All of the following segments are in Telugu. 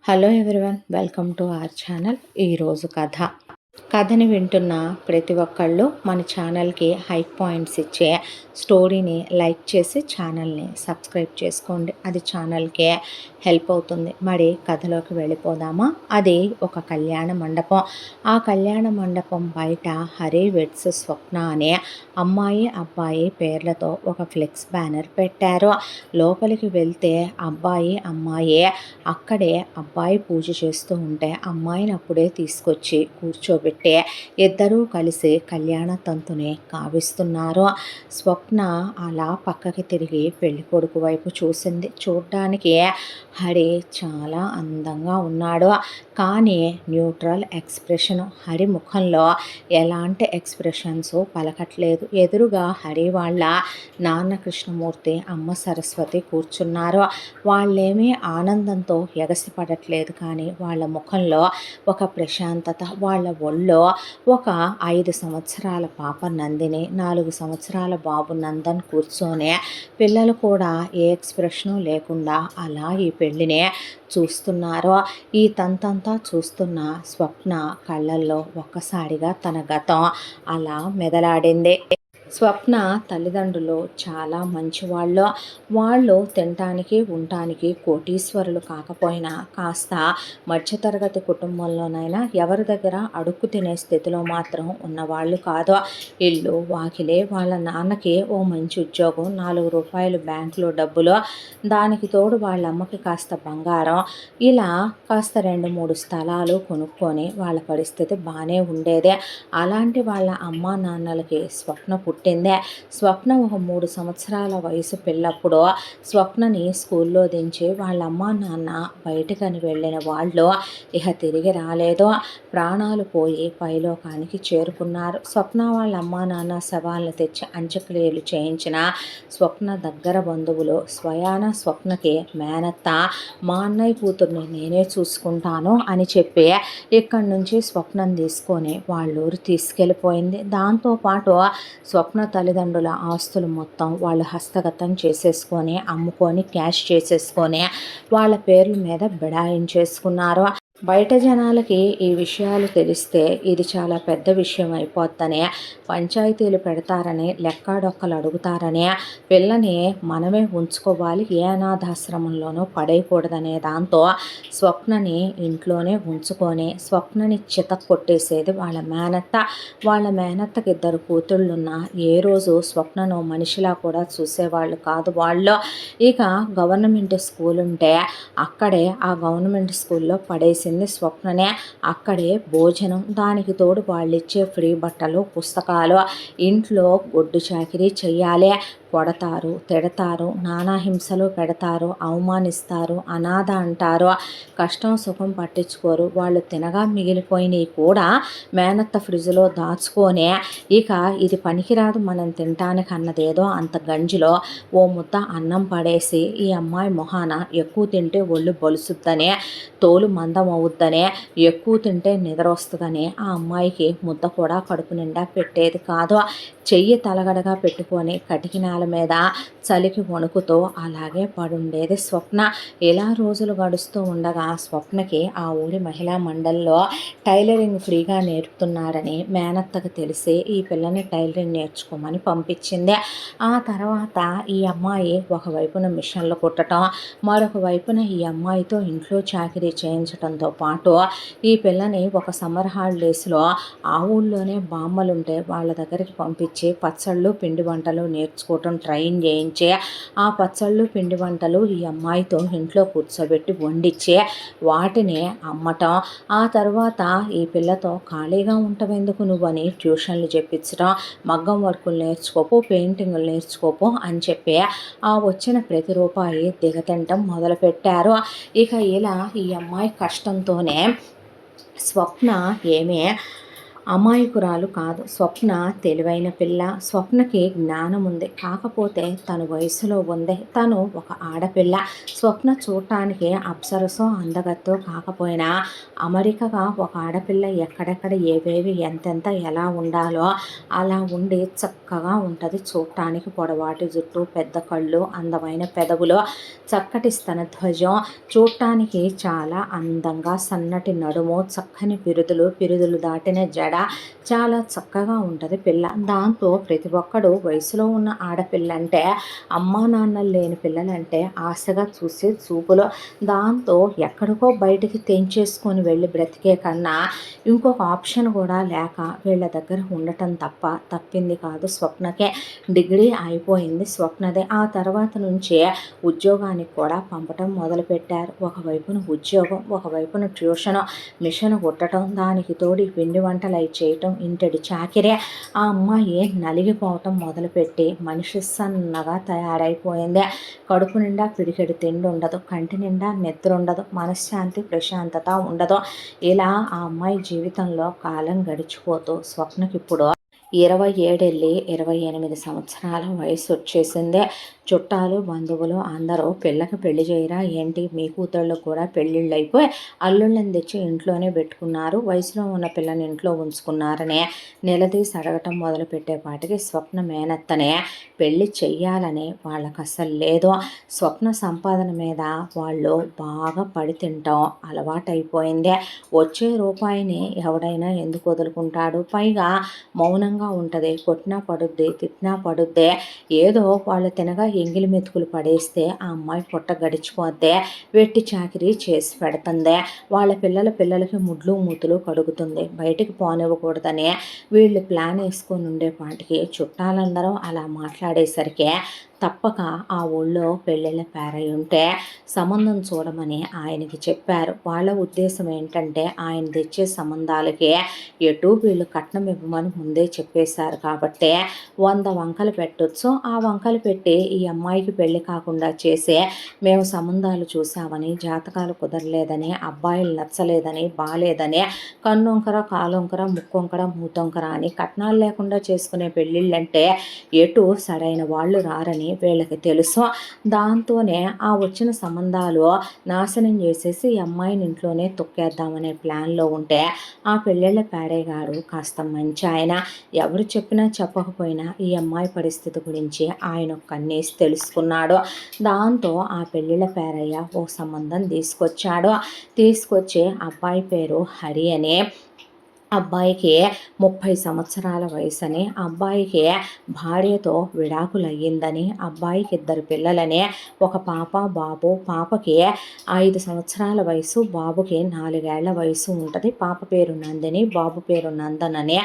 Hello everyone, welcome to our channel. ఈరోజు కథని వింటున్న ప్రతి ఒక్కళ్ళు మన ఛానల్కి హై పాయింట్స్ ఇచ్చే స్టోరీని లైక్ చేసి ఛానల్ని సబ్స్క్రైబ్ చేసుకోండి. అది ఛానల్కే హెల్ప్ అవుతుంది. మరి కథలోకి వెళ్ళిపోదామా? అది ఒక కళ్యాణ మండపం. ఆ కళ్యాణ మండపం బయట హరి వెడ్స్ స్వప్న అనే అమ్మాయి అబ్బాయి పేర్లతో ఒక ఫ్లెక్స్ బ్యానర్ పెట్టారు. లోపలికి వెళ్తే అబ్బాయి అమ్మాయి అక్కడే అబ్బాయి పూజ చేస్తూ ఉంటే అమ్మాయిని అప్పుడే తీసుకొచ్చి కూర్చోబెట్టి ఇద్దరూ కలిసి కళ్యాణ తంతుని కావిస్తున్నారు. స్వప్న అలా పక్కకి తిరిగి పెళ్లి కొడుకు వైపు చూసింది. చూడ్డానికి హరి చాలా అందంగా ఉన్నాడు, కానీ న్యూట్రల్ ఎక్స్ప్రెషన్. హరి ముఖంలో ఎలాంటి ఎక్స్ప్రెషన్స్ పలకట్లేదు. ఎదురుగా హరి వాళ్ళ నాన్న కృష్ణమూర్తి, అమ్మ సరస్వతి కూర్చున్నారు. వాళ్ళేమీ ఆనందంతో ఎగసిపడట్లేదు, కానీ వాళ్ళ ముఖంలో ఒక ప్రశాంతత. వాళ్ళ ఒళ్ళో ఒక 5 సంవత్సరాల పాప నందిని, 4 సంవత్సరాల బాబు నందన్ కూర్చొని పిల్లలు కూడా ఏ ఎక్స్ప్రెషను లేకుండా అలా ఈ పెళ్ళినే చూస్తున్నారు. ఈ తంతంతా చూస్తున్న స్వప్న కళ్ళల్లో ఒక్కసారిగా తన గతం అలా మెదలాడింది. స్వప్న తల్లిదండ్రులు చాలా మంచివాళ్ళు. వాళ్ళు తినటానికి ఉండటానికి కోటీశ్వరులు కాకపోయినా కాస్త మధ్యతరగతి కుటుంబంలోనైనా ఎవరి దగ్గర అడుక్కు తినే స్థితిలో మాత్రం ఉన్నవాళ్ళు కాదు. ఇల్లు వాకిలే, వాళ్ళ నాన్నకి ఓ మంచి ఉద్యోగం, 4 రూపాయలు బ్యాంకులో డబ్బులు, దానికి తోడు వాళ్ళ అమ్మకి కాస్త బంగారం, ఇలా కాస్త 2-3 స్థలాలు కొనుక్కొని వాళ్ళ పరిస్థితి బాగానే ఉండేదే. అలాంటి వాళ్ళ అమ్మా నాన్నలకి స్వప్న పుట్టిందే. స్వప్న ఒక 3 సంవత్సరాల వయసు పిల్లప్పుడు స్వప్నని స్కూల్లో దించి వాళ్ళ అమ్మా నాన్న బయటకని వెళ్ళిన వాళ్ళు ఇక తిరిగి రాలేదు. ప్రాణాలు పోయి పైలోకానికి చేరుకున్నారు. స్వప్న వాళ్ళ అమ్మా నాన్న శవాలను తెచ్చి అంత్యక్రియలు చేయించిన స్వప్న దగ్గర బంధువులు స్వయాన స్వప్నకి మేనత్త, మా అన్నయ్య కూతుర్ని నేనే చూసుకుంటాను అని చెప్పి ఇక్కడి నుంచి స్వప్నం తీసుకొని వాళ్ళూరు తీసుకెళ్ళిపోయింది. దాంతోపాటు స్వప్న తల్లిదండ్రుల ఆస్తులు మొత్తం వాళ్ళు హస్తగతం చేసేసుకొని అమ్ముకొని క్యాష్ చేసేసుకొని వాళ్ళ పేర్ల మీద బిడాయించేసుకున్నారు. బయట జనాలకి ఈ విషయాలు తెలిస్తే ఇది చాలా పెద్ద విషయం అయిపోద్దనే పంచాయతీలు పెడతారని, లెక్కాడొక్కలు అడుగుతారని, పిల్లని మనమే ఉంచుకోవాలి, ఏ అనాథాశ్రమంలోనూ పడేయకూడదనే దాంతో స్వప్నని ఇంట్లోనే ఉంచుకొని స్వప్నని చితక్కొట్టేసేది వాళ్ళ మేనత్త. వాళ్ళ మేనత్తకి 2 కూతుళ్ళున్న ఏ రోజు స్వప్నను మనిషిలా కూడా చూసేవాళ్ళు కాదు వాళ్ళు. ఇక గవర్నమెంట్ స్కూల్ ఉంటే అక్కడే ఆ గవర్నమెంట్ స్కూల్లో పడేసింది స్వప్ననే. అక్కడే భోజనం, దానికి తోడు వాళ్ళిచ్చే ఫ్రీ బట్టలు, పుస్తకాలు, ఇంట్లో గొడ్డు చాకిరీ చెయ్యాలి. కొడతారు, తిడతారు, నానా హింసలు పెడతారు, అవమానిస్తారు, అనాథ అంటారు, కష్టం సుఖం పట్టించుకోరు. వాళ్ళు తినగా మిగిలిపోయినవి కూడా మేనత్త ఫ్రిడ్జ్లో దాచుకొని ఇక ఇది పనికిరాదు మనం తినటానికి అన్నదేదో అంత గంజిలో ఓ ముద్ద అన్నం పడేసి ఈ అమ్మాయి మొహాన ఎక్కువ తింటే ఒళ్ళు బొలుసుద్దనే, తోలు మందం అవుద్దనే, ఎక్కువ తింటే నిద్ర వస్తుందని ఆ అమ్మాయికి ముద్ద కూడా కడుపు నిండా పెట్టేది కాదు. చెయ్యి తలగడగా పెట్టుకొని కటికి నేల మీద చలికి వణుకుతో అలాగే పడుండేది స్వప్న. ఇలా రోజులు గడుస్తూ ఉండగా స్వప్నకి ఆ ఊరి మహిళా మండలిలో టైలరింగ్ ఫ్రీగా నేర్పుతున్నారని మేనత్తకు తెలిసి ఈ పిల్లని టైలరింగ్ నేర్చుకోమని పంపించింది. ఆ తర్వాత ఈ అమ్మాయి ఒకవైపున మిషన్లు కుట్టడం, మరొక వైపున ఈ అమ్మాయితో ఇంట్లో చాకిరీ చేయించడంతో పాటు ఈ పిల్లని ఒక సమ్మర్ హాలిడేస్లో ఆ ఊళ్ళోనే బామ్మలుంటే వాళ్ళ దగ్గరికి పంపించి పచ్చళ్ళు పిండి వంటలు నేర్చుకోవటం ట్రైన్ చేయించి ఆ పచ్చళ్ళు పిండి వంటలు ఈ అమ్మాయితో ఇంట్లో కూర్చోబెట్టి వండించి వాటిని అమ్మటం. ఆ తర్వాత ఈ పిల్లతో ఖాళీగా ఉండటం నువ్వని ట్యూషన్లు చెప్పించడం, మగ్గం వర్కులు నేర్చుకోపో, పెయింటింగ్లు నేర్చుకోపో అని చెప్పి ఆ వచ్చిన ప్రతి రూపాయి దిగతింటం మొదలుపెట్టారు. ఇక ఇలా ఈ అమ్మాయి కష్టంతోనే స్వప్న ఏమీ అమాయకురాలు కాదు స్వప్న. తెలివైన పిల్ల. స్వప్నకి జ్ఞానం ఉంది. కాకపోతే తను వయసులో ఉంది. తను ఒక ఆడపిల్ల. స్వప్న చూడటానికి అప్సరసో అందగత్తో కాకపోయినా అమరికగా ఒక ఆడపిల్ల ఎక్కడెక్కడ ఏవేవి ఎంతెంత ఎలా ఉండాలో అలా ఉండి చక్కగా ఉంటుంది. చూడటానికి పొడవాటి జుట్టు, పెద్ద కళ్ళు, అందమైన పెదవులు, చక్కటి స్తనధ్వజం, చూడటానికి చాలా అందంగా సన్నటి నడుము, చక్కని పిరుదులు దాటిన జడ, చాలా చక్కగా ఉంటుంది పిల్ల. దాంతో ప్రతి ఒక్కడు వయసులో ఉన్న ఆడపిల్లంటే, అమ్మా నాన్నలు లేని పిల్లలంటే ఆశగా చూసే చూపులో. దాంతో ఎక్కడికో బయటికి తెంచేసుకొని వెళ్ళి బ్రతికే కన్నా ఇంకొక ఆప్షన్ కూడా లేక వీళ్ళ దగ్గర ఉండటం తప్ప తప్పింది కాదు స్వప్నకే. డిగ్రీ అయిపోయింది స్వప్నదే. ఆ తర్వాత నుంచే ఉద్యోగానికి కూడా పంపటం మొదలుపెట్టారు. ఒకవైపున ఉద్యోగం, ఒకవైపున ట్యూషను, మిషన్ కుట్టడం, దానికి తోడి పిండి వంటలు అయి చేయటం, ఇంటడి చాకిరే. ఆ అమ్మాయి నలిగిపోవటం మొదలుపెట్టి మనిషి సన్నగా తయారైపోయింది. కడుపు నిండా పిడికెడు తిండి ఉండదు, కంటి నిండా నిద్ర ఉండదు, మనశ్శాంతి ప్రశాంతత ఉండదు. ఇలా ఆ అమ్మాయి జీవితంలో కాలం గడిచిపోతూ స్వప్నకిప్పుడు 27 వెళ్ళి 28 సంవత్సరాల వయసు వచ్చేసింది. చుట్టాలు బంధువులు అందరూ పిల్లకి పెళ్లి చేయరా ఏంటి, మీ కూతుళ్ళకు కూడా పెళ్ళిళ్ళు అయిపోయి అల్లుళ్ళని తెచ్చి ఇంట్లోనే పెట్టుకున్నారు, వయసులో ఉన్న పిల్లని ఇంట్లో ఉంచుకున్నారనే నిలదీసి అడగటం మొదలుపెట్టేపాటికి స్వప్న మేనత్తనే పెళ్ళి చెయ్యాలని వాళ్ళకి అస్సలు లేదు. స్వప్న సంపాదన మీద వాళ్ళు బాగా పడి తింటాం అలవాటైపోయింది. వచ్చే రూపాయిని ఎవడైనా ఎందుకు వదులుకుంటాడు? పైగా మౌనంగా ఉంటుంది. కొట్టినా పడుద్ది, తిట్టినా పడుద్ది. ఏదో వాళ్ళు తినగా ఎంగిలి మెతుకులు పడేస్తే ఆ అమ్మాయి పొట్ట గడిచిపోద్ది. వెట్టి చాకిరీ చేసి పెడుతుంది. వాళ్ళ పిల్లలకి ముడ్లు మూతులు కడుగుతుంది. బయటికి పోనివ్వకూడదని వీళ్ళు ప్లాన్ వేసుకొని ఉండేపాటికి చుట్టాలందరూ అలా మాట్లాడేసరికి తప్పక ఆ ఊళ్ళో పెళ్ళిళ్ళ పేరై ఉంటే సంబంధం చూడమని ఆయనకి చెప్పారు. వాళ్ళ ఉద్దేశం ఏంటంటే ఆయన తెచ్చే సంబంధాలకి ఎటు వీళ్ళు కట్నం ఇవ్వమని ముందే చెప్పేశారు కాబట్టి 100 వంకలు పెట్టొచ్చు. ఆ వంకలు పెట్టి ఈ అమ్మాయికి పెళ్లి కాకుండా చేసే, మేము సంబంధాలు చూసామని, జాతకాలు కుదరలేదని, అబ్బాయిలు నచ్చలేదని, బాలేదని, కన్నొంకర, కాలొంకర, ముక్కొంకర, మూతొంకర అని కట్నాలు లేకుండా చేసుకునే పెళ్ళిళ్ళంటే ఎటు సరైన వాళ్ళు రారని వీళ్ళకి తెలుసు. దాంతోనే ఆ వచ్చిన సంబంధాలు నాశనం చేసేసి ఈ అమ్మాయిని ఇంట్లోనే తొక్కేద్దామనే ప్లాన్లో ఉంటే ఆ పెళ్ళిళ్ళ పేరయ్య గారు కాస్త మంచి ఆయన. ఎవరు చెప్పినా చెప్పకపోయినా ఈ అమ్మాయి పరిస్థితి గురించి ఆయన కన్నేసి తెలుసుకున్నాడు. దాంతో ఆ పెళ్ళిళ్ళ పేరయ్య ఓ సంబంధం తీసుకొచ్చి అబ్బాయి పేరు హరి అని, అబ్బాయికి 30 సంవత్సరాల వయసని, అబ్బాయికి భార్యతో విడాకులు అయ్యిందని, అబ్బాయికి 2 పిల్లలని, ఒక పాప బాబు. పాపకి 5 సంవత్సరాల వయసు, బాబుకి 4 ఏళ్ల వయసు ఉంటుంది. పాప పేరు నందిని, బాబు పేరు నందన్ అని.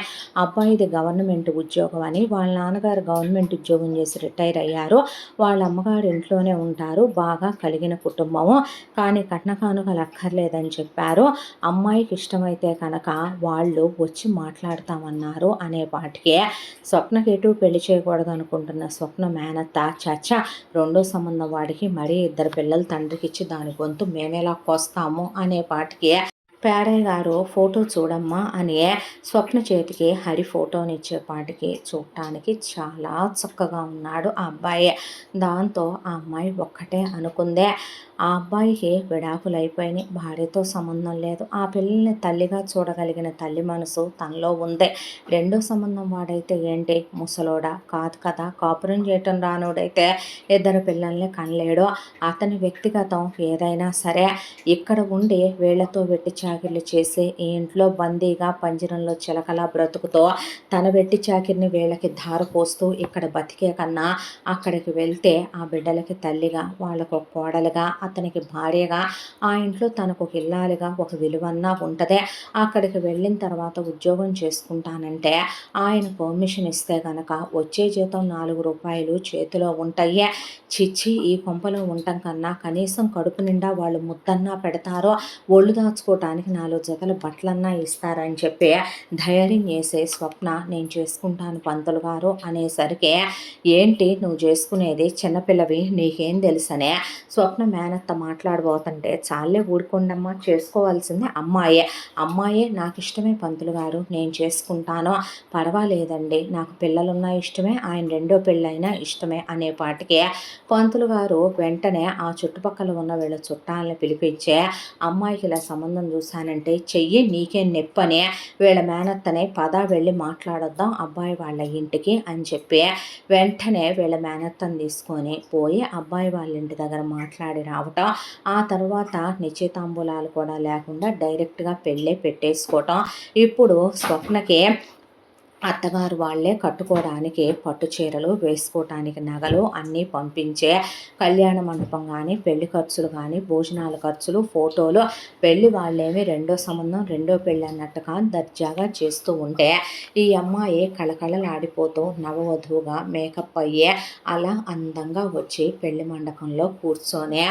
అబ్బాయిది గవర్నమెంట్ ఉద్యోగం అని. వాళ్ళ నాన్నగారు గవర్నమెంట్ ఉద్యోగం చేసి రిటైర్ అయ్యారు. వాళ్ళ అమ్మగారు ఇంట్లోనే ఉంటారు. బాగా కలిగిన కుటుంబము, కానీ కట్న కానుకలు అక్కర్లేదని చెప్పారు. అమ్మాయికి ఇష్టమైతే కనుక వాళ్ళు వచ్చి మాట్లాడతామన్నారు అనేపాటికి స్వప్నకి ఎటు పెళ్లి చేయకూడదు అనుకుంటున్న స్వప్న మేనత్త చచ్చా, రెండో సంబంధం వాడికి మరీ 2 పిల్లలు తండ్రికి ఇచ్చి దాని గొంతు మేమేలా కోస్తాము అనేపాటికి పేరయ్య గారు ఫోటో చూడమ్మా అని స్వప్న చేతికి హరి ఫోటోని ఇచ్చేపాటికి చూడటానికి చాలా చక్కగా ఉన్నాడు ఆ అబ్బాయి. దాంతో ఆ అమ్మాయి ఒక్కటే అనుకుందే, ఆ అబ్బాయికి విడాకులు అయిపోయినాయి, భార్యతో సంబంధం లేదు, ఆ పిల్లల్ని తల్లిగా చూడగలిగిన తల్లి మనసు తనలో ఉంది. రెండో సంబంధం వాడైతే ఏంటి, ముసలోడా కాదు కదా, కాపురం చేయటం రానోడైతే 2 పిల్లల్ని కనలేడు. అతని వ్యక్తిగతం ఏదైనా సరే ఇక్కడ ఉండి వీళ్లతో వెట్టి చాకిర్లు చేసి ఈ ఇంట్లో బందీగా పంజరంలో చిలకలా బ్రతుకుతో తన వెట్టి చాకిరిని వీళ్ళకి ధార పోస్తూ ఇక్కడ బతికే కన్నా అక్కడికి వెళ్తే ఆ బిడ్డలకి తల్లిగా, వాళ్ళకు ఒక కోడలుగా, అతనికి భార్యగా, ఆ ఇంట్లో తనకు ఒక ఇల్లాలుగా ఒక విలువన్నా ఉంటుంది. అక్కడికి వెళ్ళిన తర్వాత ఉద్యోగం చేసుకుంటానంటే ఆయన పర్మిషన్ ఇస్తే కనుక వచ్చే జీతం 4 రూపాయలు చేతిలో ఉంటాయి. చిచ్చి, ఈ కొంపలో ఉండటం కన్నా కనీసం కడుపు నిండా వాళ్ళు ముద్దన్నా పెడతారో, ఒళ్ళు దాచుకోవటానికి వేసుకోవడానికి 4 జతల బట్టలన్నా ఇస్తారని చెప్పి ధైర్యం చేసే స్వప్న నేను చేసుకుంటాను పంతులు గారు అనేసరికి, ఏంటి నువ్వు చేసుకునేది, చిన్నపిల్లవి నీకేం తెలుసనే స్వప్న మేనత్త మాట్లాడబోతుంటే, చాలే ఊడుకోండమ్మా, చేసుకోవాల్సింది అమ్మాయే నాకు ఇష్టమే పంతులు గారు, నేను చేసుకుంటాను, పర్వాలేదండి, నాకు పిల్లలున్నా ఇష్టమే, ఆయన రెండో పెళ్ళైనా ఇష్టమే అనేపాటికి పంతులు గారు వెంటనే ఆ చుట్టుపక్కల ఉన్న వీళ్ళ చుట్టాలని పిలిపించే, అమ్మాయికి ఇలా సంబంధం చూశానంటే చెయ్యి నీకే నొప్పని వీళ్ళ మేనత్తనే పద వెళ్ళి మాట్లాడొద్దాం అబ్బాయి వాళ్ళ ఇంటికి అని చెప్పి వెంటనే వీళ్ళ మేనత్తని తీసుకొని పోయి అబ్బాయి వాళ్ళ ఇంటి దగ్గర మాట్లాడి రావటం. ఆ తర్వాత నిశ్చితాంబూలాలు కూడా లేకుండా డైరెక్ట్గా పెళ్ళే పెట్టేసుకోవటం. ఇప్పుడు స్వప్నకి అత్తగారు వాళ్ళే కట్టుకోవడానికి పట్టు చీరలు, వేసుకోవటానికి నగలు అన్నీ పంపించే, కళ్యాణ మండపం కానీ, పెళ్లి ఖర్చులు కానీ, భోజనాల ఖర్చులు, ఫోటోలు, పెళ్లి వాళ్ళేమి రెండో సంబంధం రెండో పెళ్ళి అన్నట్టుగా దర్జాగా చేస్తూ ఉంటే, ఈ అమ్మాయి కళకళలాడిపోతూ నవవధువుగా మేకప్ అయ్యే అలా అందంగా వచ్చి పెళ్లి మండపంలో కూర్చొని,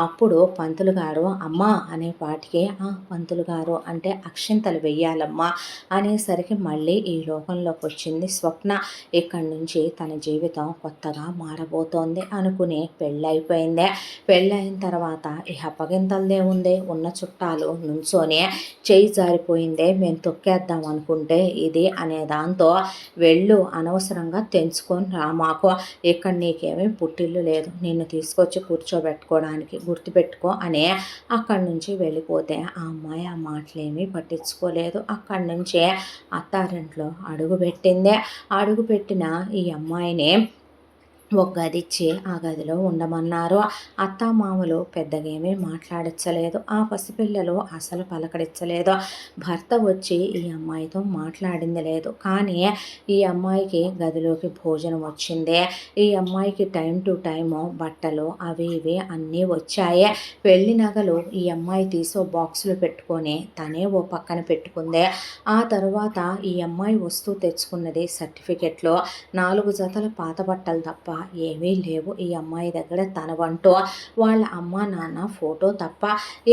అప్పుడు పంతులు గారు అమ్మా అనే పాటికి పంతులు గారు అంటే అక్షింతలు వెయ్యాలమ్మా అనేసరికి మళ్ళీ ఈ లోకంలోకి వచ్చింది స్వప్న. ఇక్కడి నుంచి తన జీవితం కొత్తగా మారబోతోంది అనుకుని పెళ్ళైపోయింది. పెళ్ళైన తర్వాత ఇహ అప్పగింతలదే ఉంది, ఉన్న చుట్టాలు నుంచొని చేయి జారిపోయిందే, మేము తొక్కేద్దాం అనుకుంటే ఇది అనే దాంతో వెళ్ళు, అనవసరంగా తెంచుకొని రామాకు, ఇక్కడ నీకేమీ పుట్టిల్లు లేదు, నిన్ను తీసుకొచ్చి కూర్చోబెట్టుకోవడానికి, గుర్తుపెట్టుకో అని అక్కడి నుంచి వెళ్ళిపోతే ఆ అమ్మాయి ఆ మాటలేమీ పట్టించుకోలేదు. అక్కడి నుంచే అత్తారింట్లో అడుగుపెట్టింది. అడుగుపెట్టిన ఈ అమ్మాయిని ఒక గది ఇచ్చి ఆ గదిలో ఉండమన్నారు. అత్తామామలు పెద్దగా ఏమీ మాట్లాడించలేదు. ఆ పసిపిల్లలు అసలు పలకరించలేదు. భర్త వచ్చి ఈ అమ్మాయితో మాట్లాడింది లేదు. కానీ ఈ అమ్మాయికి గదిలోకి భోజనం వచ్చింది. ఈ అమ్మాయికి టైం టు టైము బట్టలు అవి ఇవి అన్నీ వచ్చాయి. పెళ్లి నగలు ఈ అమ్మాయి తీసో బాక్సులు పెట్టుకొని తనే ఓ పక్కన పెట్టుకుంది. ఆ తర్వాత ఈ అమ్మాయి వస్తూ తెచ్చుకున్నది సర్టిఫికెట్లు, 4 జతల పాత బట్టలు తప్ప ఏమీ లేవు ఈ అమ్మాయి దగ్గర, తనవంటూ వాళ్ళ అమ్మ నాన్న ఫోటో తప్ప.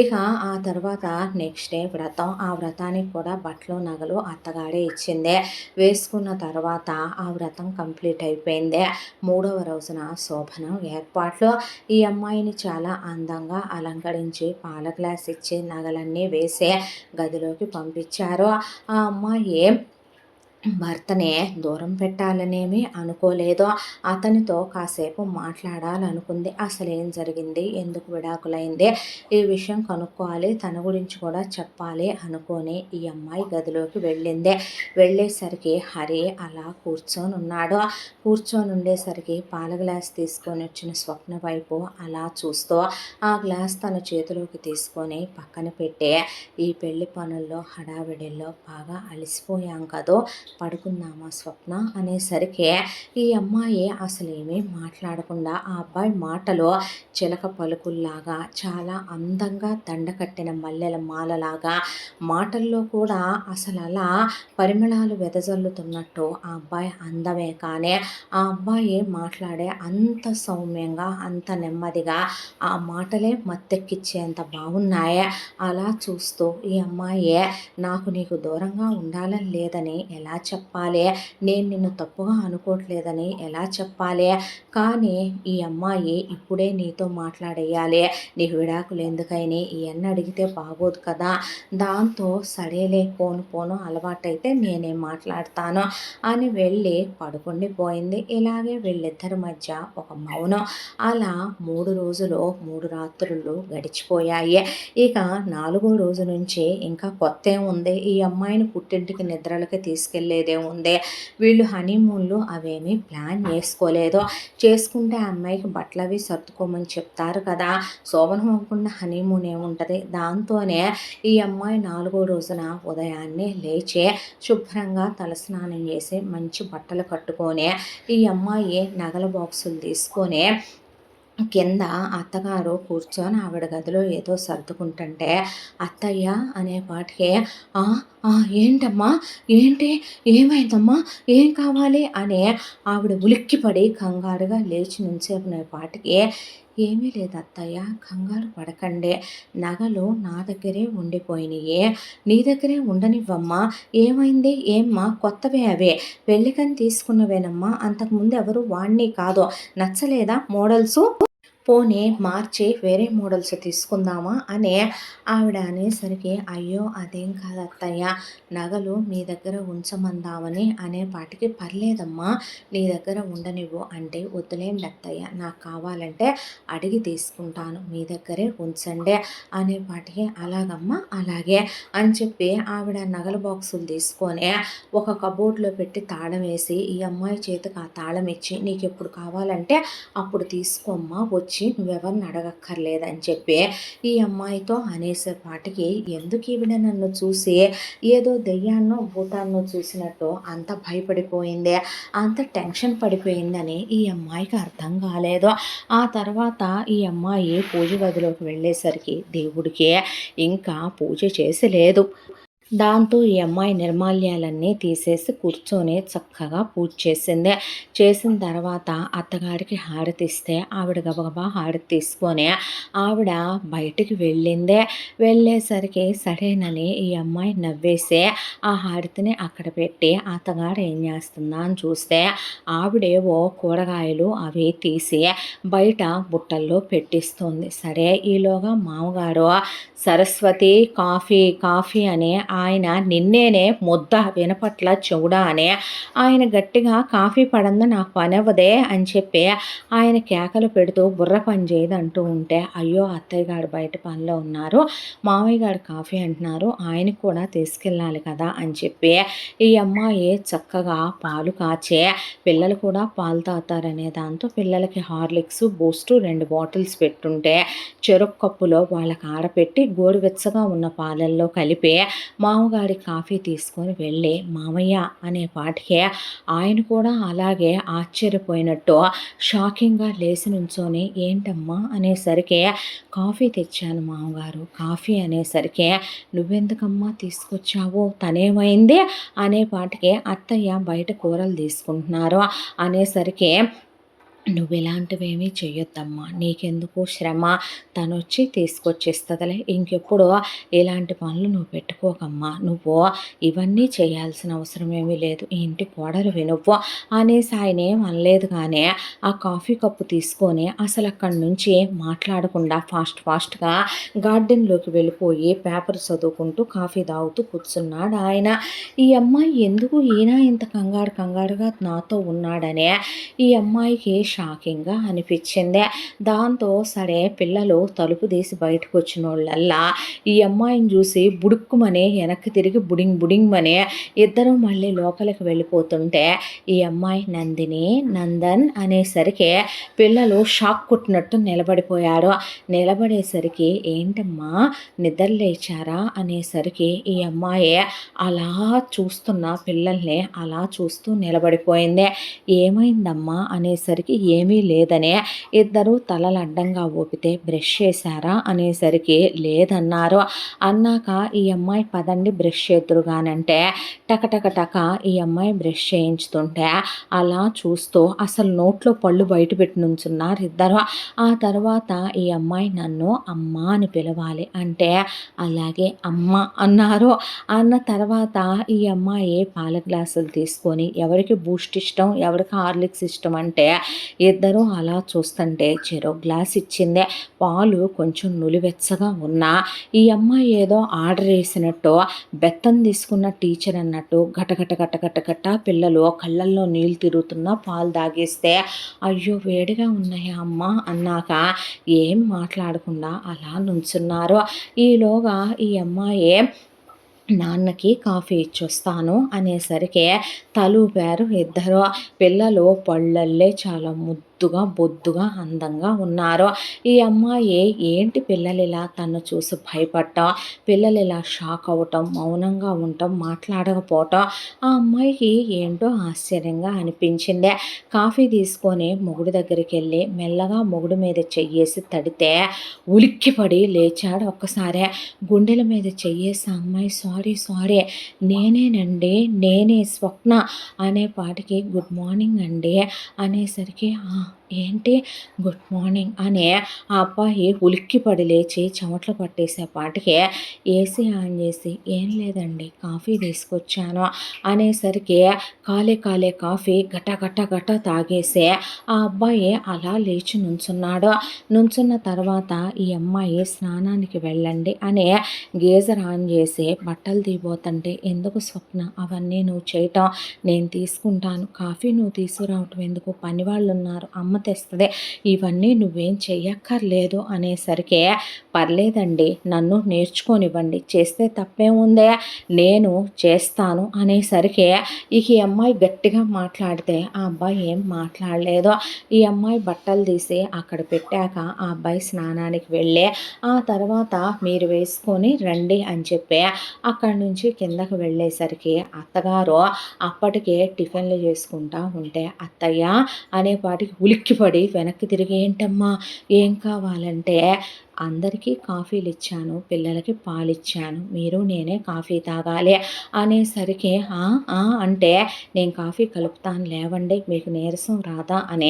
ఇక ఆ తర్వాత నెక్స్ట్ డే వ్రతం. ఆ వ్రతానికి కూడా బట్టలు నగలు అత్తగారే ఇచ్చింది. వేసుకున్న తర్వాత ఆ వ్రతం కంప్లీట్ అయిపోయింది. 3వ రోజున శోభనం ఏర్పాట్లు. ఈ అమ్మాయిని చాలా అందంగా అలంకరించి పాల గ్లాస్ ఇచ్చి నగలన్నీ వేసి గదిలోకి పంపించారు. ఆ అమ్మాయి భర్తనే దూరం పెట్టాలనేమి అనుకోలేదు. అతనితో కాసేపు మాట్లాడాలనుకుంది. అసలేం జరిగింది, ఎందుకు విడాకులైంది, ఈ విషయం కనుక్కోవాలి, తన గురించి కూడా చెప్పాలి అనుకొని ఈ అమ్మాయి గదిలోకి వెళ్ళింది. వెళ్ళేసరికి హరి అలా కూర్చొని ఉన్నాడు. కూర్చొని ఉండేసరికి పాల గ్లాస్ తీసుకొని వచ్చిన స్వప్న వైపు అలా చూస్తూ ఆ గ్లాస్ తన చేతిలోకి తీసుకొని పక్కన పెట్టి, ఈ పెళ్లి పనుల్లో హడావిడిల్లో బాగా అలసిపోయాం కదో, పడుకుందామా స్వప్న అనేసరికి ఈ అమ్మాయి అసలేమీ మాట్లాడకుండా ఆ అబ్బాయి మాటలో చిలక పలుకుల్లాగా చాలా అందంగా దండకట్టిన మల్లెల మాలలాగా మాటల్లో కూడా అసలు అలా పరిమళాలు వెదజల్లుతున్నట్టు ఆ అబ్బాయి అందమే. కానీ ఆ అబ్బాయి మాట్లాడే అంత సౌమ్యంగా అంత నెమ్మదిగా ఆ మాటలే మత్తెక్కిచ్చేంత బాగున్నాయి. అలా చూస్తూ ఈ అమ్మాయి నాకు నీకు దూరంగా ఉండాలని లేదని ఎలా చెప్పాలి, నేను నిన్ను తప్పుగా అనుకోవట్లేదని ఎలా చెప్పాలి, కానీ ఈ అమ్మాయి ఇప్పుడే నీతో మాట్లాడేయాలి, నీకు విడాకులు ఎందుకని ఇవన్నీ అడిగితే బాగోదు కదా, దాంతో సరేలే పోను అలవాటైతే నేనే మాట్లాడతాను అని వెళ్ళి పడుకుండిపోయింది. ఇలాగే వీళ్ళిద్దరి మధ్య ఒక మౌనం. అలా 3 రోజులు 3 రాత్రులు గడిచిపోయాయి. ఇక 4వ రోజు నుంచి ఇంకా కొత్త ఉంది. ఈ అమ్మాయిని పుట్టింటికి నిద్రలకి తీసుకెళ్లేదే ఉంది. వీళ్ళు హనీమూన్లు అవేమీ ప్లాన్ చేసుకోలేదు. చేసుకుంటే ఆ అమ్మాయికి బట్టలు అవి సర్దుకోమని చెప్తారు కదా, శోభనం అవ్వకుండా హనీమూన్ ఏముంటుంది. దాంతోనే ఈ అమ్మాయి 4వ రోజున ఉదయాన్నే లేచి శుభ్రంగా తలస్నానం చేసి మంచి బట్టలు కట్టుకొని ఈ అమ్మాయి నగల బాక్సులు తీసుకొని కింద అత్తగారు కూర్చొని ఆవిడ గదిలో ఏదో సర్దుకుంటుంటే, అత్తయ్య అనేపాటికి "ఆ ఏంటమ్మా, ఏంటి, ఏమైందమ్మా, ఏం కావాలి" అని ఆవిడ ఉలిక్కిపడి కంగారుగా లేచి నుంచేపాటికి ఏమీ లేదు అత్తయ్య, కంగారు పడకండి. నగలు నా దగ్గరే ఉండిపోయినాయే. నీ దగ్గరే ఉండనివ్వమ్మా. ఏమైంది? ఏమ్మా కొత్తవే అవే. పెళ్ళికని తీసుకున్నవేనమ్మా. అంతకుముందు ఎవరు వాడిని కాదు. నచ్చలేదా మోడల్సు? పోనీ మార్చి వేరే మోడల్స్ తీసుకుందామా అని ఆవిడ అనేసరికి, అయ్యో అదేం కాదు అత్తయ్య, నగలు మీ దగ్గర ఉంచమందామని అనేపాటికి, పర్లేదమ్మా నీ దగ్గర ఉండనివ్వు అంటే, వద్దులేండి అత్తయ్య, నాకు కావాలంటే అడిగి తీసుకుంటాను, మీ దగ్గరే ఉంచండి అనేపాటికి, అలాగమ్మా అలాగే అని చెప్పి ఆవిడ నగల బాక్సులు తీసుకొని ఒక కబోర్డ్లో పెట్టి తాళం వేసి, ఈ అమ్మాయి చేతికి ఆ తాళం ఇచ్చి, నీకు ఎప్పుడు కావాలంటే అప్పుడు తీసుకోమ్మా, వచ్చి నువ్వెవరిని అడగక్కర్లేదని చెప్పి ఈ అమ్మాయితో అనేసేపాటికి, ఎందుకు ఈవిడ నన్ను చూసి ఏదో దెయ్యాన్నో భూతాన్నో చూసినట్టు అంత భయపడిపోయింది, అంత టెన్షన్ పడిపోయిందని ఈ అమ్మాయికి అర్థం కాలేదు. ఆ తర్వాత ఈ అమ్మాయి పూజ గదిలోకి వెళ్ళేసరికి దేవుడికి ఇంకా పూజ చేసి లేదు. దాంతో ఈ అమ్మాయి నిర్మాల్యాలన్నీ తీసేసి కూర్చొని చక్కగా పూజ చేసింది. చేసిన తర్వాత అత్తగారికి హారతిస్తే ఆవిడ గబగబా హారతి తీసుకొని ఆవిడ బయటికి వెళ్ళిందే. వెళ్ళేసరికి సరేనని ఈ అమ్మాయి నవ్వేసి ఆ హారతిని అక్కడ పెట్టి అత్తగారు ఏం చేస్తుందా అని చూస్తే ఆవిడేవో కూరగాయలు అవి తీసి బయట బుట్టల్లో పెట్టిస్తుంది. సరే ఈలోగా మామగారు సరస్వతి కాఫీ కాఫీ అని ఆయన నిన్నేనే ముద్ద వినపట్ల చెవుడా అని ఆయన గట్టిగా కాఫీ పడంది నాకు పనవ్వదే అని చెప్పి ఆయన కేకలు పెడుతూ బుర్ర పని చేయదు అంటూ ఉంటే, అయ్యో అత్తయ్య గారు బయట పనిలో ఉన్నారు, మామయ్య గారు కాఫీ అంటున్నారు, ఆయనకు కూడా తీసుకెళ్ళాలి కదా అని చెప్పి ఈ అమ్మాయి చక్కగా పాలు కాచే, పిల్లలు కూడా పాలు తాగుతారనే దాంతో పిల్లలకి హార్లిక్స్ బూస్టు 2 బాటిల్స్ పెట్టుంటే చెరుకు కప్పులో వాళ్ళకి ఆరపెట్టి గోరువెచ్చగా ఉన్న పాలల్లో కలిపి మామగారి కాఫీ తీసుకొని వెళ్ళి మామయ్య అనే పాటికే ఆయన కూడా అలాగే ఆశ్చర్యపోయినట్టు షాకింగ్గా లేచి నుంచొని, ఏంటమ్మా అనేసరికి, కాఫీ తెచ్చాను మామగారు, కాఫీ అనేసరికి, నువ్వెందుకమ్మా తీసుకొచ్చావు, తనేమైంది అనేపాటికి, అత్తయ్య బయట కూరలు తీసుకుంటున్నారు అనేసరికి, నువ్వు ఇలాంటివేమీ చెయ్యొద్దమ్మా, నీకెందుకు శ్రమ, తనొచ్చి తీసుకొచ్చిస్తుందిలే, ఇంకెప్పుడు ఇలాంటి పనులు నువ్వు పెట్టుకోకమ్మా, నువ్వు ఇవన్నీ చేయాల్సిన అవసరం ఏమీ లేదు, ఈ ఇంటి కోడలివి నువ్వు అనేసి ఆయన ఏం అనలేదు. కానీ ఆ కాఫీ కప్పు తీసుకొని అసలు అక్కడి నుంచి మాట్లాడకుండా ఫాస్ట్గా గార్డెన్లోకి వెళ్ళిపోయి పేపర్ చదువుకుంటూ కాఫీ తాగుతూ కూర్చున్నాడు ఆయన. ఈ అమ్మాయి ఎందుకు ఈయన ఇంత కంగారుగా నాతో ఉన్నాడనే ఈ అమ్మాయికి షాకింగ్గా అనిపించింది. దాంతో సరే పిల్లలు తలుపు తీసి బయటకు వచ్చిన వాళ్ళల్లా ఈ అమ్మాయిని చూసి బుడుక్కుమని వెనక్కి తిరిగి బుడింగ్ ఇద్దరు మళ్ళీ లోపలికి వెళ్ళిపోతుంటే ఈ అమ్మాయి నందిని నందన్ అనేసరికి పిల్లలు షాక్ కొట్టినట్టు నిలబడిపోయారు. నిలబడేసరికి, ఏంటమ్మా నిద్ర లేచారా అనేసరికి ఈ అమ్మాయి అలా చూస్తున్న పిల్లల్ని అలా చూస్తూ నిలబడిపోయింది. ఏమైందమ్మా అనేసరికి, ఏమీ లేదనే. ఇద్దరు తలలు అడ్డంగా ఊపితే బ్రష్ చేశారా అనేసరికి లేదన్నారు. అన్నాక ఈ అమ్మాయి పదండి బ్రష్ చేద్దురుగానంటే టక ఈ అమ్మాయి బ్రష్ చేయించుతుంటే అలా చూస్తూ అసలు నోట్లో పళ్ళు బయట పెట్టి నుంచున్నారు ఇద్దరు. ఆ తర్వాత ఈ అమ్మాయి నన్ను అమ్మ అని పిలవాలి అంటే అలాగే అమ్మ అన్నారు. అన్న తర్వాత ఈ అమ్మాయి పాల గ్లాసులు తీసుకొని ఎవరికి బూస్ట్ ఇష్టం ఎవరికి హార్లిక్స్ ఇష్టం అంటే ఇద్దరు అలా చూస్తుంటే చెరో గ్లాస్ ఇచ్చింది. పాలు కొంచెం నులివెచ్చగా ఉన్నా ఈ అమ్మాయి ఏదో ఆర్డర్ వేసినట్టు బెత్తం తీసుకున్న టీచర్ అన్నట్టు గట పిల్లలు కళ్ళల్లో నీళ్ళు తిరుగుతున్నా పాలు తాగేస్తే, అయ్యో వేడిగా ఉన్నాయా అమ్మ అన్నాక ఏం మాట్లాడకుండా అలా నుంచున్నారు. ఈలోగా ఈ అమ్మాయి నాన్నకి కాఫీ ఇచ్చొస్తాను అనేసరికి తలూపారు ఇద్దరు. పిల్లలు పళ్ళల్లే చాలా బొద్దుగా అందంగా ఉన్నారు. ఈ అమ్మాయి ఏంటి పిల్లలు ఇలా తను చూసి భయపడటం, పిల్లలు ఇలా షాక్ అవ్వటం, మౌనంగా ఉండటం, మాట్లాడకపోవటం ఆ అమ్మాయికి ఏంటో ఆశ్చర్యంగా అనిపించింది. కాఫీ తీసుకొని మొగుడు దగ్గరికి వెళ్ళి మెల్లగా మొగుడు మీద చెయ్యేసి తడితే ఉలిక్కిపడి లేచాడు. ఒక్కసారే గుండెల మీద చెయ్యేసి, అమ్మాయి సారీ నేనేనండి, నేనే స్వప్న అనేపాటికి, గుడ్ మార్నింగ్ అండి అనేసరికి, ఏంటి గుడ్ మార్నింగ్ అనే ఆ అబ్బాయి ఉలిక్కిపడి లేచి చెమటలు పట్టేసేపాటికి ఏసీ ఆన్ చేసి ఏం లేదండి కాఫీ తీసుకొచ్చాను అనేసరికి కాలే కాఫీ గట గట గట తాగేసి ఆ అబ్బాయి అలా లేచి నుంచున్నాడు. నుంచున్న తర్వాత ఈ అమ్మాయి స్నానానికి వెళ్ళండి అని గీజర్ ఆన్ చేసి బట్టలు తీయబోతుంటే ఎందుకు స్వప్న అవన్నీ నువ్వు చేయటం, నేను తీసుకుంటాను, కాఫీ నువ్వు తీసుకురావటం ఎందుకు, పని వాళ్ళు ఉన్నారు, అమ్మ తెస్తుంది, ఇవన్నీ నువ్వేం చెయ్యక్కర్లేదు అనేసరికి పర్లేదండి నన్ను నేర్చుకోనివ్వండి, చేస్తే తప్పేముందే, నేను చేస్తాను అనేసరికి ఇక ఈ అమ్మాయి గట్టిగా మాట్లాడితే ఆ అబ్బాయి ఏం మాట్లాడలేదు. ఈ అమ్మాయి బట్టలు తీసి అక్కడ పెట్టాక ఆ అబ్బాయి స్నానానికి వెళ్ళి ఆ తర్వాత మీరు వేసుకొని రండి అని చెప్పి అక్కడి నుంచి కిందకు వెళ్ళేసరికి అత్తగారు అప్పటికే టిఫిన్లు చేసుకుంటా ఉంటే అత్తయ్య అనేపాటికి ఉలిక్కిపడి వెనక్కి తిరిగి ఏంటమ్మా ఏం కావాలంటే అందరికీ కాఫీలు ఇచ్చాను, పిల్లలకి పాలు ఇచ్చాను, మీరు నేనే కాఫీ తాగాలి అనేసరికి అంటే నేను కాఫీ కలుపుతాను లేవండి, మీకు నీరసం రాదా అనే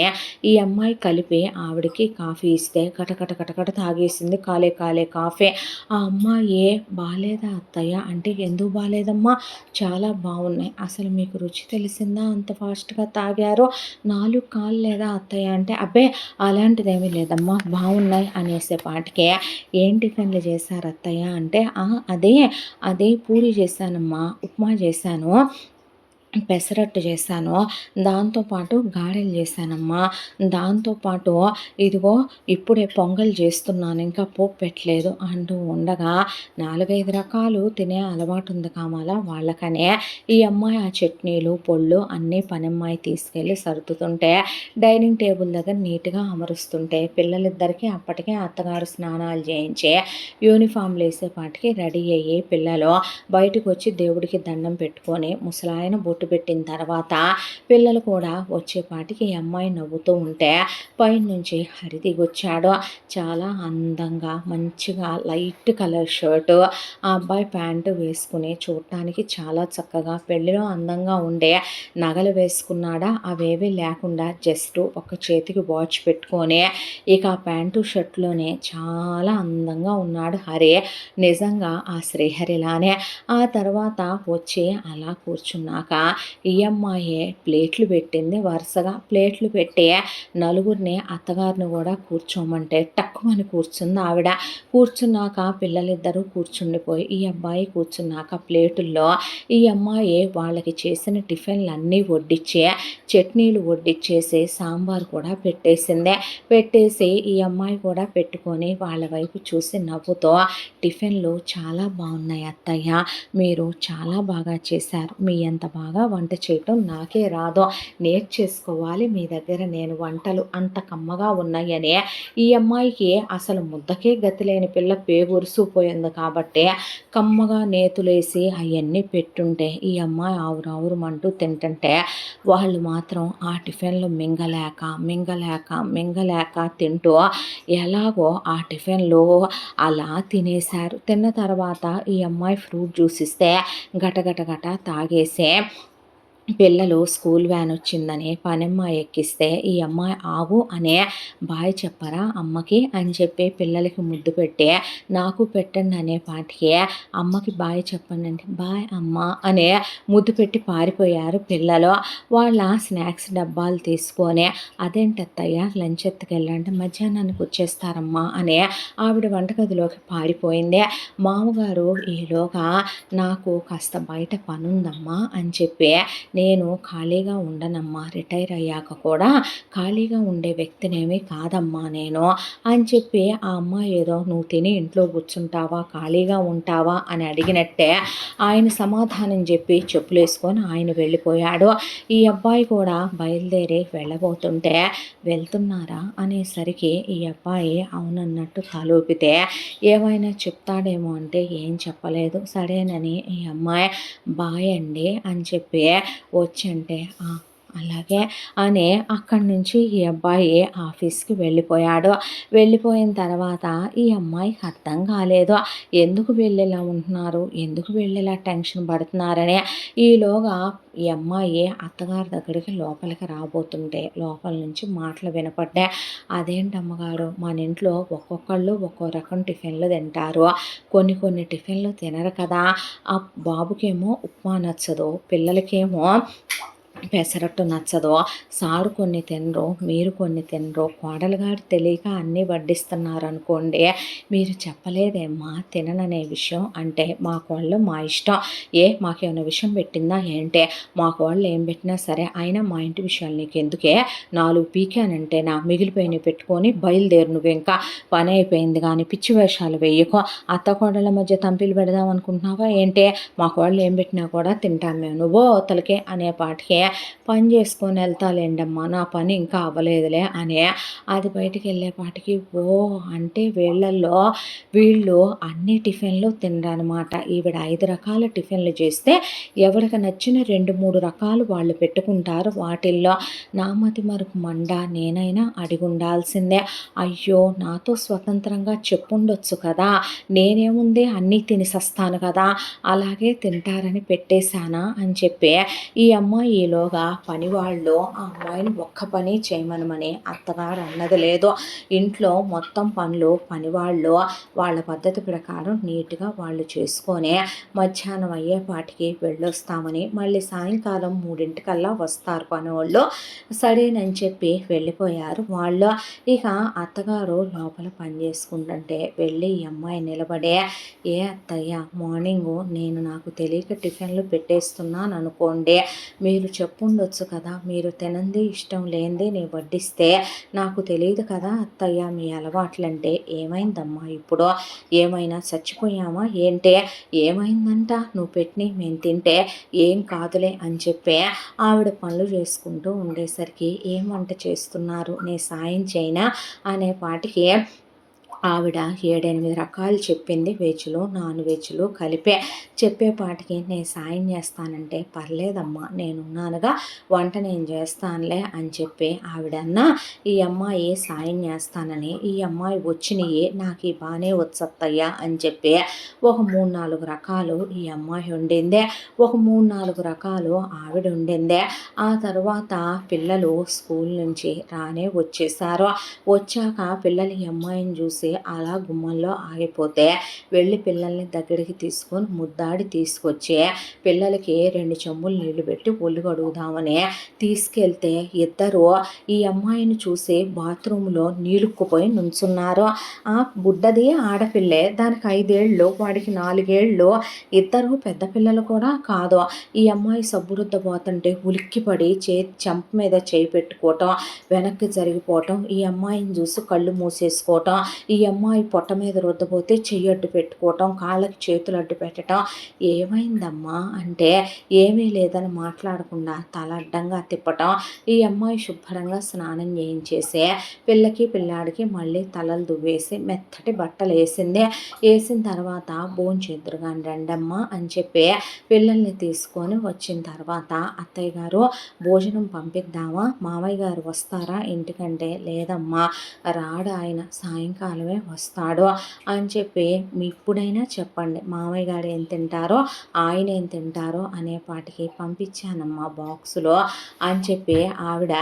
ఈ అమ్మాయి కలిపి ఆవిడకి కాఫీ ఇస్తే కటకట కటకట తాగేసింది కాలే కాఫీ. ఆ అమ్మాయి బాలేదా అత్తయ్య అంటే ఎందుకు బాలేదమ్మా, చాలా బాగున్నాయి, అసలు మీకు రుచి తెలిసిందా అంత ఫాస్ట్గా తాగారు, 4 కాళ్ళు లేదా అత్తయ్య అంటే అబ్బే అలాంటిదేమీ లేదమ్మా బాగున్నాయి అనేసేపాటికి ఏం టిఫిన్లు చేశారు అత్తయ్య అంటే అదే అదే పూరి చేశానమ్మా, ఉప్మా చేశాను, పెసరట్టు చేశాను, దాంతోపాటు గారెలు చేశానమ్మా, దాంతోపాటు ఇదిగో ఇప్పుడే పొంగల్ చేస్తున్నాను ఇంకా పోపు పెట్టలేదు అంటూ ఉండగా 4-5 రకాలు తినే అలవాటు ఉంది కామాల వాళ్ళకనే ఈ అమ్మాయి ఆ చట్నీలు పొళ్ళు అన్నీ పనమ్మాయి తీసుకెళ్ళి సర్దుతుంటే డైనింగ్ టేబుల్ దగ్గర నీట్గా అమరుస్తుంటే పిల్లలిద్దరికీ అప్పటికే అత్తగారు స్నానాలు చేయించి యూనిఫామ్లు వేసేపాటికి రెడీ అయ్యి పిల్లలు బయటకు వచ్చి దేవుడికి దండం పెట్టుకొని ముసలాయన బొట్టు పెట్టిన తర్వాత పిల్లలు కూడా వచ్చేపాటికి ఈ అమ్మాయి నవ్వుతూ ఉంటే పైనుంచి హరి దిగొచ్చాడు. చాలా అందంగా మంచిగా లైట్ కలర్ షర్టు, ఆ అబ్బాయి ప్యాంటు వేసుకుని చూడటానికి చాలా చక్కగా పెళ్లిలో అందంగా ఉండే నగలు వేసుకున్నాడా అవేవి లేకుండా జస్ట్ ఒక చేతికి వాచ్ పెట్టుకొని ఇక ఆ ప్యాంటు షర్ట్లోనే చాలా అందంగా ఉన్నాడు హరి. నిజంగా ఆ శ్రీహరిలానే. ఆ తర్వాత వచ్చి అలా కూర్చున్నాక ఈ అమ్మాయే ప్లేట్లు పెట్టింది వరుసగా. ప్లేట్లు పెట్టి నలుగురిని అత్తగారిని కూడా కూర్చోమంటే టక్కుమని కూర్చుంది ఆవిడ. కూర్చున్నాక పిల్లలిద్దరూ కూర్చుండిపోయి ఈ అబ్బాయి కూర్చున్నాక ప్లేటుల్లో ఈ అమ్మాయి వాళ్ళకి చేసిన టిఫిన్లు అన్నీ వడ్డిచ్చి చట్నీలు వడ్డిచ్చేసి సాంబార్ కూడా పెట్టేసింది. పెట్టేసి ఈ అమ్మాయి కూడా పెట్టుకొని వాళ్ళ వైపు చూసి నవ్వుతో టిఫిన్లు చాలా బాగున్నాయి అత్తయ్య, మీరు చాలా బాగా చేశారు, మీ అంత బాగా వంట చేయటం నాకే రాదు, నేర్చేసుకోవాలి మీ దగ్గర నేను వంటలు, అంత కమ్మగా ఉన్నాయని ఈ అమ్మాయికి అసలు ముద్దకే గతి లేని పిల్ల పేగురుసుకుపోయింది కాబట్టి కమ్మగా నేతులేసి అవన్నీ పెట్టుంటే ఈ అమ్మాయి ఆవురావురమంటూ తింటుంటే వాళ్ళు మాత్రం ఆ టిఫిన్లు మింగలేక తింటూ ఎలాగో ఆ టిఫిన్లు అలా తినేశారు. తిన్న తర్వాత ఈ అమ్మాయి ఫ్రూట్ జ్యూస్ ఇస్తే గట తాగేసే పిల్లలు స్కూల్ వ్యాన్ వచ్చిందని పనమ్మ ఎక్కిస్తే ఈ అమ్మాయి ఆగు అనే బాయ్ చెప్పరా అమ్మకి అని చెప్పి పిల్లలకి ముద్దు పెట్టి నాకు పెట్టండి అనే పాటికి అమ్మకి బాయ్ చెప్పండి అంటే బాయ్ అమ్మ అనే ముద్దు పెట్టి పారిపోయారు పిల్లలు. వాళ్ళ స్నాక్స్ డబ్బాలు తీసుకొని అదేంటత్తయ్య లంచ్ ఎత్తుకెళ్ళంటే మధ్యాహ్నానికి వచ్చేస్తారమ్మా అనే ఆవిడ వంటగదిలోకి పారిపోయింది. మామగారు ఈలోగా నాకు కాస్త బయట పనుందమ్మా అని చెప్పి నేను ఖాళీగా ఉండనమ్మా, రిటైర్ అయ్యాక కూడా ఖాళీగా ఉండే వ్యక్తినేమీ కాదమ్మా నేను అని చెప్పి ఆ అమ్మాయి ఏదో నువ్వు తిని ఇంట్లో కూర్చుంటావా ఖాళీగా ఉంటావా అని అడిగినట్టే ఆయన సమాధానం చెప్పి చెప్పులేసుకొని ఆయన వెళ్ళిపోయాడు. ఈ అబ్బాయి కూడా బయలుదేరి వెళ్ళబోతుంటే వెళ్తున్నారా అనేసరికి ఈ అబ్బాయి అవునన్నట్టు తలూపితే ఏమైనా చెప్తాడేమో అంటే ఏం చెప్పలేదు. సరేనని ఈ అమ్మాయి బాయ్ అండి అని చెప్పి వచ్చంటే అలాగే అని అక్కడి నుంచి ఈ అబ్బాయి ఆఫీస్‌కి వెళ్ళిపోయాడు. వెళ్ళిపోయిన తర్వాత ఈ అమ్మాయికి అర్థం కాలేదు. ఎందుకు వీళ్ళిలా ఉంటున్నారు? ఎందుకు వీళ్ళిలా టెన్షన్ పడుతున్నారని. ఈలోగా ఈ అమ్మాయి అత్తగారి దగ్గరికి లోపలికి రాబోతుంటే లోపల నుంచి మాటలు వినపడ్డాయి. "అదేంటమ్మగారు మన ఇంట్లో ఒక్కొక్కళ్ళు ఒక్కో రకం టిఫిన్‌లు తింటారు. కొన్ని కొన్ని టిఫిన్‌లు తినరు కదా! ఆ బాబుకేమో ఉప్మా నచ్చదు. పిల్లలకేమో పెసరట్టు నచ్చదు. సారు కొన్ని తినరు. మీరు కొన్ని తినరు. కోడలు గారు తెలియక అన్నీ వడ్డిస్తున్నారనుకోండి. మీరు చెప్పలేదేమ్మా తినననే విషయం అంటే మా కోడలు మా ఇష్టం. మాకేమైనా విషయం పెట్టిందా ఏంటే? మా కోడలు ఏం పెట్టినా సరే అయినా మా ఇంటి విషయాలు నీకెందుకే? 4 పీకానంటేనా మిగిలిపోయినవి పెట్టుకొని బయలుదేరు నువ్వింకా. పని అయిపోయింది గానీ పిచ్చి వేషాలు వెయ్యకు. అత్త కోడళ్ళ మధ్య తంపిలు పెడదాం అనుకుంటున్నావా ఏంటే? మా కోడలు ఏం పెట్టినా కూడా తింటాం మేము. నువ్వో అవతలకే అనే పాటికి పని చేసుకొని వెళ్తాలేండమ్మా నా పని ఇంకా అవ్వలేదులే అని అది బయటికి వెళ్ళేపాటికి అంటే వీళ్ళు అన్ని టిఫిన్లు తినరనమాట. ఈవిడ 5 రకాల టిఫిన్లు చేస్తే ఎవరికి నచ్చిన 2, 3 రకాలు వాళ్ళు పెట్టుకుంటారు. వాటిల్లో నా మతి మరుపు మండ నేనైనా అడిగుండాల్సిందే. అయ్యో నాతో స్వతంత్రంగా చెప్పుండొచ్చు కదా, నేనేముంది అన్నీ తినేసొస్తాను కదా, అలాగే తింటారని పెట్టేశానా అని చెప్పి ఈ అమ్మాయి ఈలోగా పనివాళ్ళు ఆ అమ్మాయిని ఒక్క పని చేయమనమని అత్తగారు అన్నది లేదు. ఇంట్లో మొత్తం పనులు పనివాళ్ళు వాళ్ళ పద్ధతి ప్రకారం నీట్‌గా వాళ్ళు చేసుకొని మధ్యాహ్నం అయ్యేపాటికి వెళ్ళొస్తామని మళ్ళీ సాయంకాలం 3:00కల్లా వస్తారు పనోళ్ళు. సరేనని చెప్పి వెళ్ళిపోయారు వాళ్ళు. ఇక అత్తగారు లోపల పని చేసుకుంటుంటే వెళ్ళి ఈ అమ్మాయి నిలబడి, "ఏ అత్తయ్య మార్నింగు నేను నాకు తెలియక టిఫిన్‌లు పెట్టేస్తున్నాననుకోండి. మీరు చెప్పుండొచ్చు కదా, మీరు తినంది ఇష్టం లేనిదే నేను వడ్డిస్తే నాకు తెలియదు కదా అత్తయ్య మీ అలవాట్లంటే. ఏమైందమ్మా ఇప్పుడు? ఏమైనా చచ్చిపోయామా ఏంటే? ఏమైందంట? నువ్వు పెట్టినయి మేము తింటే ఏం కాదులే" అని చెప్పి ఆవిడ పనులు చేసుకుంటూ ఉండేసరికి "ఏం వంట చేస్తున్నారు? నేను సాయం చేయనా" అనే పాటికి ఆవిడ 7, 8 రకాలు చెప్పింది. వెజ్‌లు, నాన్ వెజ్‌లు కలిపే. చెప్పేపాటికి నేను సాయం చేస్తానంటే, "పర్లేదమ్మా నేనున్నానుగా వంట నేను చేస్తానులే" అని చెప్పి ఆవిడన్నా. ఈ అమ్మాయి సాయం చేస్తానని ఈ అమ్మాయి వచ్చినయి "నాకి బానే వచ్చత్తయ్య" అని చెప్పి ఒక 3, 4 రకాలు ఈ అమ్మాయి వండింది. ఒక 3, 4 రకాలు ఆవిడ వండింది. ఆ తర్వాత పిల్లలు స్కూల్ నుంచి రానే వచ్చేసారు. వచ్చాక పిల్లలు ఈ అమ్మాయిని చూసి అలా గుమ్మంలో ఆగిపోతే వెళ్ళి పిల్లల్ని దగ్గరికి తీసుకొని ముద్దాడి తీసుకొచ్చి పిల్లలకి 2 చెంబులు నీళ్లు పెట్టి ఒళ్ళు కడుగుదామని తీసుకెళ్తే ఇద్దరు ఈ అమ్మాయిని చూసి బాత్రూంలో నీళ్ళుక్కుపోయి నుంచున్నారు. ఆ బుడ్డది ఆడపిల్లే, దానికి 5 ఏళ్ళు వాడికి 4 ఏళ్ళు. ఇద్దరు పెద్ద పిల్లలు కూడా కాదు. ఈ అమ్మాయి సబ్బు రుద్దబోతుంటే ఉలిక్కిపడి చెంప మీద చేయి పెట్టుకోవటం, వెనక్కి జరిగిపోవటం, ఈ అమ్మాయిని చూసి కళ్ళు మూసేసుకోవటం, ఈ అమ్మాయి పొట్ట మీద రుద్దబోతే చెయ్యి అడ్డు పెట్టుకోవటం, కాళ్ళకి చేతులు అడ్డు పెట్టడం. "ఏమైందమ్మా" అంటే ఏమీ లేదని మాట్లాడకుండా తల అడ్డంగా తిప్పటం. ఈ అమ్మాయి శుభ్రంగా స్నానం చేయించేసి పిల్లకి పిల్లాడికి మళ్ళీ తలలు దువ్వేసి మెత్తటి బట్టలు వేసింది. వేసిన తర్వాత "భోంచేద్దురు గాని రండమ్మా" అని చెప్పి పిల్లల్ని తీసుకొని వచ్చిన తర్వాత "అత్తయ్య గారు భోజనం పంపిద్దామా? మామయ్య గారు వస్తారా ఇంటికంటే?" "లేదమ్మా రాడు ఆయన, సాయంకాలమే వస్తాడు" అని చెప్పి "ఇప్పుడైనా చెప్పండి మామయ్య గారు ఏం తింటారో ఆయన ఏం తింటారో అనేపాటికి పంపించానమ్మా బాక్సులో" అని చెప్పి ఆవిడ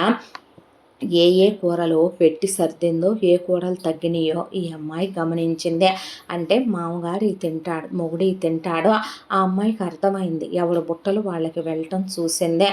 ఏ కూరలు పెట్టి సర్దిందో, ఏ కూరలు తగ్గినాయో ఈ అమ్మాయి గమనించింది. అంటే మామగారు ఇది తింటాడు, మొగుడు ఇది తింటాడు. ఆ అమ్మాయికి అర్థమైంది. ఎవరి బుట్టలు వాళ్ళకి వెళ్ళటం చూసిందే.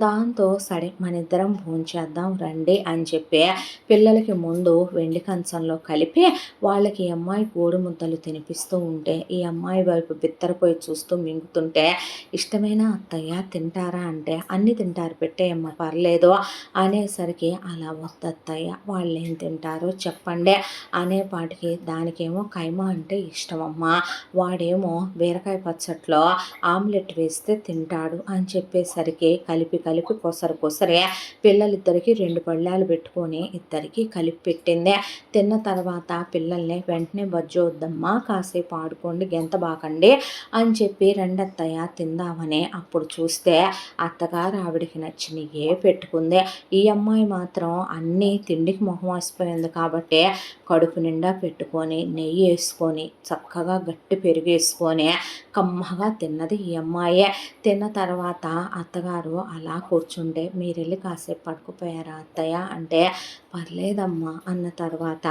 దాంతో సరే మనిద్దరం భోంచేద్దాం రండి అని చెప్పి పిల్లలకి ముందు వెండి కంచంలో కలిపి వాళ్ళకి ఈ అమ్మాయి కోడి ముద్దలు తినిపిస్తూ ఉంటే ఈ అమ్మాయి వైపు బిత్తరపోయి చూస్తూ మింగుతుంటే "ఇష్టమేనా అత్తయ్య తింటారా" అంటే "అన్నీ తింటారు పెట్టేయమ్మ పర్లేదు" అనేసరికి అలా వద్దత్తయ్య, వాళ్ళేం తింటారో చెప్పండి అనేపాటికి దానికేమో కైమా అంటే ఇష్టమమ్మా, వాడేమో బీరకాయ పచ్చట్లో ఆమ్లెట్ వేస్తే తింటాడు అని చెప్పేసరికి కలిపి కొసరే పిల్లలిద్దరికీ 2 పళ్ళాలు పెట్టుకొని ఇద్దరికీ కలిపి పెట్టింది. తిన్న తర్వాత పిల్లల్ని వెంటనే బజ్జొద్దమ్మా, కాసేపు ఆడుకోండి, గెంత బాకండి అని చెప్పి రెండత్తయ్య తిందామని అప్పుడు చూస్తే అత్తగారు ఆవిడికి నచ్చినయే పెట్టుకుంది. ఈ అమ్మాయి మాత్రం అన్నీ తిండికి మొహం వాసిపోయింది కాబట్టి కడుపు నిండా పెట్టుకొని నెయ్యి వేసుకొని చక్కగా గట్టి పెరుగేసుకొని కమ్మగా తిన్నది ఈ అమ్మాయే. తిన్న తర్వాత అత్తగారు అలా కూర్చుంటే మీరెళ్ళి కాసేపు పడుకుపోయారా అత్తయ్య అంటే, పర్లేదమ్మా అన్న తర్వాత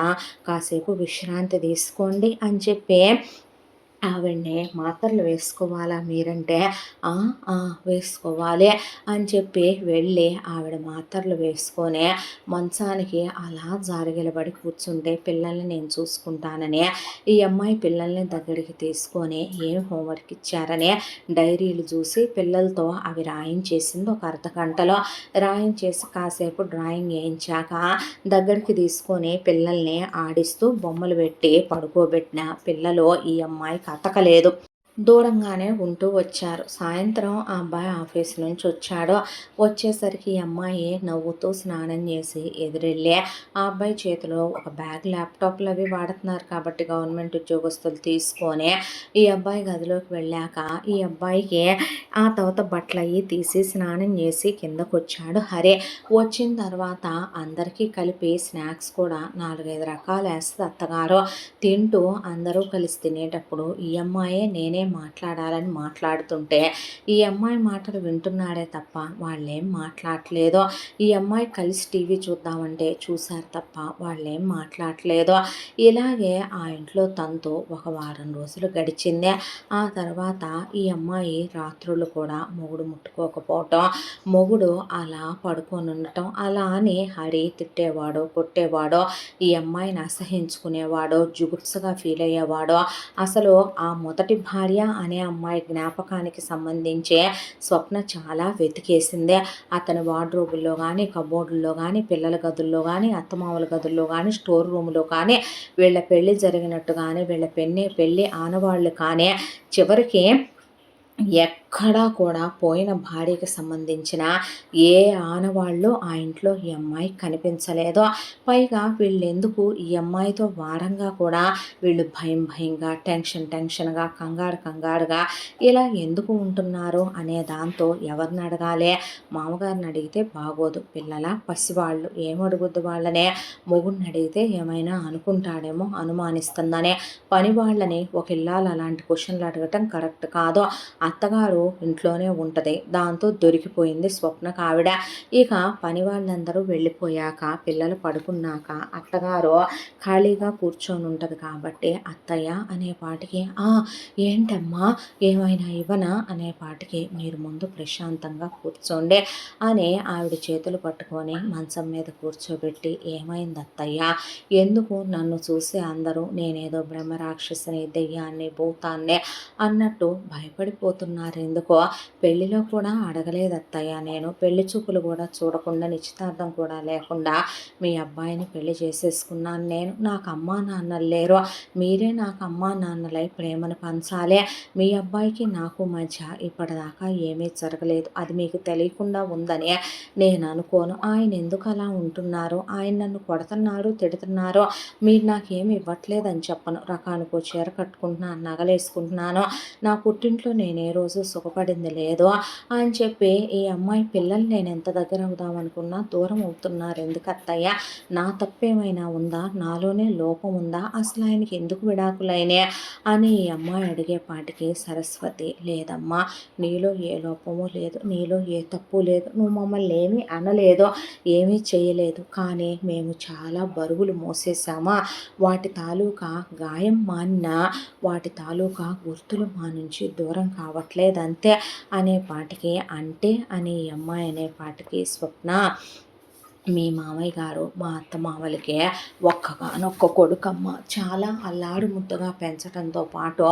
కాసేపు విశ్రాంతి తీసుకోండి అని చెప్పి ఆవిడని మాత్రలు వేసుకోవాలా మీరంటే, "ఆ ఆ వేసుకోవాలి" అని చెప్పి వెళ్ళి ఆవిడ మాత్రలు వేసుకొని మంచానికి అలా జారిగిలబడి కూర్చుంటే పిల్లల్ని నేను చూసుకుంటానని ఈ అమ్మాయి పిల్లల్ని దగ్గరికి తీసుకొని ఏం హోంవర్క్ ఇచ్చారని డైరీలు చూసి పిల్లలతో అవి రాయించేసింది. ఒక అర్ధగంటలో రాయించేసి కాసేపు డ్రాయింగ్ వేయించాక దగ్గరికి తీసుకొని పిల్లల్ని ఆడిస్తూ బొమ్మలు పెట్టి పడుకోబెట్టిన పిల్లలు ఈ అమ్మాయి కతకలేదు. దూరంగానే ఉంటూ వచ్చారు. సాయంత్రం ఆ అబ్బాయి ఆఫీస్ నుంచి వచ్చాడు. వచ్చేసరికి ఈ అమ్మాయి నవ్వుతూ స్నానం చేసి ఎదురెళ్ళి ఆ అబ్బాయి చేతిలో ఒక బ్యాగ్, ల్యాప్టాప్లు అవి వాడుతున్నారు కాబట్టి గవర్నమెంట్ ఉద్యోగస్తులు తీసుకొని ఈ అబ్బాయి గదిలోకి వెళ్ళాక ఈ అబ్బాయికి ఆ తర్వాత బట్టలు అవి తీసి స్నానం చేసి కిందకు వచ్చాడు హరి. వచ్చిన తర్వాత అందరికీ కలిపి స్నాక్స్ కూడా 4-5 రకాలు వేస్తుంది అత్తగారు. తింటూ అందరూ కలిసి తినేటప్పుడు ఈ అమ్మాయే నేనే మాట్లాడాలని మాట్లాడుతుంటే ఈ అమ్మాయి మాటలు వింటున్నాడే తప్ప వాళ్ళేం మాట్లాడట్లేదు. ఈ అమ్మాయి కలిసి టీవీ చూద్దామంటే చూశారు తప్ప వాళ్ళేం మాట్లాడట్లేదు. ఇలాగే ఆ ఇంట్లో తనతో ఒక వారం రోజులు గడిచింది. ఆ తర్వాత ఈ అమ్మాయి రాత్రులు కూడా మొగుడు ముట్టుకోకపోవటం, మొగుడు అలా పడుకొని ఉండటం, అలా అని హరి తిట్టేవాడో కొట్టేవాడో, ఈ అమ్మాయిని అసహించుకునేవాడో, జుగుప్సగా ఫీల్ అయ్యేవాడో. అసలు ఆ మొదటి భార్య అనే అమ్మాయి జ్ఞాపకానికి సంబంధించి స్వప్న చాలా వెతికేసింది. అతని వార్డ్రోబుల్లో కానీ, కబోర్డుల్లో కానీ, పిల్లల గదుల్లో కానీ, అత్తమామల గదుల్లో కానీ, స్టోర్ రూమ్లో కానీ, వీళ్ళ పెళ్ళి జరిగినట్టు కానీ, వీళ్ళ పెళ్ళి ఆనవాళ్ళు కానీ, చివరికి ఎక్కడా కూడా పోయిన భార్యకి సంబంధించిన ఏ ఆనవాళ్ళు ఆ ఇంట్లో ఈ అమ్మాయి కనిపించలేదు. పైగా వీళ్ళెందుకు ఈ అమ్మాయితో వారంగా కూడా వీళ్ళు భయంగా, టెన్షన్గా, కంగారుగా ఇలా ఎందుకు ఉంటున్నారు అనే దాంతో ఎవరిని అడగాలి? మామగారిని అడిగితే బాగోదు, పిల్లల పసివాళ్ళు ఏమడుగుద్దు వాళ్ళనే, మొగుడిని అడిగితే ఏమైనా అనుకుంటాడేమో అనుమానిస్తుందనే, పని వాళ్ళని ఒక ఇల్లాలు అలాంటి క్వశ్చన్లు అడగటం కరెక్ట్ కాదు. అత్తగారు ఇంట్లోనే ఉంటుంది. దాంతో దొరికిపోయింది స్వప్నకు ఆవిడ. ఇక పని వాళ్ళందరూ వెళ్ళిపోయాక పిల్లలు పడుకున్నాక అత్తగారు ఖాళీగా కూర్చొని ఉంటుంది కాబట్టి అత్తయ్య అనేపాటికి ఏంటమ్మా ఏమైనా ఇవ్వనా అనేపాటికి మీరు ముందు ప్రశాంతంగా కూర్చోండి అని ఆవిడ చేతులు పట్టుకొని మంచం మీద కూర్చోబెట్టి ఏమైంది అత్తయ్య, ఎందుకు నన్ను చూసి అందరూ నేనేదో బ్రహ్మరాక్షసిని, దెయ్యాన్ని, భూతాన్ని అన్నట్టు భయపడిపోతున్నారు ఎందుకో? పెళ్లిలో కూడా అడగలేదు అత్తయ్య, నేను పెళ్లి చూపులు కూడా చూడకుండా, నిశ్చితార్థం కూడా లేకుండా మీ అబ్బాయిని పెళ్లి చేసేసుకున్నాను నేను. నాకు అమ్మా నాన్నలు లేరు, మీరే నాకు అమ్మా నాన్నలై ప్రేమను పంచాలే. మీ అబ్బాయికి నాకు మధ్య ఇప్పటిదాకా ఏమీ జరగలేదు, అది మీకు తెలియకుండా ఉందని నేను అనుకోను. ఆయన ఎందుకు అలా ఉంటున్నారు? ఆయన నన్ను కొడుతున్నారు, తిడుతున్నారు, మీరు నాకేమి ఇవ్వట్లేదని చెప్పను. రకానికో చీర కట్టుకుంటున్నాను, నగలేసుకుంటున్నాను, నా పుట్టింట్లో నేను ఏ రోజు సుఖపడింది లేదు అని చెప్పి ఈ అమ్మాయి పిల్లలు నేను ఎంత దగ్గర అవుదామనుకున్నా దూరం అవుతున్నారు ఎందుకు అత్తయ్య? నా తప్పేమైనా ఉందా? నాలోనే లోపం ఉందా? అసలు ఆయనకి ఎందుకు విడాకులైనా అని ఈ అమ్మాయి అడిగేపాటికి సరస్వతి, లేదమ్మా, నీలో ఏ లోపము లేదు, నీలో ఏ తప్పు లేదు, నువ్వు మమ్మల్ని ఏమీ అనలేదు, ఏమీ చేయలేదు, కానీ మేము చాలా బరువులు మోసేసామా, వాటి తాలూకా గాయం మానినా వాటి తాలూకా గుర్తులు మా నుంచి దూరం కావట్లేదంతే అనేపాటికి, అంటే అని ఈ అమ్మాయి అనేపాటికి స్వప్న మీ మామయ్య గారు మా అత్త మామలకి ఒక్కగానొక్క కొడుకమ్మ. చాలా అల్లాడు ముద్దుగా పెంచడంతో పాటు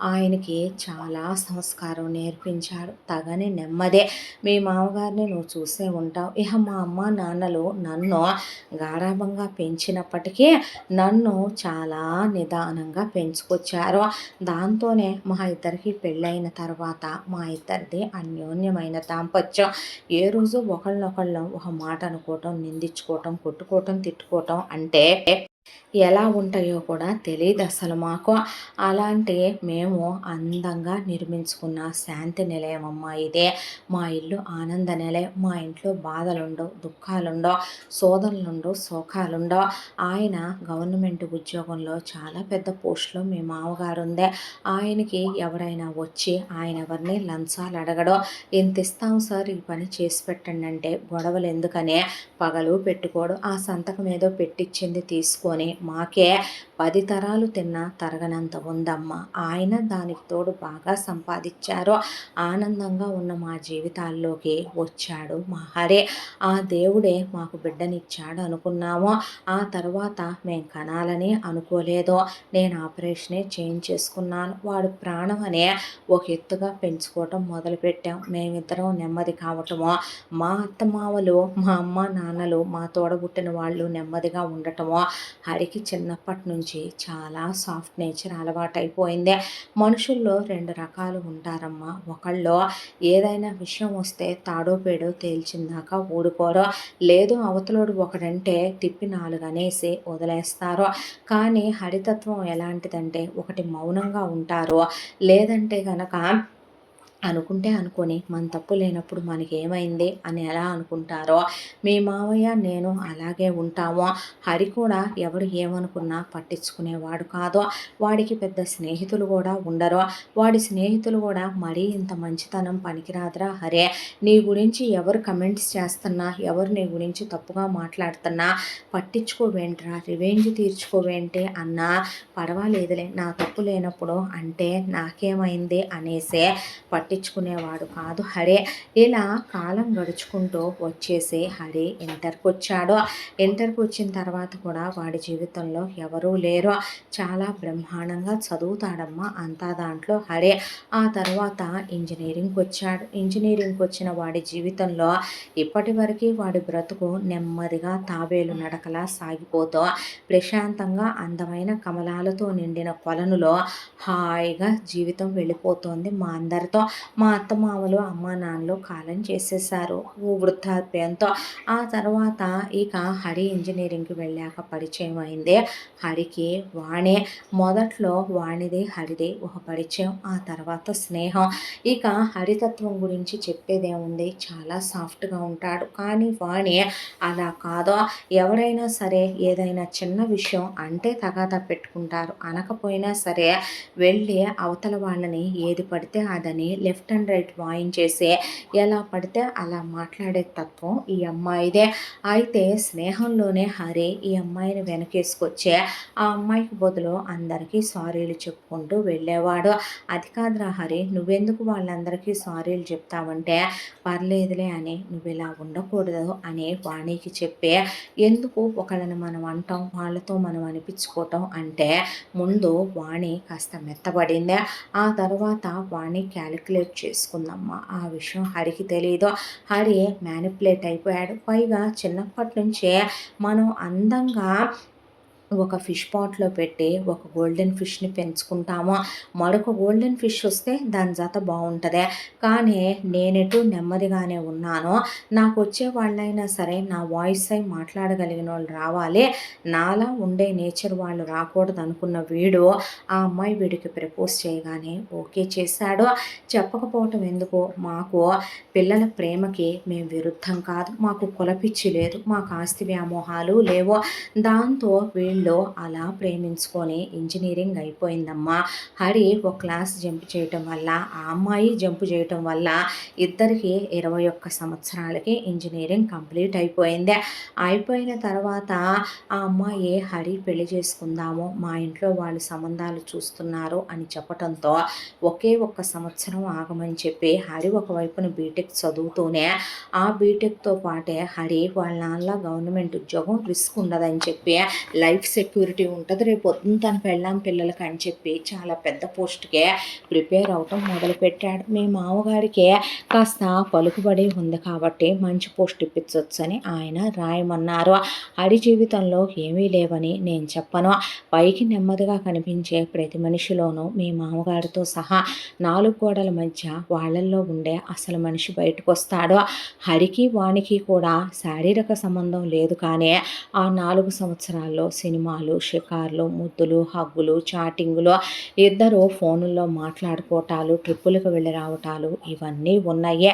ఆయనకి చాలా సంస్కారం నేర్పించాడు. తగని నెమ్మదే. మీ మామగారిని నువ్వు చూసే ఉంటావు. ఇహ మా అమ్మ నాన్నలు నన్ను గారాబంగా పెంచినప్పటికీ నన్ను చాలా నిదానంగా పెంచుకొచ్చారు. దాంతోనే మా ఇద్దరికి పెళ్ళైన తర్వాత మా ఇద్దరిది అన్యోన్యమైన దాంపత్యం. ఏ రోజు ఒకళ్ళనొకళ్ళం ఒక మాట అనుకోవటం, నిందించుకోవటం, కొట్టుకోవటం, తిట్టుకోవటం అంటే ఎలా ఉంటాయో కూడా తెలీదసలు మాకు. అలాంటి మేము అందంగా నిర్మించుకున్న శాంతి నిలయమమ్మా ఇదే. మా ఇల్లు ఆనంద నిలయం. మా ఇంట్లో బాధలుండవు, దుఃఖాలుండవు, శోధనలుండవు, శోకాలుండవు. ఆయన గవర్నమెంట్ ఉద్యోగంలో చాలా పెద్ద పోస్టులో మీ మామగారు ఉందే. ఆయనకి ఎవరైనా వచ్చి ఆయన ఎవరిని లంచాలు అడగడం, ఎంత ఇస్తాం సార్ ఈ పని చేసి పెట్టండి అంటే గొడవలు ఎందుకనే పగలు పెట్టుకోడు. ఆ సంతకం ఏదో పెట్టించింది తీసుకొని మాకే 10 తరాలు తిన్నా తరగనంత ఉందమ్మా. ఆయన దానికి తోడు బాగా సంపాదించారు. ఆనందంగా ఉన్న మా జీవితాల్లోకి వచ్చాడు మా హరే. ఆ దేవుడే మాకు బిడ్డనిచ్చాడు అనుకున్నాము. ఆ తర్వాత మేము కనాలని అనుకోలేదు. నేను ఆపరేషనే చేసుకున్నాను. వాడు ప్రాణం అనే ఒక ఎత్తుగా పెంచుకోవటం మొదలుపెట్టాం. మేమిద్దరం నెమ్మది కావటము, మా అత్తమామలు, మా అమ్మ నాన్నలు, మా తోడబుట్టిన వాళ్ళు నెమ్మదిగా ఉండటము. హరికి చిన్నప్పటి నుంచి చాలా సాఫ్ట్ నేచర్ అలవాటైపోయింది. మనుషుల్లో 2 రకాలు ఉంటారమ్మా. ఒకళ్ళు ఏదైనా విషయం వస్తే తాడో పేడో తేల్చిందాకా ఊరుకోరు. లేదు అవతలోడు ఒకడంటే తిప్పి 4 అనేసి వదిలేస్తారు. కానీ హరితత్వం ఎలాంటిదంటే ఒకటి మౌనంగా ఉంటారు, లేదంటే గనక అనుకుంటే అనుకొని మన తప్పు లేనప్పుడు మనకేమైంది అని ఎలా అనుకుంటారో మీ మావయ్య నేను అలాగే ఉంటాము. హరి కూడా ఎవరు ఏమనుకున్నా పట్టించుకునేవాడు కాదు. వాడికి పెద్ద స్నేహితులు కూడా ఉండరు. వాడి స్నేహితులు కూడా మరీ ఇంత మంచితనం పనికిరాదురా హరే, నీ గురించి ఎవరు కమెంట్స్ చేస్తున్నా, ఎవరు నీ గురించి తప్పుగా మాట్లాడుతున్నా పట్టించుకోవేంట్రా, రివెంజ్ తీర్చుకోవేంటి అన్నా పర్వాలేదులే, నా తప్పు లేనప్పుడు అంటే నాకేమైంది అనేసే పట్టించుకునేవాడు కాదు హరి. ఇలా కాలం గడుచుకుంటూ వచ్చేసి హరి ఇంటర్కి వచ్చాడు. ఇంటర్కి వచ్చిన తర్వాత కూడా వాడి జీవితంలో ఎవరూ లేరు. చాలా బ్రహ్మాండంగా చదువుతాడమ్మా అంతా దాంట్లో హరి. ఆ తర్వాత ఇంజనీరింగ్కి వచ్చాడు. ఇంజనీరింగ్కి వచ్చిన వాడి జీవితంలో ఇప్పటి వరకు వాడి బ్రతుకు నెమ్మదిగా తాబేలు నడకలా సాగిపోతూ ప్రశాంతంగా అందమైన కమలాలతో నిండిన కొలనులో హాయిగా జీవితం వెళ్ళిపోతోంది మా అందరితో. మా అత్తమామలు అమ్మా నాన్నలు కాలం చేసేసారు వృద్ధాప్యంతో. ఆ తర్వాత ఇక హరి ఇంజనీరింగ్కి వెళ్ళాక పరిచయం అయింది హరికి వాణి. మొదట్లో వాణిది హరిది ఒక పరిచయం, ఆ తర్వాత స్నేహం. ఇక హరితత్వం గురించి చెప్పేదేముంది, చాలా సాఫ్ట్గా ఉంటాడు. కానీ వాణి అలా కాదు. ఎవరైనా సరే ఏదైనా చిన్న విషయం అంటే తగాదా పెట్టుకుంటారు. అనకపోయినా సరే వెళ్ళి అవతల వాళ్ళని ఏది పడితే అదని లెఫ్ట్ అండ్ రైట్ వాయించేసి ఎలా పడితే అలా మాట్లాడే తత్వం ఈ అమ్మాయిదే. అయితే స్నేహంలోనే హరి ఈ అమ్మాయిని వెనకేసుకొచ్చే ఆ అమ్మాయికి బదులు అందరికీ సారీలు చెప్పుకుంటూ వెళ్ళేవాడు. అది కాదురా హరి, నువ్వెందుకు వాళ్ళందరికీ సారీలు చెప్తావంటే పర్లేదులే అని, నువ్వు ఇలా ఉండకూడదు అని వాణికి చెప్పి, ఎందుకు ఒకళ్ళని మనం అంటాం వాళ్ళతో మనం అనిపించుకోవటం అంటే ముందు వాణి కాస్త మెత్తబడింది. ఆ తర్వాత వాణి క్యాలిక్యులేట్ చేసుకుందమ్మా. ఆ విషయం హరికి తెలీదు. హరి మ్యానిపులేట్ అయిపోయాడు. పైగా చిన్నప్పటి నుంచే మనం అందంగా ఒక ఫిష్ పాట్లో పెట్టి ఒక గోల్డెన్ ఫిష్ని పెంచుకుంటాము. మరొక గోల్డెన్ ఫిష్ వస్తే దాని జత బాగుంటుంది. కానీ నేనెటు నెమ్మదిగానే ఉన్నాను. నాకు వచ్చే వాళ్ళైనా సరే నా వాయిస్ అయి మాట్లాడగలిగిన వాళ్ళు రావాలి, నాలా ఉండే నేచర్ వాళ్ళు రాకూడదు అనుకున్న వీడు ఆ అమ్మాయి వీడికి ప్రపోజ్ చేయగానే ఓకే చేశాడు. చెప్పకపోవటం ఎందుకు, మాకు పిల్లల ప్రేమకి మేము విరుద్ధం కాదు, మాకు కులపిచ్చి లేదు, మాకు ఆస్తి వ్యామోహాలు లేవు. దాంతో వీళ్ళు వీళ్ళు అలా ప్రేమించుకొని ఇంజనీరింగ్ అయిపోయిందమ్మా. హరి ఒక క్లాస్ జంప్ చేయటం వల్ల, ఆ అమ్మాయి జంప్ చేయటం వల్ల ఇద్దరికి 21 సంవత్సరాలకి ఇంజనీరింగ్ కంప్లీట్ అయిపోయింది. అయిపోయిన తర్వాత ఆ అమ్మాయి హరి పెళ్లి చేసుకుందాము, మా ఇంట్లో వాళ్ళు సంబంధాలు చూస్తున్నారు అని చెప్పటంతో ఒకే ఒక్క సంవత్సరం ఆగమని చెప్పి హరి ఒకవైపున బీటెక్ చదువుతూనే ఆ బీటెక్తో పాటే హరి వాళ్ళ నాన్న గవర్నమెంట్ ఉద్యోగం రిస్క్ ఉండదని చెప్పి, లైఫ్ సెక్యూరిటీ ఉంటుంది రేపు పొద్దున్న తన పెళ్ళాం పిల్లలకి అని చెప్పి చాలా పెద్ద పోస్ట్కే ప్రిపేర్ అవటం మొదలుపెట్టాడు. మీ మామగారికి కాస్త పలుకుబడి ఉంది కాబట్టి మంచి పోస్ట్ ఇప్పించవచ్చని ఆయన రాయమన్నారు. హరి జీవితంలో ఏమీ లేవని నేను చెప్పను. పైకి నెమ్మదిగా కనిపించే ప్రతి మనిషిలోనూ మీ మామగారితో సహా 4 గోడల మధ్య వాళ్ళల్లో ఉండే అసలు మనిషి బయటకు వస్తాడు. హరికి వానికి కూడా శారీరక సంబంధం లేదు, కానీ ఆ 4 సంవత్సరాల్లో సినిమాలు, షికార్లు, ముద్దులు, హగ్గులు, చాటింగులు, ఇద్దరు ఫోనుల్లో మాట్లాడుకోవటాలు, ట్రిప్పులకు వెళ్ళి రావటాలు ఇవన్నీ ఉన్నాయి.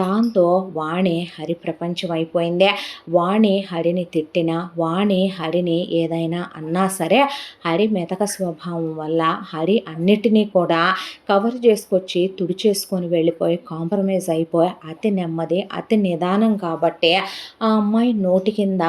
దాంతో వాణి హరి ప్రపంచం అయిపోయింది. వాణి హరిని తిట్టినా, వాణి హరిని ఏదైనా అన్నా సరే హరి మెతక స్వభావం వల్ల హరి అన్నిటినీ కూడా కవర్ చేసుకొచ్చి తుడిచేసుకొని వెళ్ళిపోయి కాంప్రమైజ్ అయిపోయి అతి నెమ్మది, అతి నిదానం కాబట్టి ఆ అమ్మాయి నోటి కింద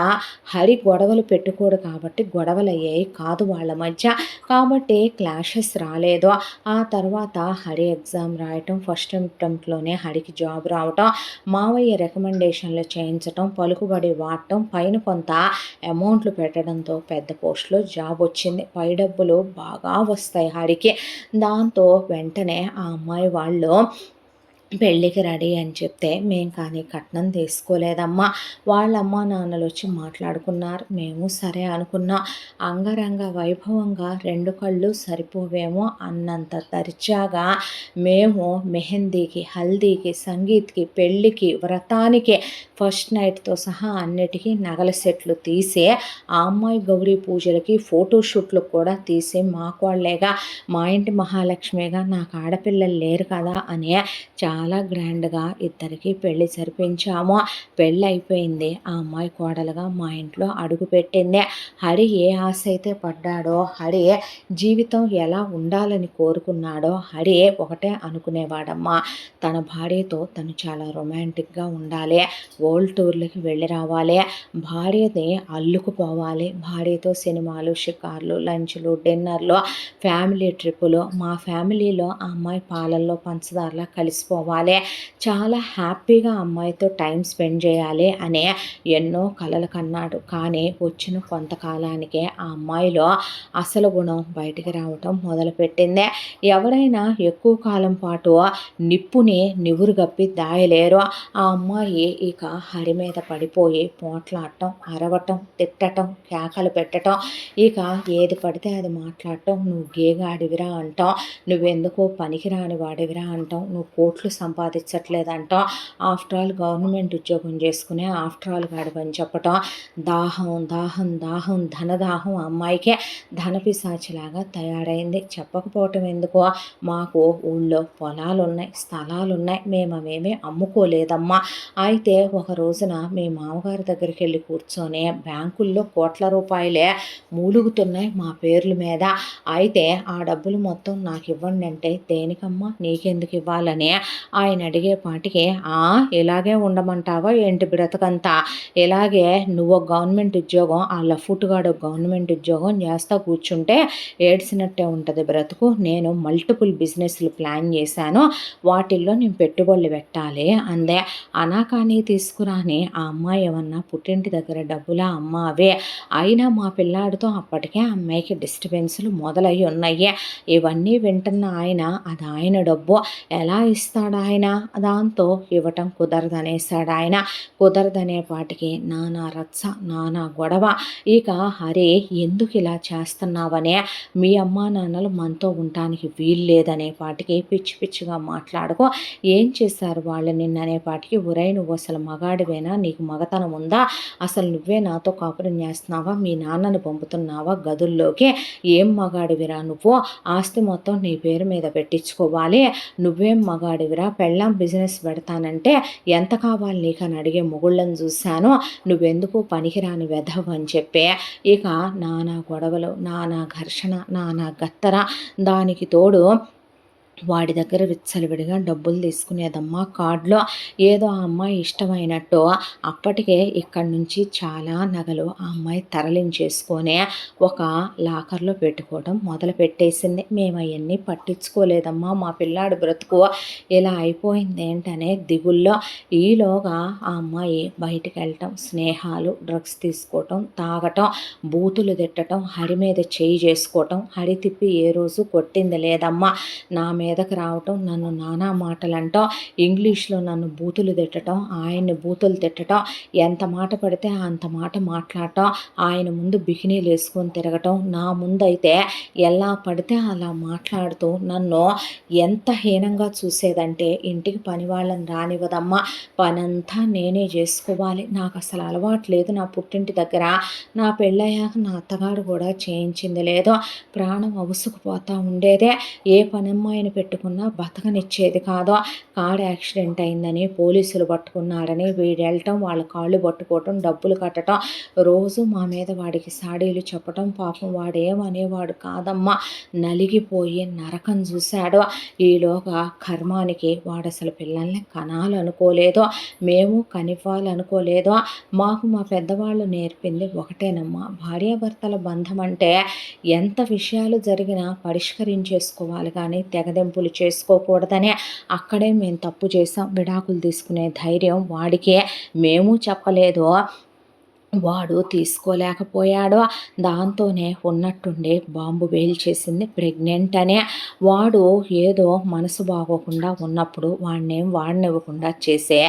హరి గొడవలు పెట్టుకోడు కాబట్టి గొడవలు అయ్యాయి కాదు వాళ్ళ మధ్య, కాబట్టి క్లాషెస్ రాలేదు. ఆ తర్వాత హరి ఎగ్జామ్ రాయటం, ఫస్ట్ అటెంప్ట్లోనే హరికి జాబ్ రావటం, మావయ్య రికమెండేషన్లు చేయించటం, పలుకుబడి వాడటం, పైన కొంత అమౌంట్లు పెట్టడంతో పెద్ద పోస్ట్లో జాబ్ వచ్చింది. పై డబ్బులు బాగా వస్తాయి హరికి. దాంతో వెంటనే ఆ అమ్మాయి వాళ్ళు పెళ్ళికి రెడీ అని చెప్తే మేము కానీ కట్నం తీసుకోలేదమ్మా. వాళ్ళ అమ్మ నాన్నలు వచ్చి మాట్లాడుకున్నారు. మేము సరే అనుకున్నాం. అంగరంగ వైభవంగా 2 కళ్ళు సరిపోవేమో అన్నంత దర్జాగా మేము మెహందీకి, హల్దీకి, సంగీత్కి, పెళ్ళికి, వ్రతానికి, ఫస్ట్ నైట్తో సహా అన్నిటికీ నగల సెట్లు తీసి, ఆ అమ్మాయి గౌరీ పూజలకి, ఫోటోషూట్లకు కూడా తీసి మాకోళ్ళేగా, మా ఇంటి మహాలక్ష్మిగా, నాకు ఆడపిల్లలు లేరు కదా అని చాలా గ్రాండ్గా ఇద్దరికి పెళ్ళి జరిపించాము. పెళ్ళి అయిపోయింది. ఆ అమ్మాయి కోడలుగా మా ఇంట్లో అడుగు పెట్టింది. హరి ఏ ఆశ అయితే పడ్డాడో, హరి జీవితం ఎలా ఉండాలని కోరుకున్నాడో హరి ఒకటే అనుకునేవాడమ్మా, తన భార్యతో తను చాలా రొమాంటిక్గా ఉండాలి, వరల్డ్ టూర్లకి వెళ్ళి రావాలి, భార్యని అల్లుకుపోవాలి, భార్యతో సినిమాలు, షికార్లు, లంచ్లు, డిన్నర్లు, ఫ్యామిలీ ట్రిప్పులు, మా ఫ్యామిలీలో ఆ అమ్మాయి పాలల్లో పంచదారలా కలిసిపోవాలి, చాలా హ్యాపీగా అమ్మాయితో టైం స్పెండ్ చేయాలి అనే ఎన్నో కలలు కన్నాడు. కానీ వచ్చిన కొంతకాలానికే ఆ అమ్మాయిలో అసలు గుణం బయటికి రావటం మొదలుపెట్టింది. ఎవరైనా ఎక్కువ కాలం పాటు నిప్పుని నివురుగప్పి దాయలేరు. ఆ అమ్మాయి ఇక హరి మీద పడిపోయి పోట్లాడటం, అరవటం, తిట్టటం, కేకలు పెట్టడం, ఇక ఏది పడితే అది మాట్లాడటం, నువ్వు గేగాడివిరా అంటాం, నువ్వెందుకో పనికిరాని వాడివిరా అంటాం, నువ్వు కోట్లు సంపాదించట్లేదంటాం, ఆఫ్టర్ ఆల్ గవర్నమెంట్ ఉద్యోగం చేసుకునే ఆఫ్టర్ ఆల్ గాడివని చెప్పటం, దాహం దాహం దాహం ధనదాహం అమ్మాయికే ధనపిశాచిలాగా తయారైంది. చెప్పకపోవటం ఎందుకో, మాకు ఊళ్ళో పొలాలు ఉన్నాయి, స్థలాలు ఉన్నాయి, మేము అవేమీ అమ్ముకోలేదమ్మా. అయితే ఒక రోజున మీ మామగారి దగ్గరికి వెళ్ళి కూర్చొని బ్యాంకుల్లో కోట్ల రూపాయలే మూలుగుతున్నాయి మా పేర్ల మీద, అయితే ఆ డబ్బులు మొత్తం నాకు ఇవ్వండి అంటే, దేనికమ్మా నీకెందుకు ఇవ్వాలని ఆయన అడిగేపాటికి, ఇలాగే ఉండమంటావా ఏంటి బ్రతకంతా, ఇలాగే నువ్వు గవర్నమెంట్ ఉద్యోగం, ఆ లఫుటుగాడు గవర్నమెంట్ ఉద్యోగం చేస్తా కూర్చుంటే ఏడ్చినట్టే ఉంటుంది బ్రతుకు, నేను మల్టిపుల్ బిజినెస్లు ప్లాన్ చేశాను, వాటిల్లో నేను పెట్టుబడులు పెట్టాలి అందే. అనా కానీ తీసుకురాని ఆ అమ్మాయి ఏమన్నా పుట్టింటి దగ్గర డబ్బులా అమ్మ అవే, అయినా మా పిల్లాడితో అప్పటికే అమ్మాయికి డిస్టర్బెన్స్లు మొదలయ్యి ఉన్నాయి. ఇవన్నీ వింటున్న ఆయన, అది ఆయన డబ్బు ఎలా ఇస్తాడు ఆయన, దాంతో ఇవ్వటం కుదరదనేసాడు ఆయన. కుదరదనే పాటికి నానా రచ్చ, నానా గొడవ. ఇక హరి ఎందుకు ఇలా చేస్తున్నావనే, మీ అమ్మా నాన్నలు మనతో ఉండటానికి వీలు లేదనే పాటికి పిచ్చి పిచ్చిగా మాట్లాడుకో, ఏం చేశారు వాళ్ళు నిన్ననే పాటికి, ఒరేయ్ నువ్వు అసలు మగాడివేనా, నీకు మగతనం ఉందా, అసలు నువ్వే నాతో కాపురం చేస్తున్నావా, మీ నాన్నని పంపుతున్నావా గదుల్లోకి, ఏం మగాడివిరా నువ్వు, ఆస్తి మొత్తం నీ పేరు మీద పెట్టించుకోవాలి, నువ్వేం మగాడివిరా, పెళ్ళాం బిజినెస్ పెడతానంటే ఎంత కావాలి నీకు అని అడిగే మొగుళ్ళని చూశాను, నువ్వెందుకు పనికిరాని వెధవ అని చెప్పి ఇక నానా గొడవలు, నానా ఘర్షణ, నానా గత్తర. దానికి తోడు వాడి దగ్గర విచ్చలవిడిగా డబ్బులు తీసుకునేదమ్మా కార్డులో. ఏదో ఆ అమ్మాయి ఇష్టమైనట్టు అప్పటికే ఇక్కడి నుంచి చాలా నగలు ఆ అమ్మాయి తరలించేసుకొని ఒక లాకర్లో పెట్టుకోవడం మొదలు పెట్టేసింది. మేము అవన్నీ పట్టించుకోలేదమ్మా, మా పిల్లాడు బ్రతుకు ఇలా అయిపోయింది ఏంటనే దిగుల్లో. ఈలోగా ఆ అమ్మాయి బయటికి వెళ్ళటం, స్నేహాలు, డ్రగ్స్ తీసుకోవటం, తాగటం, బూతులు తిట్టడం, హరి మీద చేయి చేసుకోవటం. హరి తిప్పి ఏ రోజు కొట్టింది లేదమ్మా. నా మీదకి రావటం, నన్ను నానా మాటలు అంటాం, ఇంగ్లీష్లో నన్ను బూతులు తిట్టడం, ఆయన్ని బూతులు తిట్టడం, ఎంత మాట పడితే అంత మాట మాట్లాడటం, ఆయన ముందు బికినీలు వేసుకొని తిరగటం, నా ముందైతే ఎలా పడితే అలా మాట్లాడుతూ నన్ను ఎంత హీనంగా చూసేదంటే ఇంటికి పని వాళ్ళని రానివ్వదమ్మా, పనంతా నేనే చేసుకోవాలి, నాకు అసలు అలవాటు లేదు నా పుట్టింటి దగ్గర, నా పెళ్ళయ్యాక నా అత్తగారు కూడా చేయించింది లేదు, ప్రాణం అవసుకుపోతూ ఉండేదే, ఏ పనమ్మాయిని పెట్టుకున్నా బతకనిచ్చేది కాదు. కారు యాక్సిడెంట్ అయిందని పోలీసులు పట్టుకున్నారని వీడు వెళ్ళటం, వాళ్ళ కాళ్ళు పట్టుకోవటం, డబ్బులు కట్టడం, రోజు మా మీద వాడికి సాడీలు చెప్పటం. పాపం వాడేమనేవాడు కాదమ్మా, నలిగిపోయి నరకం చూశాడు. ఈలోగా కర్మానికి వాడు అసలు పిల్లల్ని కనాలనుకోలేదు, మేము కనివ్వాలనుకోలేదు. మాకు మా పెద్దవాళ్ళు నేర్పింది ఒకటేనమ్మా, భార్యాభర్తల బంధం అంటే ఎంత విషయాలు జరిగినా పరిష్కరించేసుకోవాలి కానీ తెగదెంపులు చేసుకోకూడదనే అక్కడే మేము తప్పు చేసాం. విడాకులు తీసుకునే ధైర్యం వాడికే మేము చెప్పలేదు, వాడు తీసుకోలేకపోయాడు. దాంతోనే ఉన్నట్టుండి బాంబు పేల్చేసింది ప్రెగ్నెంట్ అనే. వాడు ఏదో మనసు బాగోకుండా ఉన్నప్పుడు వాడినేం వాడినివ్వకుండా చేసే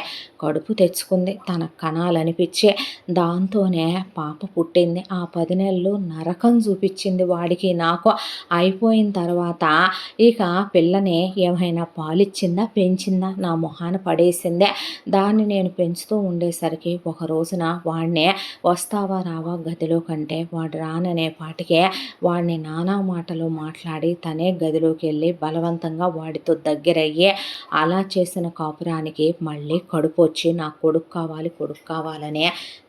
కడుపు తెచ్చుకుంది, తన కణాలనిపించే. దాంతోనే పాప పుట్టింది. ఆ 10 నెలలు నరకం చూపించింది వాడికి నాకు. అయిపోయిన తర్వాత ఇక పిల్లని ఏమైనా పాలిచ్చిందా, పెంచిందా, నా మొహాన పడేసిందే. దాన్ని నేను పెంచుతూ ఉండేసరికి ఒక రోజున వాడిని వస్తావా రావా గదిలో కంటే వాడు రాననే పాటికే వాడిని నానా మాటలు మాట్లాడి తనే గదిలోకి వెళ్ళి బలవంతంగా వాడితో దగ్గరయ్యే అలా చేసిన కాపురానికి మళ్ళీ కడుపు వచ్చి నాకు కొడుకు కావాలనే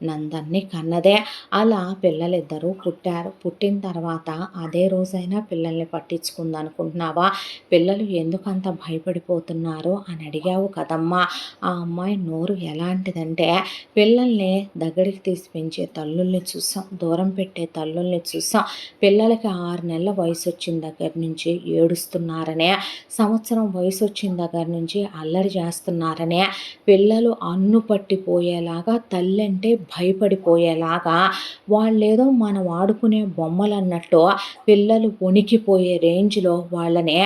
నందన్ని కన్నదే. అలా పిల్లలిద్దరూ పుట్టారు. పుట్టిన తర్వాత అదే రోజైనా పిల్లల్ని పట్టించుకుందనుకుంటున్నావా, పిల్లలు ఎందుకంత భయపడిపోతున్నారు అని అడిగావు కదమ్మా. ఆ అమ్మాయి నోరు ఎలాంటిదంటే పిల్లల్ని దగ్గరికి తీసి పెంచే తల్లుల్ని చూసాం, దూరం పెట్టే తల్లుల్ని చూసాం. పిల్లలకి 6 నెలల వయసు వచ్చిన దగ్గర నుంచి ఏడుస్తున్నారనే, సంవత్సరం వయసు వచ్చిన దగ్గర నుంచి అల్లరి చేస్తున్నారనే, పిల్లలు అన్ను పట్టిపోయేలాగా, తల్లి అంటే భయపడిపోయేలాగా, వాళ్ళేదో మనం ఆడుకునే బొమ్మలు అన్నట్టు పిల్లలు వణికిపోయే రేంజ్లో వాళ్ళని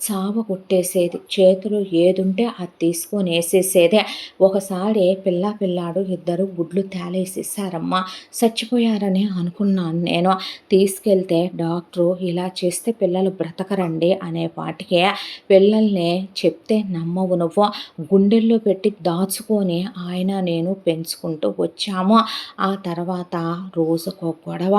చావ కొట్టేసేది. చేతిలో ఏదుంటే అది తీసుకొని వేసేసేదే. ఒకసారి పిల్లాడు ఇద్దరు గుడ్లు తేలేసేసారమ్మా, చచ్చిపోయారని అనుకున్నాను నేను. తీసుకెళ్తే డాక్టరు ఇలా చేస్తే పిల్లలు బ్రతకరండి అనే పాటికే పిల్లల్ని చెప్తే నమ్మవు నువ్వు, గుండెల్లో పెట్టి దాచుకొని ఆయన నేను పెంచుకుంటూ వచ్చాము. ఆ తర్వాత రోజుకో గొడవ,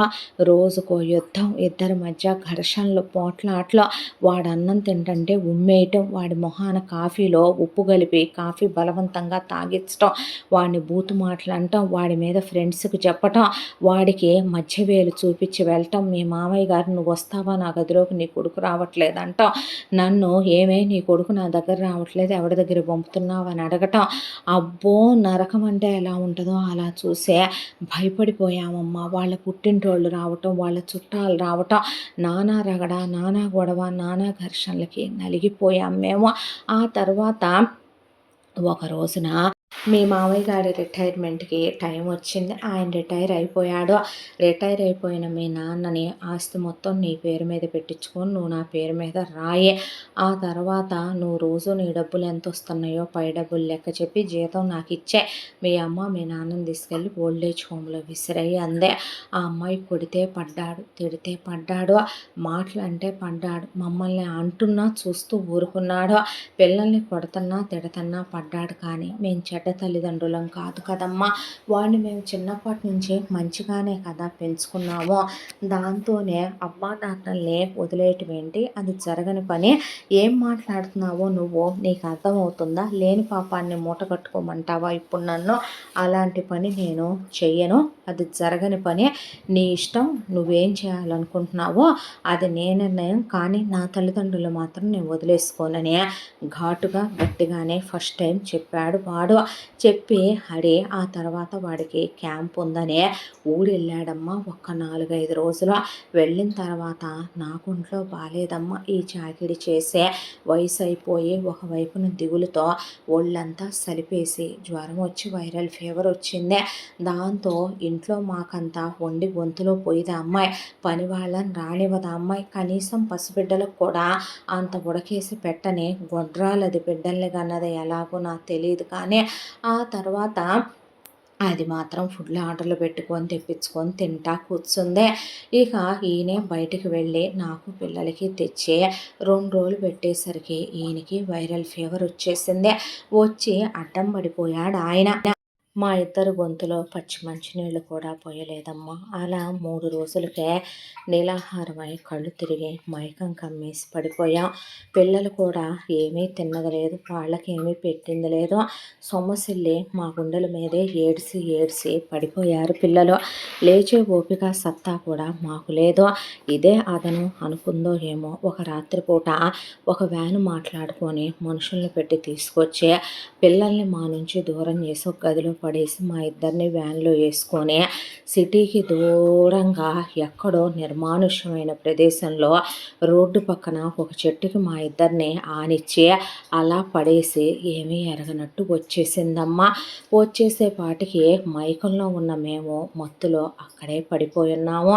రోజుకో యుద్ధం, ఇద్దరి మధ్య ఘర్షణలు, పోట్లాట్లు. వాడు అన్నం తింటంటే ఉమ్మేయటం, వాడి మొహాన కాఫీలో ఉప్పు కలిపి కాఫీ బలవంతంగా తాగించటం, వాడిని బూతు మాటలంటాం, వాడి మీద ఫ్రెండ్స్కి చెప్పటం, వాడికి మధ్య వేలు చూపించి వెళ్ళటం, మీ మామయ్య గారు నువ్వు వస్తావా నా గదిలోకి, నీ కొడుకు రావట్లేదంటాం, నన్ను ఏమే నీ కొడుకు నా దగ్గర రావట్లేదు ఎవరి దగ్గర పంపుతున్నావు అని అడగటం. అబ్బో, నరకం అంటే ఎలా ఉంటుందో అలా చూసే భయపడిపోయామమ్మా. వాళ్ళ పుట్టింటోళ్ళు రావటం, వాళ్ళ చుట్టాలు రావటం, నానా రగడ, నానా గొడవ, నానా ఘర్షణలకి నలిగిపోయాం మేము. ఆ తర్వాత ఒక రోజున మీ మామయ్య గారి రిటైర్మెంట్కి టైం వచ్చింది. ఆయన రిటైర్ అయిపోయాడు. రిటైర్ అయిపోయిన మీ నాన్నని ఆస్తి మొత్తం నీ పేరు మీద పెట్టించుకొని నువ్వు నా పేరు మీద రాయే. ఆ తర్వాత నువ్వు రోజు నీ డబ్బులు ఎంత వస్తున్నాయో పై డబ్బులు లెక్క చెప్పి జీతం నాకు ఇచ్చే. మీ అమ్మ మీ నాన్నని తీసుకెళ్ళి ఓల్డేజ్ హోమ్లో విసిరయ్యి అందే. ఆ అమ్మాయి కొడితే పడ్డాడు, తిడితే పడ్డాడు, మాటలు అంటే పడ్డాడు, మమ్మల్ని అంటున్నా చూస్తూ ఊరుకున్నాడు. పిల్లల్ని కొడుతున్నా తిడుతున్నా పడ్డాడు. కానీ మేము చెడ్డ తల్లిదండ్రులం కాదు కదమ్మా. వాడిని మేము చిన్నప్పటి నుంచి మంచిగానే కదా పెంచుకున్నాము. దాంతోనే అమ్మా నాన్నల్ని వదిలేయటం ఏంటి? అది జరగని పని. ఏం మాట్లాడుతున్నావో నువ్వు? నీకు అర్థమవుతుందా? లేని పాపాన్ని మూట కట్టుకోమంటావా ఇప్పుడు నన్ను? అలాంటి పని నేను చెయ్యను. అది జరగని పని. నీ ఇష్టం. నువ్వేం చేయాలనుకుంటున్నావో అది నే నిర్ణయం. కానీ నా తల్లిదండ్రులు మాత్రం నేను వదిలేసుకోనని ఘాటుగా గట్టిగానే ఫస్ట్ టైం చెప్పాడు వాడు. చెప్పి ఆ తర్వాత వాడికి క్యాంప్ ఉందని ఊరెళ్ళాడమ్మా. ఒక్క 4-5 రోజులు వెళ్ళిన తర్వాత నాకు ఒంట్లో బాగాలేదమ్మా. ఈ చాకిడి చేసే వయసు అయిపోయి ఒకవైపున దిగులుతో ఒళ్ళంతా సలిపేసి జ్వరం వచ్చి వైరల్ ఫీవర్ వచ్చింది. దాంతో ఇంట్లో మాకంతా వండి గొంతులో పోయిదా అమ్మాయి. పని వాళ్ళని రానివ్వదా అమ్మాయి. కనీసం పసిబిడ్డలకు కూడా అంత ఉడకేసి పెట్టని గొడ్రాలది. బిడ్డల్ని కన్నది ఎలాగో నాకు తెలియదు. కానీ ఆ తర్వాత అది మాత్రం ఫుడ్లు ఆర్డర్లు పెట్టుకొని తెప్పించుకొని తింటా కూర్చుందే. ఇక ఈయనే బయటికి వెళ్ళి నాకు పిల్లలకి తెచ్చి 2 రోజులు పెట్టేసరికి ఈయనకి వైరల్ ఫీవర్ వచ్చేసింది. వచ్చి అడ్డం పడిపోయాడు ఆయన. మా ఇద్దరు గొంతులో పచ్చి మంచినీళ్ళు కూడా పోయలేదమ్మా. అలా 3 రోజులకే నీలాహారమై కళ్ళు తిరిగి మైకం కమ్మేసి పడిపోయాం. పిల్లలు కూడా ఏమీ తిన్నది లేదు, వాళ్ళకేమీ పెట్టింది లేదు. సొమ్మసిల్లి మా గుండెల మీదే ఏడ్చి ఏడ్చి పడిపోయారు పిల్లలు. లేచే ఓపిక సత్తా కూడా మాకు లేదు. ఇదే అదను అనుకుందో ఏమో. ఒక రాత్రిపూట ఒక వ్యాను మాట్లాడుకొని మనుషుల్ని పెట్టి తీసుకొచ్చి పిల్లల్ని మా నుంచి దూరం చేసి ఒక గదిలో పడేసి మా ఇద్దరిని వ్యాన్లో వేసుకొని సిటీకి దూరంగా ఎక్కడో నిర్మానుష్యమైన ప్రదేశంలో రోడ్డు పక్కన ఒక చెట్టుకి మా ఇద్దరిని ఆనిచ్చి అలా పడేసి ఏమీ ఎరగనట్టు వచ్చేసిందమ్మా. వచ్చేసేపాటికి మైకంలో ఉన్న మేము మత్తులో అక్కడే పడిపోయి ఉన్నాము.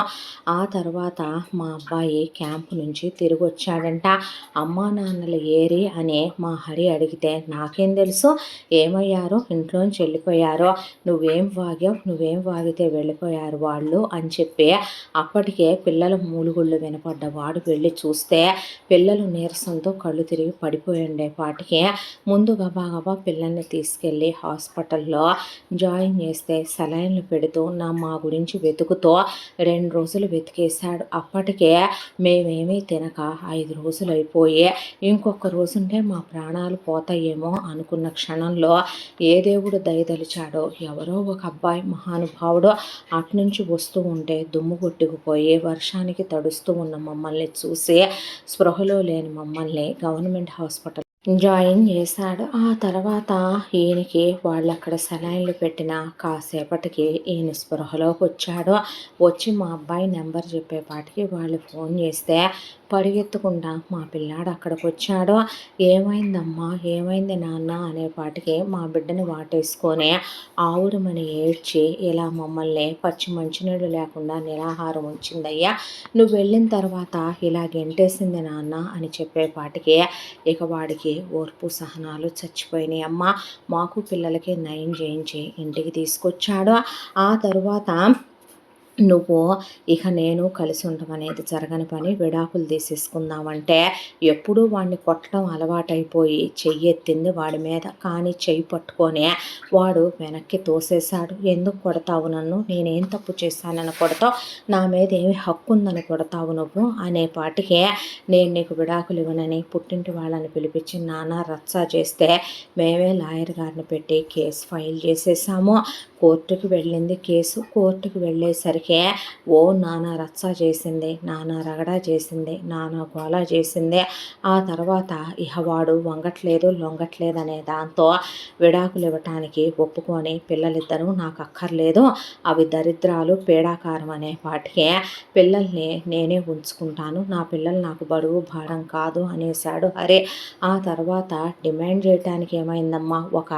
ఆ తర్వాత మా అబ్బాయి క్యాంపు నుంచి తిరిగి వచ్చాడంట. అమ్మా నాన్నలు ఏరి అని మా హరి అడిగితే నాకేం తెలుసు ఏమయ్యారో, ఇంట్లోంచి వెళ్ళిపోయారో, నువ్వేం వాగితే వెళ్ళిపోయారు వాళ్ళు అని చెప్పి అప్పటికే పిల్లల మూలుగుళ్ళు వినపడ్డ వాడు వెళ్ళి చూస్తే పిల్లలు నీరసంతో కళ్ళు తిరిగి పడిపోయి ఉండేపాటికి ముందు గబాగబా పిల్లల్ని తీసుకెళ్ళి హాస్పిటల్లో జాయిన్ చేస్తే సెలైన్లు పెడుతూ మా గురించి వెతుకుతూ 2 రోజులు వెతికేశాడు. అప్పటికే మేమేమీ తినక 5 రోజులు అయిపోయి ఇంకొక రోజుంటే మా ప్రాణాలు పోతాయేమో అనుకున్న క్షణంలో ఏ దేవుడు దయదలిచాడో ఎవరో ఒక అబ్బాయి మహానుభావుడు అటునుంచి వస్తూ ఉంటే దుమ్ము కొట్టుకుపోయి వర్షానికి తడుస్తూ ఉన్న మమ్మల్ని చూసి స్పృహలో లేని మమ్మల్ని గవర్నమెంట్ హాస్పిటల్ జాయిన్ చేశాడు. ఆ తర్వాత ఈయనకి వాళ్ళు అక్కడ సెలైన్లు పెట్టిన కాసేపటికి ఈయన స్పృహలోకి వచ్చాడు. వచ్చి మా అబ్బాయి నెంబర్ చెప్పేపాటికి వాళ్ళు ఫోన్ చేస్తే పరిగెత్తకుండా మా పిల్లాడు అక్కడికి వచ్చాడు. ఏమైందమ్మా, ఏమైంది నాన్న అనేపాటికి మా బిడ్డని వాటేసుకొని ఆవురమని ఏడ్చి ఇలా మమ్మల్ని పచ్చి మంచినీళ్ళు లేకుండా నిరాహారం ఉంచిందయ్యా, నువ్వు వెళ్ళిన తర్వాత ఇలా గెంటేసింది నాన్న అని చెప్పేపాటికి ఇక వాడికి ఓర్పు సహనాలు చచ్చిపోయినాయి అమ్మ. మాకు పిల్లలకి నయం చేయించి ఇంటికి తీసుకొచ్చాడు. ఆ తరువాత నువ్వు ఇక నేను కలిసి ఉండడం అనేది జరగని పని, విడాకులు తీసేసుకుందామంటే ఎప్పుడూ వాడిని కొట్టడం అలవాటైపోయి చెయ్యెత్తింది వాడి మీద. కానీ చెయ్యి పట్టుకొని వాడు వెనక్కి తోసేశాడు. ఎందుకు కొడతావు నన్ను, నేనేం తప్పు చేశానని కొడతావు, నా మీద ఏమి హక్కు ఉందని కొడతావు నువ్వు అనేపాటికే నేను నీకు విడాకులు ఇవ్వనని పుట్టింటి వాళ్ళని పిలిపించి నానా రచ్చ చేస్తే మేమే లాయర్ గారిని పెట్టి కేసు ఫైల్ చేసేసాము. కోర్టుకు వెళ్ళింది కేసు. కోర్టుకు వెళ్ళేసరికి ఓ నానా రచ్చ చేసింది, నానా రగడా చేసింది, నానా గోళ చేసింది. ఆ తర్వాత ఇహ వాడు వంగట్లేదు లొంగట్లేదు అనే దాంతో విడాకులు ఇవ్వటానికి ఒప్పుకొని పిల్లలిద్దరూ నాకు అక్కర్లేదు, అవి దరిద్రాలు పీడాకారం అనే వాటికి పిల్లల్ని నేనే ఉంచుకుంటాను, నా పిల్లలు నాకు బరువు భారం కాదు అనేశాడు హరి. ఆ తర్వాత డిమాండ్ చేయటానికి ఏమైందమ్మా, ఒక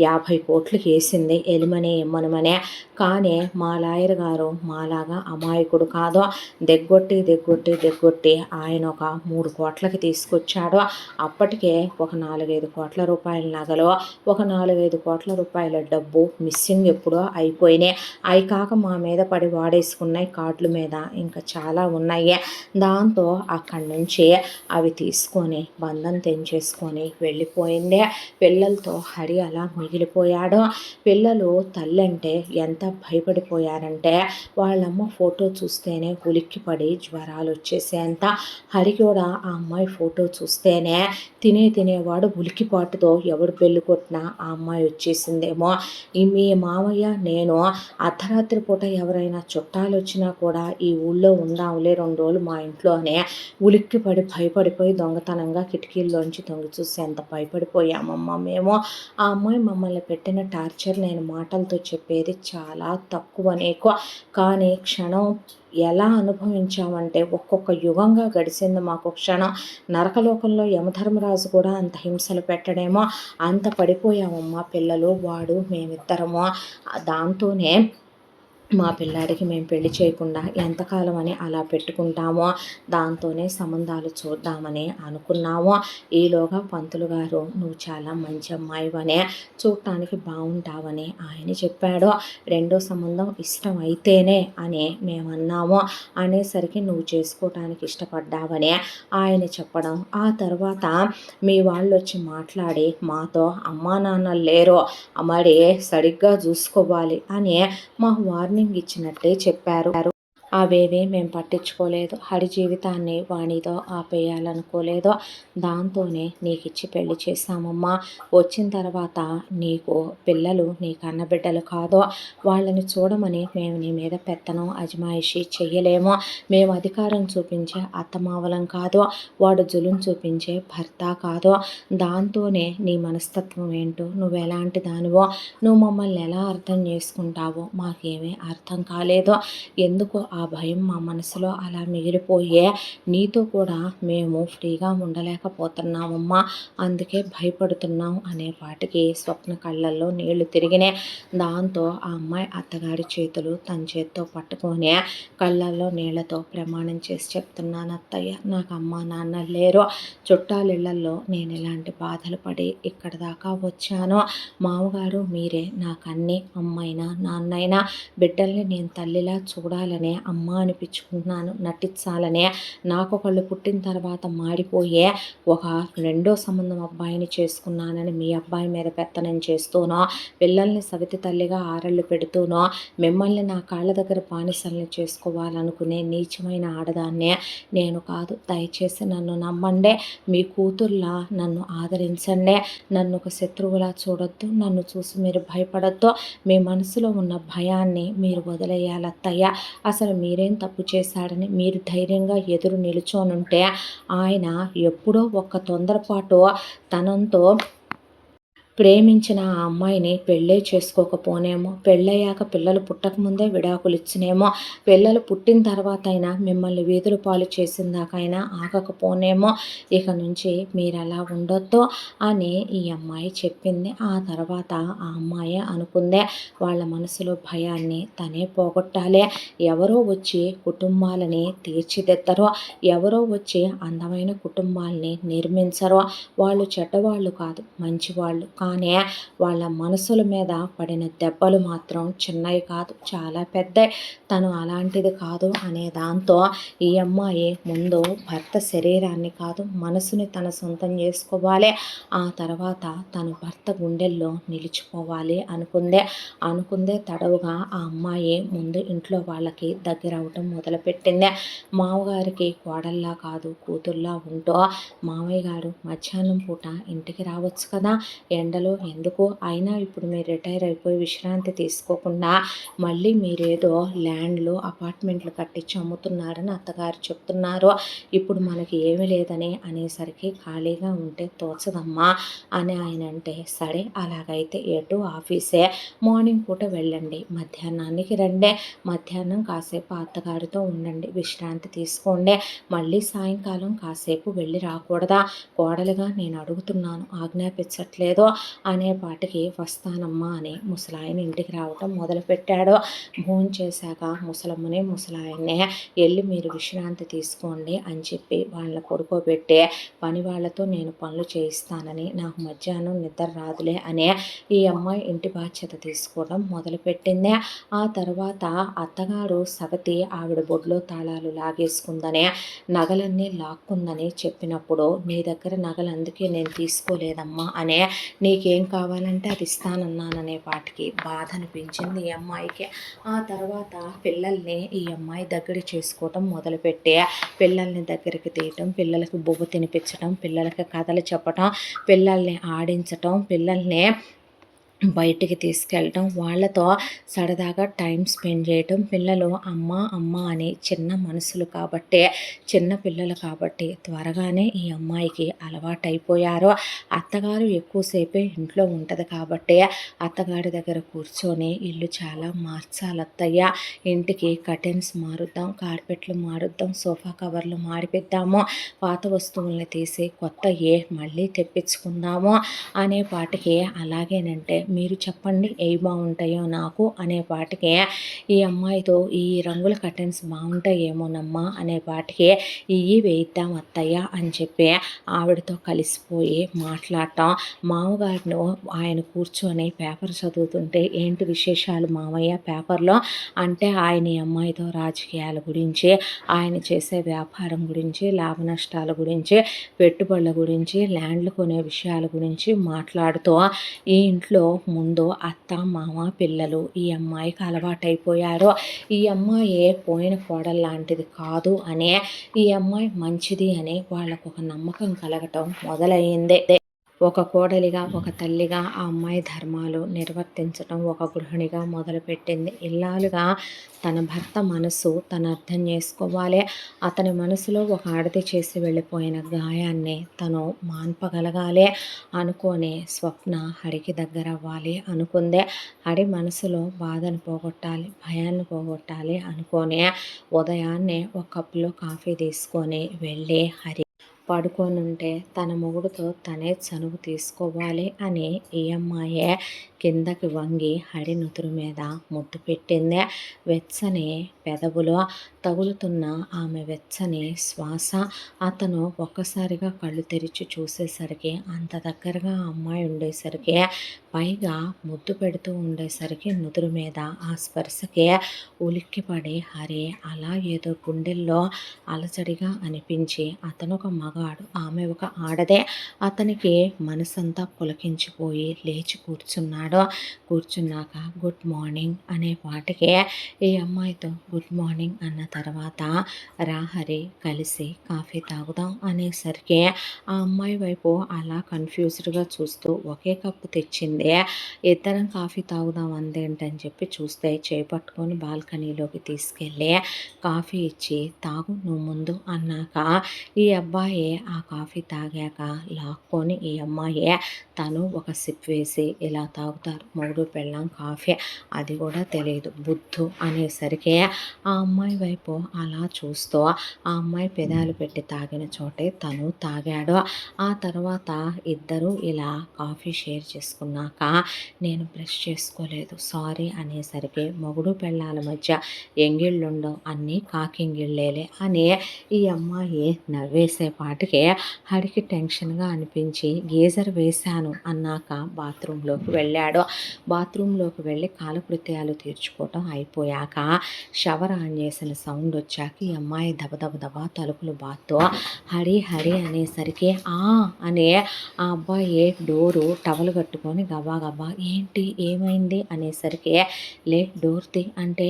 50 కోట్లు వేసింది ఎలిమని ఇమ్మనమనే. కానీ మా లాయర్ గారు మాలాగా అమాయకుడు కాదు. దిగ్గొట్టి ఆయన ఒక 3 కోట్లకి తీసుకొచ్చాడు. అప్పటికే ఒక 4-5 కోట్ల రూపాయల నగలు, ఒక 4-5 కోట్ల రూపాయల డబ్బు మిస్సింగ్ ఎప్పుడో అయిపోయినాయి. అవి కాక మా మీద పడి వాడేసుకున్నాయి కార్డుల మీద, ఇంకా చాలా ఉన్నాయి. దాంతో అక్కడి నుంచి అవి తీసుకొని బంధం తెంచేసుకొని వెళ్ళిపోయింది. పిల్లలతో హరి అలా మిగిలిపోయాడు. పిల్లలు తల్లి అంటే ఎంత భయపడిపోయారంటే వాళ్ళమ్మ ఫోటో చూస్తేనే ఉలిక్కిపడి జ్వరాలు వచ్చేసేంత. హరి కూడా ఆ అమ్మాయి ఫోటో చూస్తేనే తినేవాడు ఉలికిపాటుతో ఎవడు పెళ్ళి కొట్టినా ఆ అమ్మాయి వచ్చేసిందేమో. మీ మామయ్య నేను అర్ధరాత్రి పూట ఎవరైనా చుట్టాలు వచ్చినా కూడా ఈ ఊళ్ళో ఉందాంలే 2 రోజులు మా ఇంట్లోనే ఉలిక్కిపడి భయపడిపోయి దొంగతనంగా కిటికీల్లోంచి తొంగి చూసి ఎంత భయపడిపోయామమ్మా మేము. ఆ అమ్మాయి మమ్మల్ని పెట్టిన టార్చర్ నేను మాటలతో చెప్పేది చాలా తక్కువ నీకు. కానీ క్షణం ఎలా అనుభవించామంటే ఒక్కొక్క యుగంగా గడిచింది మాకు క్షణం. నరకలోకంలో యమధర్మరాజు కూడా అంత హింసలు పెట్టడేమో అంత పడిపోయామమ్మా పిల్లలు, వాడు, మేమిద్దరము. దాంతోనే మా పిల్లాడికి మేము పెళ్లి చేయకుండా ఎంతకాలం అని అలా పెట్టుకుంటామో, దాంతోనే సంబంధాలు చూద్దామని అనుకున్నాము. ఈలోగా పంతులు గారు నువ్వు చాలా మంచి అమ్మాయివనే, చూడటానికి బాగుంటావని ఆయన చెప్పాడు. రెండో సంబంధం ఇష్టం అయితేనే అని మేమన్నాము. అనేసరికి నువ్వు చేసుకోవటానికి ఇష్టపడ్డావని ఆయన చెప్పడం, ఆ తర్వాత మీ వాళ్ళు వచ్చి మాట్లాడి మాతో అమ్మా నాన్నలు లేరు మరి సరిగ్గా చూసుకోవాలి అని మాకు వార్నింగ్ ఇచ్చినట్టే చెప్పారు. అవేవి మేము పట్టించుకోలేదు. హరి జీవితాన్ని వాణితో ఆపేయాలనుకోలేదు. దాంతోనే నీకిచ్చి పెళ్లి చేశామమ్మా. వచ్చిన తర్వాత నీకు పిల్లలు నీ కన్నబిడ్డలు కాదు, వాళ్ళని చూడమని మేము నీ మీద పెత్తనం అజమాయిషి చెయ్యలేము. మేము అధికారం చూపించే అత్తమావలం కాదు, వాడు జులుం చూపించే భర్త కాదు. దాంతోనే నీ మనస్తత్వం ఏంటో, నువ్వు ఎలాంటి దానివో, నువ్వు మమ్మల్ని ఎలా అర్థం చేసుకుంటావో మాకేమీ అర్థం కాలేదు. ఎందుకో ఆ భయం మా మనసులో అలా మిగిలిపోయే నీతో కూడా మేము ఫ్రీగా ఉండలేకపోతున్నామమ్మా, అందుకే భయపడుతున్నాం అనే వాటికి స్వప్న కళ్ళల్లో నీళ్లు తిరిగినాయి. దాంతో ఆ అమ్మాయి అత్తగారి చేతులు తన చేత్తో పట్టుకొని కళ్ళల్లో నీళ్లతో ప్రమాణం చేసి చెప్తున్నాను అత్తయ్య, నాకు అమ్మ నాన్న లేరు, చుట్టాలిళ్లల్లో నేను ఇలాంటి బాధలు పడి ఇక్కడ దాకా వచ్చాను. మామగారు మీరే నాకన్నీ, అమ్మైనా నాన్నైనా. బిడ్డల్ని నేను తల్లిలా చూడాలనే అమ్మ అనిపించుకుంటున్నాను, నటించాలనే. నాకొకళ్ళు పుట్టిన తర్వాత మాడిపోయే ఒక రెండో సంబంధం అబ్బాయిని చేసుకున్నానని మీ అబ్బాయి మీద పెత్తనం చేస్తూనో, పిల్లల్ని సవితి తల్లిగా ఆరళ్ళు పెడుతూనో, మిమ్మల్ని నా కాళ్ళ దగ్గర బానిసల్ని చేసుకోవాలనుకునే నీచమైన ఆడదాన్నే నేను కాదు. దయచేసి నన్ను నమ్మండి, మీ కూతుర్లా నన్ను ఆదరించండి, నన్ను ఒక శత్రువులా చూడొద్దు, నన్ను చూసి మీరు భయపడొద్దు. మీ మనసులో ఉన్న భయాన్ని మీరు వదిలేయాలత్తయ్య. అసలు మీరేం తప్పు చేశాడని మీరు ధైర్యంగా ఎదురు నిలుచోనుంటే ఆయన ఎప్పుడో ఒక్క తొందరపాటు తనంతో ప్రేమించిన ఆ అమ్మాయిని పెళ్ళే చేసుకోకపోనేమో, పెళ్ళయ్యాక పిల్లలు పుట్టకముందే విడాకులు ఇచ్చినేమో, పిల్లలు పుట్టిన తర్వాత అయినా మిమ్మల్ని వీధుల పాలు చేసిన దాకైనా ఆగకపోనేమో. ఇక నుంచి మీరు అలా ఉండొద్దు అని ఈ అమ్మాయి చెప్పింది. ఆ తర్వాత ఆ అమ్మాయి అనుకుందే వాళ్ళ మనసులో భయాన్ని తనే పోగొట్టాలి. ఎవరో వచ్చి కుటుంబాలని తీర్చిదిద్దరో, ఎవరో వచ్చి అందమైన కుటుంబాలని నిర్మించరో. వాళ్ళు చెడ్డవాళ్ళు కాదు, మంచివాళ్ళు. కానీ వాళ్ళ మనసుల మీద పడిన దెబ్బలు మాత్రం చిన్నవి కాదు, చాలా పెద్దవి. తను అలాంటిది కాదు అనే దాంతో ఈ అమ్మాయి ముందు భర్త శరీరాన్ని కాదు మనసుని తన సొంతం చేసుకోవాలి, ఆ తర్వాత తను భర్త గుండెల్లో నిలిచిపోవాలి అనుకుందే తడవుగా ఆ అమ్మాయి ముందు ఇంట్లో వాళ్ళకి దగ్గర అవటం మొదలుపెట్టింది. మామగారికి కోడల్లా కాదు కూతుర్లా ఉంటూ, మామయ్య గారు మధ్యాహ్నం పూట ఇంటికి రావచ్చు కదా, ఎండలో ఎందుకు, అయినా ఇప్పుడు మీరు రిటైర్ అయిపోయి విశ్రాంతి తీసుకోకుండా మళ్ళీ మీరేదో ల్యాండ్లు అపార్ట్మెంట్లు కట్టించి అమ్ముతున్నారని అత్తగారు చెప్తున్నారు. ఇప్పుడు మనకి ఏమీ లేదని అనేసరికి ఖాళీగా ఉంటే తోచదమ్మా అని ఆయన అంటే, సరే అలాగైతే ఎటు ఆఫీసే, మార్నింగ్ పూట వెళ్ళండి, మధ్యాహ్నానికి రండి, మధ్యాహ్నం కాసేపు అత్తగారితో ఉండండి, విశ్రాంతి తీసుకోండి, మళ్ళీ సాయంకాలం కాసేపు వెళ్ళి రాకూడదా, కోడలుగా నేను అడుగుతున్నాను, ఆజ్ఞాపించట్లేదు, అనేపాటికి వస్తానమ్మా అని ముసలాయన ఇంటికి రావటం మొదలుపెట్టాడు. భోంచేశాక ముసలమ్మని ముసలాయన్నే వెళ్ళి మీరు విశ్రాంతి తీసుకోండి అని చెప్పి వాళ్ళని పడుకోబెట్టి పని వాళ్ళతో నేను పనులు చేయిస్తానని నాకు మధ్యాహ్నం నిద్ర రాదులే అనే ఈ అమ్మాయి ఇంటి బాధ్యత తీసుకోవడం మొదలుపెట్టింది. ఆ తర్వాత అత్తగారు సవతి ఆవిడ బొడ్లో తాళాలు లాగేసుకుందనే నగలన్నీ లాక్కుందని చెప్పినప్పుడు నీ దగ్గర నగలు అందుకే నేను తీసుకోలేదమ్మా అనే నీకేం కావాలంటే అది ఇస్తానన్నాననే వాటికి బాధ అనిపించింది ఈ అమ్మాయికి. ఆ తర్వాత పిల్లల్ని ఈ అమ్మాయి దగ్గర చేసుకోవటం మొదలుపెట్టి పిల్లల్ని దగ్గరికి తీయటం, పిల్లలకి బువ్వ తినిపించడం, పిల్లలకి కథలు చెప్పటం, పిల్లల్ని ఆడించటం, పిల్లల్ని బయటికి తీసుకెళ్ళటం, వాళ్ళతో సరదాగా టైం స్పెండ్ చేయటం. పిల్లలు అమ్మ అమ్మ అని చిన్న మనసులు కాబట్టి, చిన్న పిల్లలు కాబట్టి త్వరగానే ఈ అమ్మాయికి అలవాటైపోయారు. అత్తగారు ఎక్కువసేపే ఇంట్లో ఉంటుంది కాబట్టి అత్తగారి దగ్గర కూర్చొని ఇల్లు చాలా మార్చాలి అత్తయ్య, ఇంటికి కర్టెన్స్ మారుద్దాం, కార్పెట్లు మారుద్దాం, సోఫా కవర్లు మాడిపిద్దాము, పాత వస్తువుల్ని తీసి కొత్తయే మళ్ళీ తెప్పించుకుందాము అనే పాటికి అలాగేనంటే మీరు చెప్పండి ఏవి బాగుంటాయో నాకు అనే పాటికి ఈ అమ్మాయితో ఈ రంగుల కర్టెన్స్ బాగుంటాయేమోనమ్మా అనే పాటికి ఇవి వేయిద్దాం అత్తయ్య అని చెప్పి ఆవిడతో కలిసిపోయి మాట్లాడటం. మామగారిని ఆయన కూర్చొని పేపర్ చదువుతుంటే ఏంటి విశేషాలు మామయ్య పేపర్లో అంటే ఆయన ఈ అమ్మాయితో రాజకీయాల గురించి, ఆయన చేసే వ్యాపారం గురించి, లాభ నష్టాల గురించి, పెట్టుబడుల గురించి, ల్యాండ్లు కొనే విషయాల గురించి మాట్లాడుతూ ఈ ఇంట్లో ముందు అత్త మామ పిల్లలు ఈ అమ్మాయికి అలవాటైపోయారు. ఈ అమ్మాయి పోయిన కోడలు లాంటిది కాదు అనే, ఈ అమ్మాయి మంచిది అని వాళ్ళకు ఒక నమ్మకం కలగటం మొదలయ్యింది. ఒక కోడలిగా ఒక తల్లిగా ఆ అమ్మాయి ధర్మాలు నిర్వర్తించటం ఒక గృహిణిగా మొదలుపెట్టింది. ఇల్లాలుగా తన భర్త మనసు తను అర్థం చేసుకోవాలి. అతని మనసులో ఒక ఆడది చేసి వెళ్ళిపోయిన గాయాన్ని తను మాన్పగలగాలి అనుకొని స్వప్న హరికి దగ్గర అవ్వాలి అనుకుందే. హరి మనసులో బాధను పోగొట్టాలి, భయాన్ని పోగొట్టాలి అనుకొని ఉదయాన్నే ఒక కప్పులో కాఫీ తీసుకొని వెళ్ళి హరి పడుకోనుంటే తన మొగుడుతో తనే చనువు తీసుకోవాలి అని ఈ అమ్మాయే కిందకి వంగి హరి నుదురు మీద ముద్దు పెట్టింది. వెచ్చని పెదవులో తగులుతున్న ఆమె వెచ్చని శ్వాస. అతను ఒక్కసారిగా కళ్ళు తెరిచి చూసేసరికి అంత దగ్గరగా ఆ అమ్మాయి ఉండేసరికి, పైగా ముద్దు పెడుతూ ఉండేసరికి నుదురు మీద ఆ స్పర్శకి ఉలిక్కిపడి హరి అలా ఏదో గుండెల్లో అలజడిగా అనిపించి అతను ఒక మగాడు, ఆమె ఒక ఆడదే. అతనికి మనసంతా పులకించిపోయి లేచి కూర్చున్నాడు. కూర్చున్నాక గుడ్ మార్నింగ్ అనే వాటికి ఈ అమ్మాయితో గుడ్ మార్నింగ్ అన్న తర్వాత రా హరి కలిసి కాఫీ తాగుదాం అనేసరికి ఆ అమ్మాయి వైపు అలా కన్ఫ్యూజ్డ్గా చూస్తూ ఒకే కప్పు తెచ్చింది. ఇద్దరం కాఫీ తాగుదాం అందేంటని చెప్పి చూస్తే చేపట్టుకొని బాల్కనీలోకి తీసుకెళ్ళి కాఫీ ఇచ్చి తాగు నువ్వు ముందు అన్నాక ఈ అబ్బాయి ఆ కాఫీ తాగాక లాక్కొని ఈ అమ్మాయి తను ఒక సిప్ వేసి ఇలా తాగుతారు మూడు పెళ్ళాం కాఫీ, అది కూడా తెలియదు బుద్ధు అనేసరికి ఆ అమ్మాయి వైపు అలా చూస్తూ ఆ అమ్మాయి పెదాలు పెట్టి తాగిన చోటే తను తాగాడు. ఆ తర్వాత ఇద్దరు ఇలా కాఫీ షేర్ చేసుకున్నాక నేను బ్రష్ చేసుకోలేదు సారీ అనేసరికి మొగుడు పెళ్ళాల మధ్య ఎంగిళ్ళుండవు అన్నీ కాకింగిళ్ళేలే అని ఈ అమ్మాయి నవ్వేసేపాటికి హరికి టెన్షన్గా అనిపించి గీజర్ వేశాను అన్నాక బాత్రూంలోకి వెళ్ళాడు. బాత్రూంలోకి వెళ్ళి కాలకృత్యాలు తీర్చుకోవటం అయిపోయాక షవర్ ఆన్ చేసిన సౌండ్ వచ్చాక ఈ అమ్మాయి దబదబ తలుపులు బాత్తు హరి హరి అనేసరికి అనే ఆ అబ్బాయి డోరు టవల్ కట్టుకొని గబా గబా ఏంటి ఏమైంది అనేసరికి లే డోర్ తీ అంటే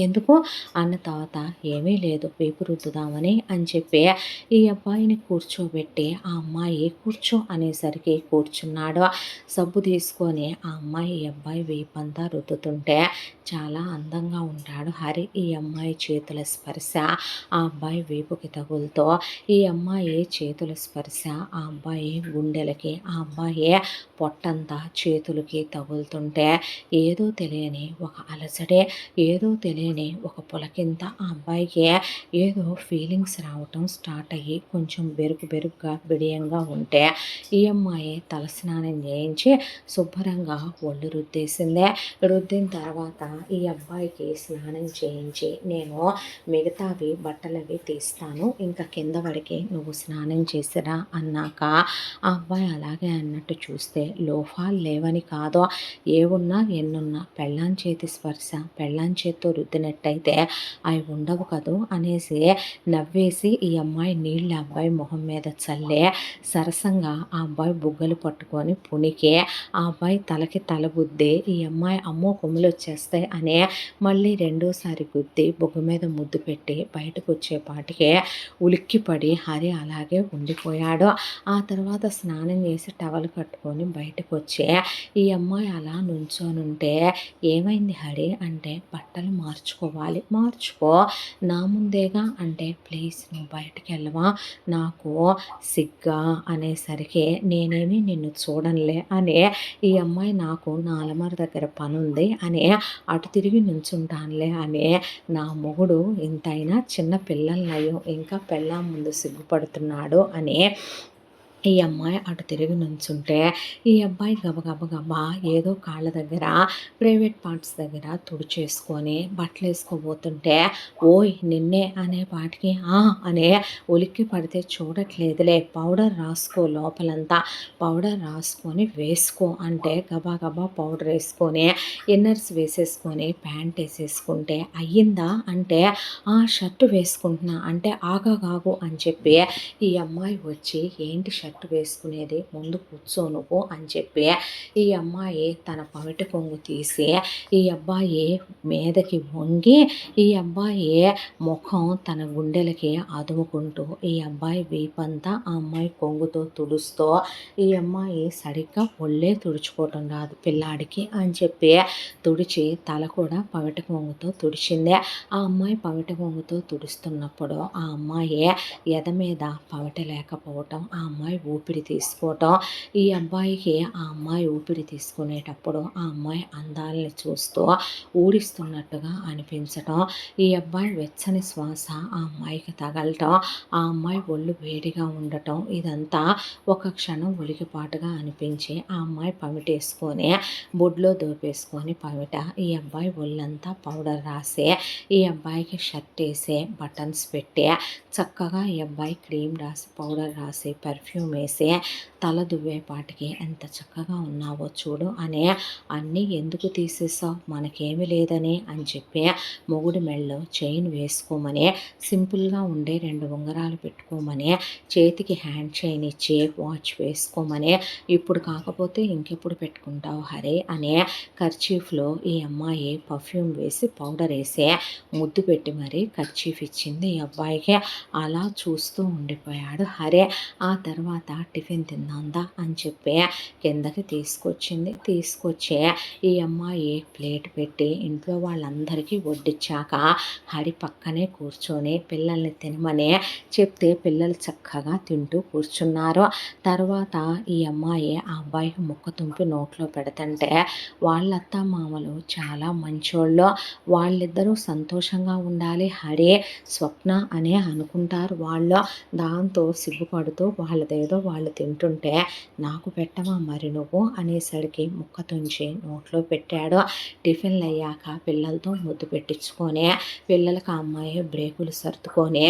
ఎందుకు అన్న తర్వాత ఏమీ లేదు వేపు రుద్దుదామని అని చెప్పి ఈ అబ్బాయిని కూర్చోబెట్టి ఆ అమ్మాయి కూర్చో అనేసరికి కూర్చున్నాడు. సబ్బు తీసుకొని ఆ అమ్మాయి ఈ అబ్బాయి వేపంతా రుద్దుతుంటే చాలా అందంగా ఉంటాడు హరి. ఈ అమ్మాయి చేతుల స్పర్శ ఆ అబ్బాయి వేపుకి తగులుతో ఈ అమ్మాయి చేతుల స్పర్శ ఆ అబ్బాయి గుండెలకి, ఆ అబ్బాయి పొట్టంతా చేతులకి తగులుతుంటే ఏదో తెలియని ఒక అలసడే, ఏదో తెలియని ఒక పులకింత ఆ అబ్బాయికి ఏదో ఫీలింగ్స్ రావటం స్టార్ట్ అయ్యి కొంచెం బెరుకుగా బిడియంగా ఉంటే ఈ అమ్మాయి తలస్నానం చేయించి శుభ్రంగా ఒళ్ళు రుద్దేసిందే. రుద్దిన తర్వాత ఈ అబ్బాయికి స్నానం చేయించి నేను మిగతావి బట్టలవి తీస్తాను, ఇంకా కింద వరకే నువ్వు స్నానం చేసిరా అన్నాక ఆ అబ్బాయి అలాగే అన్నట్టు చూస్తే లోఫాలు లేవని కాదు, ఏవున్నా ఎన్నున్నా పెళ్ళాం చేతి స్పర్శ పెళ్ళాం చేత్తో రుద్దినట్టయితే అవి ఉండవు కదూ అనేసి నవ్వేసి ఈ అమ్మాయి నీళ్ళు అబ్బాయి మొహం మీద చల్లే సరసంగా ఆ అబ్బాయి బుగ్గలు పట్టుకొని పుణికి ఆ అబ్బాయి తలకి తల గుద్ది ఈ అమ్మాయి అమ్మో కొమ్ములు వచ్చేస్తాయి అనే మళ్ళీ రెండోసారి గుద్ది బొగ్గు మీద ముద్దు పెట్టి బయటకు వచ్చేపాటికే ఉలిక్కిపడి హరి అలాగే ఉండిపోయాడు. ఆ తర్వాత స్నానం చేసి టవల్ కట్టుకొని బయటకు వచ్చి ఈ అమ్మాయి అలా నుంచోనుంటే ఏమైంది హరి అంటే బట్టలు మార్చుకోవాలి, మార్చుకో నా ముందేగా అంటే ప్లీజ్ నువ్వు బయటికి వెళ్ళవా, నాకు సిగ్గా అనేసరికి నేనేమి నిన్ను చూడనులే అనే ఈ అమ్మాయి నాకు నా అలమార దగ్గర పని ఉంది అని అటు తిరిగి నుంచుంటానులే అని నా మొగుడు ఇంతైనా చిన్న పిల్లలనయ్యో ఇంకా పెళ్ళాం ముందు సిగ్గుపడుతున్నాడు అని ఈ అమ్మాయి అటు తిరిగి నుంచుంటే ఈ అబ్బాయి గబగబా ఏదో కాళ్ళ దగ్గర ప్రైవేట్ పార్ట్స్ దగ్గర తుడిచేసుకొని బట్టలు వేసుకోబోతుంటే ఓయ్ నిన్నే అనే పాటికి అనే ఉలిక్కి పడితే చూడట్లేదులే పౌడర్ రాసుకో లోపలంతా పౌడర్ రాసుకొని వేసుకో అంటే గబా పౌడర్ వేసుకొని ఇన్నర్స్ వేసేసుకొని ప్యాంట్ వేసేసుకుంటే అయ్యిందా అంటే ఆ షర్టు వేసుకుంటున్నా అంటే ఆగాగాగు అని చెప్పి ఈ అమ్మాయి వచ్చి ఏంటి షర్ట్ వేసుకునేది ముందు కూర్చో నువ్వు అని చెప్పి ఈ అమ్మాయి తన పమిట కొంగు తీసి ఈ అబ్బాయి మీదకి వంగి ఈ అబ్బాయి ముఖం తన గుండెలకి అదుముకుంటూ ఈ అబ్బాయి వీపంతా ఆ అమ్మాయి కొంగుతో తుడుస్తూ ఈ అమ్మాయి సరిగ్గా ఒళ్ళే తుడుచుకోవటం రాదు పిల్లాడికి అని చెప్పి తుడిచి తల కూడా పమిట కొంగుతో తుడిచింది. ఆ అమ్మాయి పమిట కొంగుతో తుడుస్తున్నప్పుడు ఆ అమ్మాయి ఎద మీద పమిట లేకపోవటం ఆ అమ్మాయి ఊపిరి తీసుకోవటం ఈ అబ్బాయికి ఆ అమ్మాయి ఊపిరి తీసుకునేటప్పుడు ఆ అమ్మాయి అందాలని చూస్తూ ఊడిస్తున్నట్టుగా అనిపించటం ఈ అబ్బాయి వెచ్చని శ్వాస ఆ అమ్మాయికి తగలటం ఆ అమ్మాయి ఒళ్ళు వేడిగా ఉండటం ఇదంతా ఒక క్షణం ఉలికిపాటుగా అనిపించి ఆ అమ్మాయి పమిటేసుకొని బొడ్లో దోపేసుకొని పమిట ఈ అబ్బాయి ఒళ్ళంతా పౌడర్ రాసి ఈ అబ్బాయికి షర్ట్ వేసి బటన్స్ పెట్టి చక్కగా ఈ అబ్బాయి క్రీమ్ రాసి పౌడర్ రాసి పర్ఫ్యూమ్ వేసి తల దువ్వేపాటికి ఎంత చక్కగా ఉన్నావో చూడు అనే అన్నీ ఎందుకు తీసేసావు మనకేమీ లేదని అని చెప్పి మొగుడు మెళ్ళలో చైన్ వేసుకోమని సింపుల్గా ఉండే 2 ఉంగరాలు పెట్టుకోమని చేతికి హ్యాండ్ చైన్ ఇచ్చి వాచ్ వేసుకోమని ఇప్పుడు కాకపోతే ఇంకెప్పుడు పెట్టుకుంటావు హరే అనే కర్చీఫ్లో ఈ అమ్మాయి పర్ఫ్యూమ్ వేసి పౌడర్ వేసి ముద్దు పెట్టి మరీ కర్చీఫ్ ఇచ్చింది ఈ అబ్బాయికి. అలా చూస్తూ ఉండిపోయాడు హరే. ఆ తర్వాత టిఫిన్ తిందాందా అని చెప్పి కిందకి తీసుకొచ్చి ఈ అమ్మాయి ప్లేట్ పెట్టి ఇంట్లో వాళ్ళందరికీ వడ్డించాక హరి పక్కనే కూర్చొని పిల్లల్ని తినమని చెప్తే పిల్లలు చక్కగా తింటూ కూర్చున్నారు. తర్వాత ఈ అమ్మాయి ఆ అబ్బాయికి ముక్క తుంపి నోట్లో పెడుతుంటే వాళ్ళ అత్త మామలు చాలా మంచోళ్ళు, వాళ్ళిద్దరూ సంతోషంగా ఉండాలి హరి స్వప్న అనే అనుకుంటారు వాళ్ళు. దాంతో సిగ్గుపడుతూ వాళ్ళదేదో వాళ్ళు తింటుంటే నాకు పెట్టవా మరి నువ్వు అనేసరికి ముక్క తుంచి నోట్లో పెట్టాడు. టిఫిన్లు అయ్యాక పిల్లలతో ముద్దు పెట్టించుకొని పిల్లలకు ఆ అమ్మాయి బ్రేకులు సర్దుకొని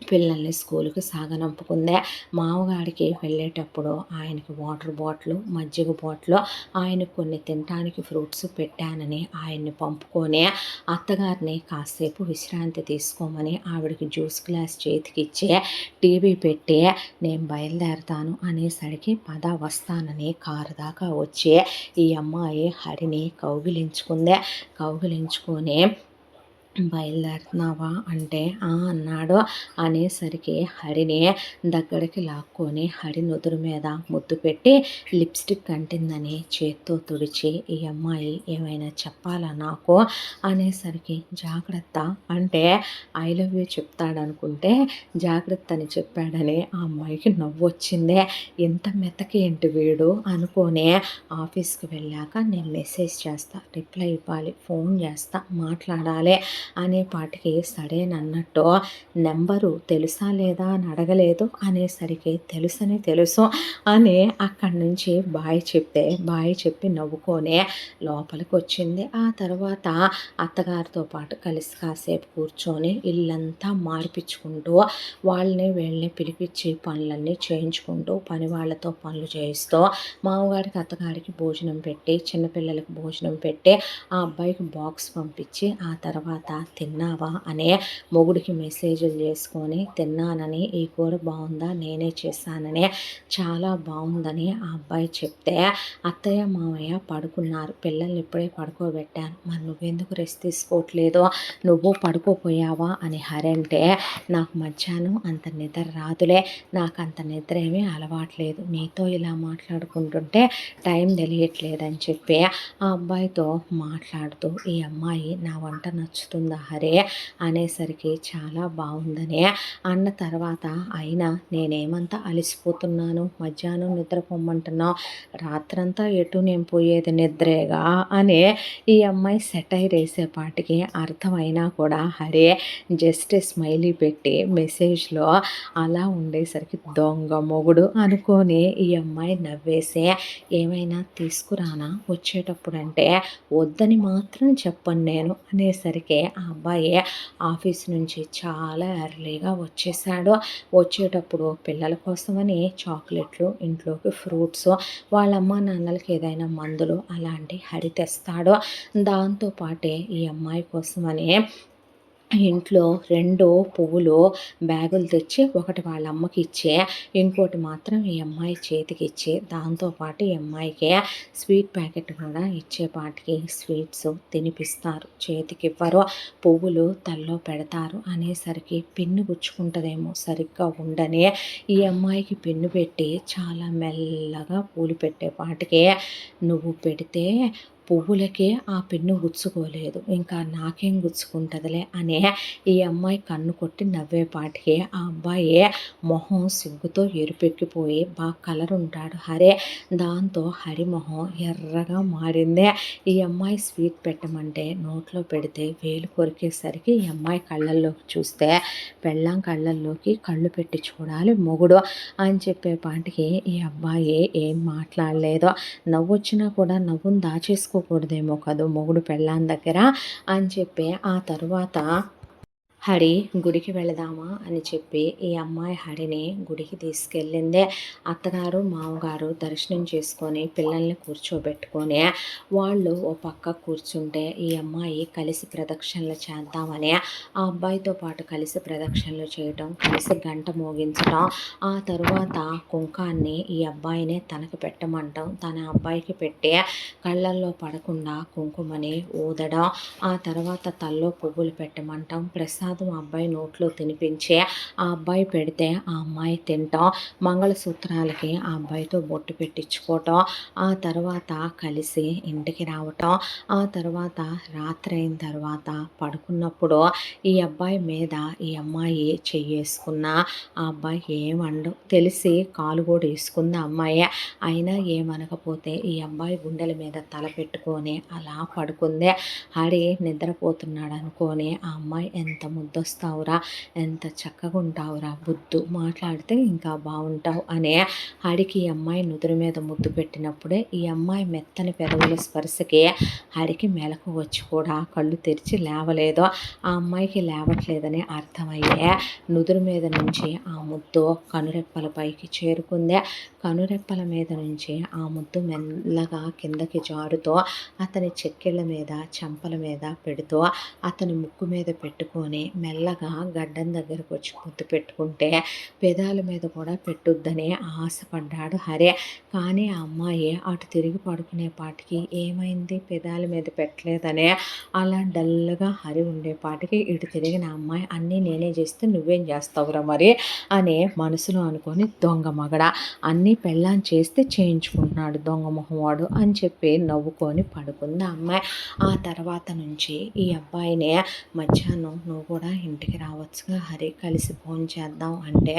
పిల్లల్ని స్కూల్కి సాగనంపుకుందే. మామగారికి వెళ్ళేటప్పుడు ఆయనకి వాటర్ బాటిల్ మజ్జిగ బాటిల్ ఆయనకు కొన్ని తినటానికి ఫ్రూట్స్ పెట్టానని ఆయన్ని పంపుకొని అత్తగారిని కాసేపు విశ్రాంతి తీసుకోమని ఆవిడకి జ్యూస్ గ్లాస్ చేతికిచ్చి టీవీ పెట్టి నేను బయలుదేరతాను అనేసరికి పద వస్తానని కారు దాకా వచ్చి ఈ అమ్మాయి హరిని కౌగిలించుకొని బయలుదేరుతున్నావా అంటే అన్నాడు. అనేసరికి హరిని దగ్గరికి లాక్కొని హరి నుదురు మీద ముద్దు పెట్టి లిప్స్టిక్ అంటిందని చేత్తో తుడిచి ఈ అమ్మాయి ఏమైనా చెప్పాలా నాకు అనేసరికి జాగ్రత్త అంటే ఐ లవ్ యూ చెప్తాడనుకుంటే జాగ్రత్త అని చెప్పాడని ఆ అమ్మాయికి నవ్వు వచ్చిందే. ఎంత మెత్తకేంటి వీడు అనుకోనే ఆఫీస్కి వెళ్ళాక నేను మెసేజ్ చేస్తా, రిప్లై ఇవ్వాలి, ఫోన్ చేస్తా, మాట్లాడాలి అనేపాటికి సడేనన్నట్టు నెంబరు తెలుసా లేదా అని అడగలేదు. అనేసరికి తెలుసు అని అక్కడి నుంచి బాయ్ చెప్పి నవ్వుకొని లోపలికొచ్చింది. ఆ తర్వాత అత్తగారితో పాటు కలిసి కాసేపు కూర్చొని ఇల్లంతా మార్పించుకుంటూ వాళ్ళని వీళ్ళని పిలిపించి పనులన్నీ చేయించుకుంటూ పని వాళ్ళతో పనులు చేయిస్తూ మామగారికి అత్తగారికి భోజనం పెట్టి చిన్నపిల్లలకు భోజనం పెట్టి ఆ అబ్బాయికి బాక్స్ పంపించి ఆ తర్వాత తిన్నావా అనే మొగుడికి మెసేజ్లు చేసుకొని తిన్నానని ఈ కూర బాగుందా నేనే చేశానని చాలా బాగుందని ఆ అబ్బాయి చెప్తే అత్తయ్య మామయ్య పడుకున్నారు, పిల్లల్ని ఇప్పుడే పడుకోబెట్టాను, మరి నువ్వెందుకు రెస్ట్ తీసుకోవట్లేదు, నువ్వు పడుకోపోయావా అని హరి అంటే నాకు మధ్యాహ్నం అంత నిద్ర రాదులే, నాకు అంత నిద్ర ఏమీ అలవాట్లేదు, మీతో ఇలా మాట్లాడుకుంటుంటే టైం తెలియట్లేదని చెప్పి ఆ అబ్బాయితో మాట్లాడుతూ ఈ అమ్మాయి నా వంట నచ్చుతుందా హరే అనేసరికి చాలా బాగుందని అన్న తర్వాత అయినా నేనేమంత అలసిపోతున్నాను, మధ్యాహ్నం నిద్ర పొమ్మంటున్నావు, రాత్రంతా ఎటు నేను పోయేది నిద్రేగా అని ఈ అమ్మాయి సెటైర్ వేసేపాటికి అర్థమైనా కూడా హరే జస్ట్ స్మైలీ పెట్టి మెసేజ్లో అలా ఉండేసరికి దొంగ మొగుడు అనుకొని ఈ అమ్మాయి నవ్వేసి ఏమైనా తీసుకురానా వచ్చేటప్పుడు అంటే వద్దని మాత్రం చెప్పను నేను అనేసరికి ఆ అబ్బాయి ఆఫీస్ నుంచి చాలా ఎర్లీగా వచ్చేసాడు. వచ్చేటప్పుడు పిల్లల కోసమని చాక్లెట్లు ఇంట్లోకి ఫ్రూట్స్ వాళ్ళ అమ్మ నాన్నలకి ఏదైనా మందులు అలాంటి హరి తెస్తాడు. దాంతోపాటే ఈ అమ్మాయి కోసమని ఇంట్లో 2 పువ్వులు బ్యాగులు తెచ్చి ఒకటి వాళ్ళ అమ్మకి ఇచ్చే ఇంకోటి మాత్రం ఈ అమ్మాయి చేతికి ఇచ్చి దాంతోపాటు ఈ అమ్మాయికి స్వీట్ ప్యాకెట్ కూడా ఇచ్చేపాటికి స్వీట్స్ తినిపిస్తారు, చేతికి ఇవ్వరు, పువ్వులు తల్లో పెడతారు అనేసరికి పిన్ను గుచ్చుకుంటుందేమో సరిగ్గా ఉండని ఈ అమ్మాయికి పిన్ను పెట్టి చాలా మెల్లగా పూలు పెట్టేపాటికి నువ్వు పెడితే పువ్వులకే ఆ పెన్ను గుచ్చుకోలేదు, ఇంకా నాకేం గుచ్చుకుంటుందిలే అనే ఈ అమ్మాయి కన్ను కొట్టి నవ్వేపాటికి ఆ అబ్బాయి మొహం సిగ్గుతో ఎరుపెక్కిపోయి బాగా కలర్ ఉంటాడు హరే, దాంతో హరి మొహం ఎర్రగా మారిందే. ఈ అమ్మాయి స్వీట్ పెట్టమంటే నోట్లో పెడితే వేలు కొరికేసరికి ఈ అమ్మాయి కళ్ళల్లోకి చూస్తే పెళ్ళాం కళ్ళల్లోకి కళ్ళు పెట్టి చూడాలి మొగుడు అని చెప్పేపాటికి ఈ అబ్బాయి ఏం మాట్లాడలేదు. నవ్వొచ్చినా కూడా నవ్వును దాచేసుకోకూడదేమో కదూ మొగుడు పెళ్ళాం దగ్గర అని చెప్పి ఆ తరువాత హరి గుడికి వెళదామా అని చెప్పి ఈ అమ్మాయి హరిని గుడికి తీసుకెళ్ళిందే. అత్తగారు మామగారు దర్శనం చేసుకొని పిల్లల్ని కూర్చోబెట్టుకొని వాళ్ళు ఓ పక్క కూర్చుంటే ఈ అమ్మాయి కలిసి ప్రదక్షిణలు చేద్దామని ఆ అబ్బాయితో పాటు కలిసి ప్రదక్షిణలు చేయటం, కలిసి గంట మోగించటం, ఆ తరువాత కుంకాన్ని ఈ అబ్బాయినే తనకి పెట్టమంటాం, తన అబ్బాయికి పెట్టి కళ్ళల్లో పడకుండా కుంకుమని ఊదడం, ఆ తర్వాత తల్లో పువ్వులు పెట్టమంటాం, ప్రసాదం ఆ అబ్బాయి నోట్లో తినిపించి ఆ అబ్బాయి పెడితే ఆ అమ్మాయి తింటాం, మంగళసూత్రాలకి ఆ అబ్బాయితో బొట్టు పెట్టించుకోవటం, ఆ తర్వాత కలిసి ఇంటికి రావటం, ఆ తర్వాత రాత్రి అయిన తర్వాత పడుకున్నప్పుడు ఈ అబ్బాయి మీద ఈ అమ్మాయి చెయ్యేసుకున్న ఆ అబ్బాయి ఏమండు తెలిసి కాలు కూడా వేసుకుంది అమ్మాయి, అయినా ఏమనకపోతే ఈ అబ్బాయి గుండెల మీద తల పెట్టుకొని అలా పడుకుంది. హరి నిద్రపోతున్నాడు అనుకొని ఆ అమ్మాయి ఎంత ముద్దొస్తావురా, ఎంత చక్కగా ఉంటావురా, బుద్ధు మాట్లాడితే ఇంకా బాగుంటావు అనే హరికి ఈ అమ్మాయి నుదురు మీద ముద్దు పెట్టినప్పుడే ఈ అమ్మాయి మెత్తని పెదవుల స్పర్శకి హరికి మెలకు వచ్చి కూడా కళ్ళు తెరిచి లేవలేదు. ఆ అమ్మాయికి లేవట్లేదని అర్థమయ్యే నుదురు మీద నుంచి ఆ ముద్దు కనురెప్పల పైకి చేరుకుంది. కనురెప్పల మీద నుంచి ఆ ముద్దు మెల్లగా కిందకి జారుతూ అతని చెక్కిళ్ళ మీద చెంపల మీద పెడుతూ అతని ముక్కు మీద పెట్టుకొని మెల్లగా గడ్డం దగ్గరకు వచ్చి ముద్దు పెట్టుకుంటే పెదాల మీద కూడా పెట్టొద్దని ఆశపడ్డాడు హరే. కానీ ఆ అమ్మాయి అటు తిరిగి పడుకునేపాటికి ఏమైంది పెదాల మీద పెట్టలేదనే అలా డల్గా హరి ఉండేపాటికి ఇటు తిరిగిన అమ్మాయి అన్నీ నేనే చేస్తే నువ్వేం చేస్తావురా మరి అని మనసులో అనుకొని దొంగ మగడ అన్నీ పెళ్ళాం చేస్తే చేయించుకుంటున్నాడు దొంగ మొహవాడు అని చెప్పి నవ్వుకొని పడుకుంది ఆ అమ్మాయి. ఆ తర్వాత నుంచి ఈ అబ్బాయినే మధ్యాహ్నం నువ్వు కూడా ఇంటికి రావచ్చుగా హరి, కలిసి భోంచేద్దాం అంటే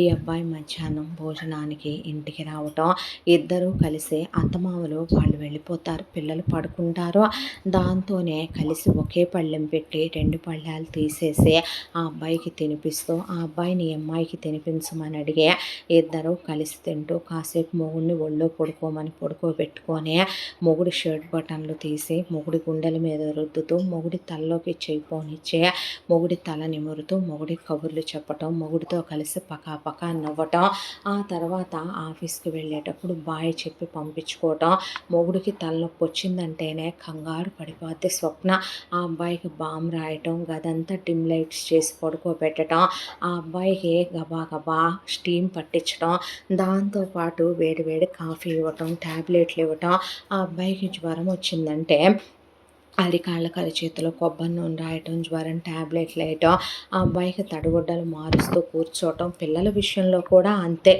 ఈ అబ్బాయి మధ్యాహ్నం భోజనానికి ఇంటికి రావటం, ఇద్దరూ కలిసి అత్తమామలు వాళ్ళు వెళ్ళిపోతారు, పిల్లలు పడుకుంటారు. దాంతోనే కలిసి ఒకే పళ్ళెం పెట్టి 2 పళ్ళాలు తీసేసి ఆ అబ్బాయికి తినిపిస్తూ ఆ అబ్బాయిని ఈ అమ్మాయికి తినిపించమని అడిగి ఇద్దరు కలిసి తింటూ కాసేపు మొగుడిని ఒళ్ళో పడుకోబెట్టుకొని మొగుడి షర్ట్ బటన్లు తీసి మొగుడి గుండెల మీద రుద్దుతూ మొగుడి తలలోకి చెయ్యి పోనిచ్చి మొగుడి తల నిమురుతూ మొగుడి కబుర్లు చెప్పటం, మొగుడితో కలిసి పకాపకా నవ్వటం. ఆ తర్వాత ఆఫీస్కి వెళ్ళేటప్పుడు బాయ్ చెప్పి పంపించుకోవటం. మొగుడికి తలనొప్పి వచ్చిందంటేనే కంగారు పడిపోద్ది స్వప్న. ఆ అబ్బాయికి బామ్ రాయటం, గదంతా డిమ్ లైట్స్ చేసి పడుకోబెట్టడం, ఆ అబ్బాయికి గబా గబా స్టీమ్ పట్టించడం, దాంతోపాటు వేడి వేడి కాఫీ ఇవ్వటం, ట్యాబ్లెట్లు ఇవ్వటం. ఆ అబ్బాయికి జ్వరం వచ్చిందంటే అరికాళ్ళకి అరిచేతిలో కొబ్బరి నూనె రాయటం, జ్వరం ట్యాబ్లెట్లు వేయటం, ఆ అబ్బాయికి తడిగుడ్డలు మారుస్తూ కూర్చోవటం. పిల్లల విషయంలో కూడా అంతే,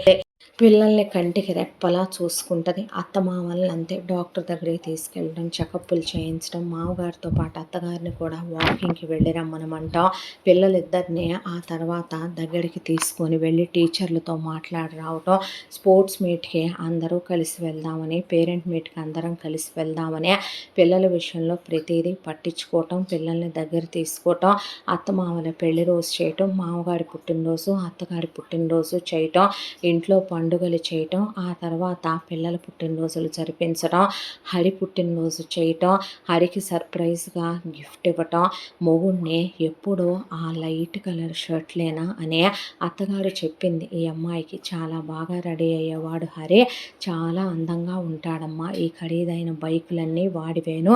పిల్లల్ని కంటికి రెప్పలా చూసుకుంటుంది. అత్తమామల్ని అంతే, డాక్టర్ దగ్గరికి తీసుకెళ్ళడం, చెకప్పులు చేయించడం, మామగారితో పాటు అత్తగారిని కూడా వాకింగ్కి వెళ్ళి రమ్మనమంటాం. పిల్లలిద్దరిని ఆ తర్వాత దగ్గరికి తీసుకొని వెళ్ళి టీచర్లతో మాట్లాడి రావటం, స్పోర్ట్స్ మీట్కి అందరూ కలిసి వెళ్దామని, పేరెంట్ మీట్కి అందరం కలిసి వెళ్దామని పిల్లల విషయంలో ప్రతిదీ పట్టించుకోవటం, పిల్లల్ని దగ్గర తీసుకోవటం, అత్తమామల పెళ్లి రోజు చేయటం, మామగారి పుట్టినరోజు అత్తగారి పుట్టినరోజు చేయటం, ఇంట్లో పండుగలు చేయటం, ఆ తర్వాత పిల్లల పుట్టినరోజులు జరిపించడం, హరి పుట్టినరోజు చేయటం, హరికి సర్ప్రైజ్గా గిఫ్ట్ ఇవ్వటం, మొగుడిని ఎప్పుడూ ఆ లైట్ కలర్ షర్ట్లేనా అనే అత్తగారు చెప్పింది ఈ అమ్మాయికి. చాలా బాగా రెడీ అయ్యేవాడు హరి, చాలా అందంగా ఉంటాడమ్మా, ఈ ఖరీదైన బైకులన్నీ వాడివేను,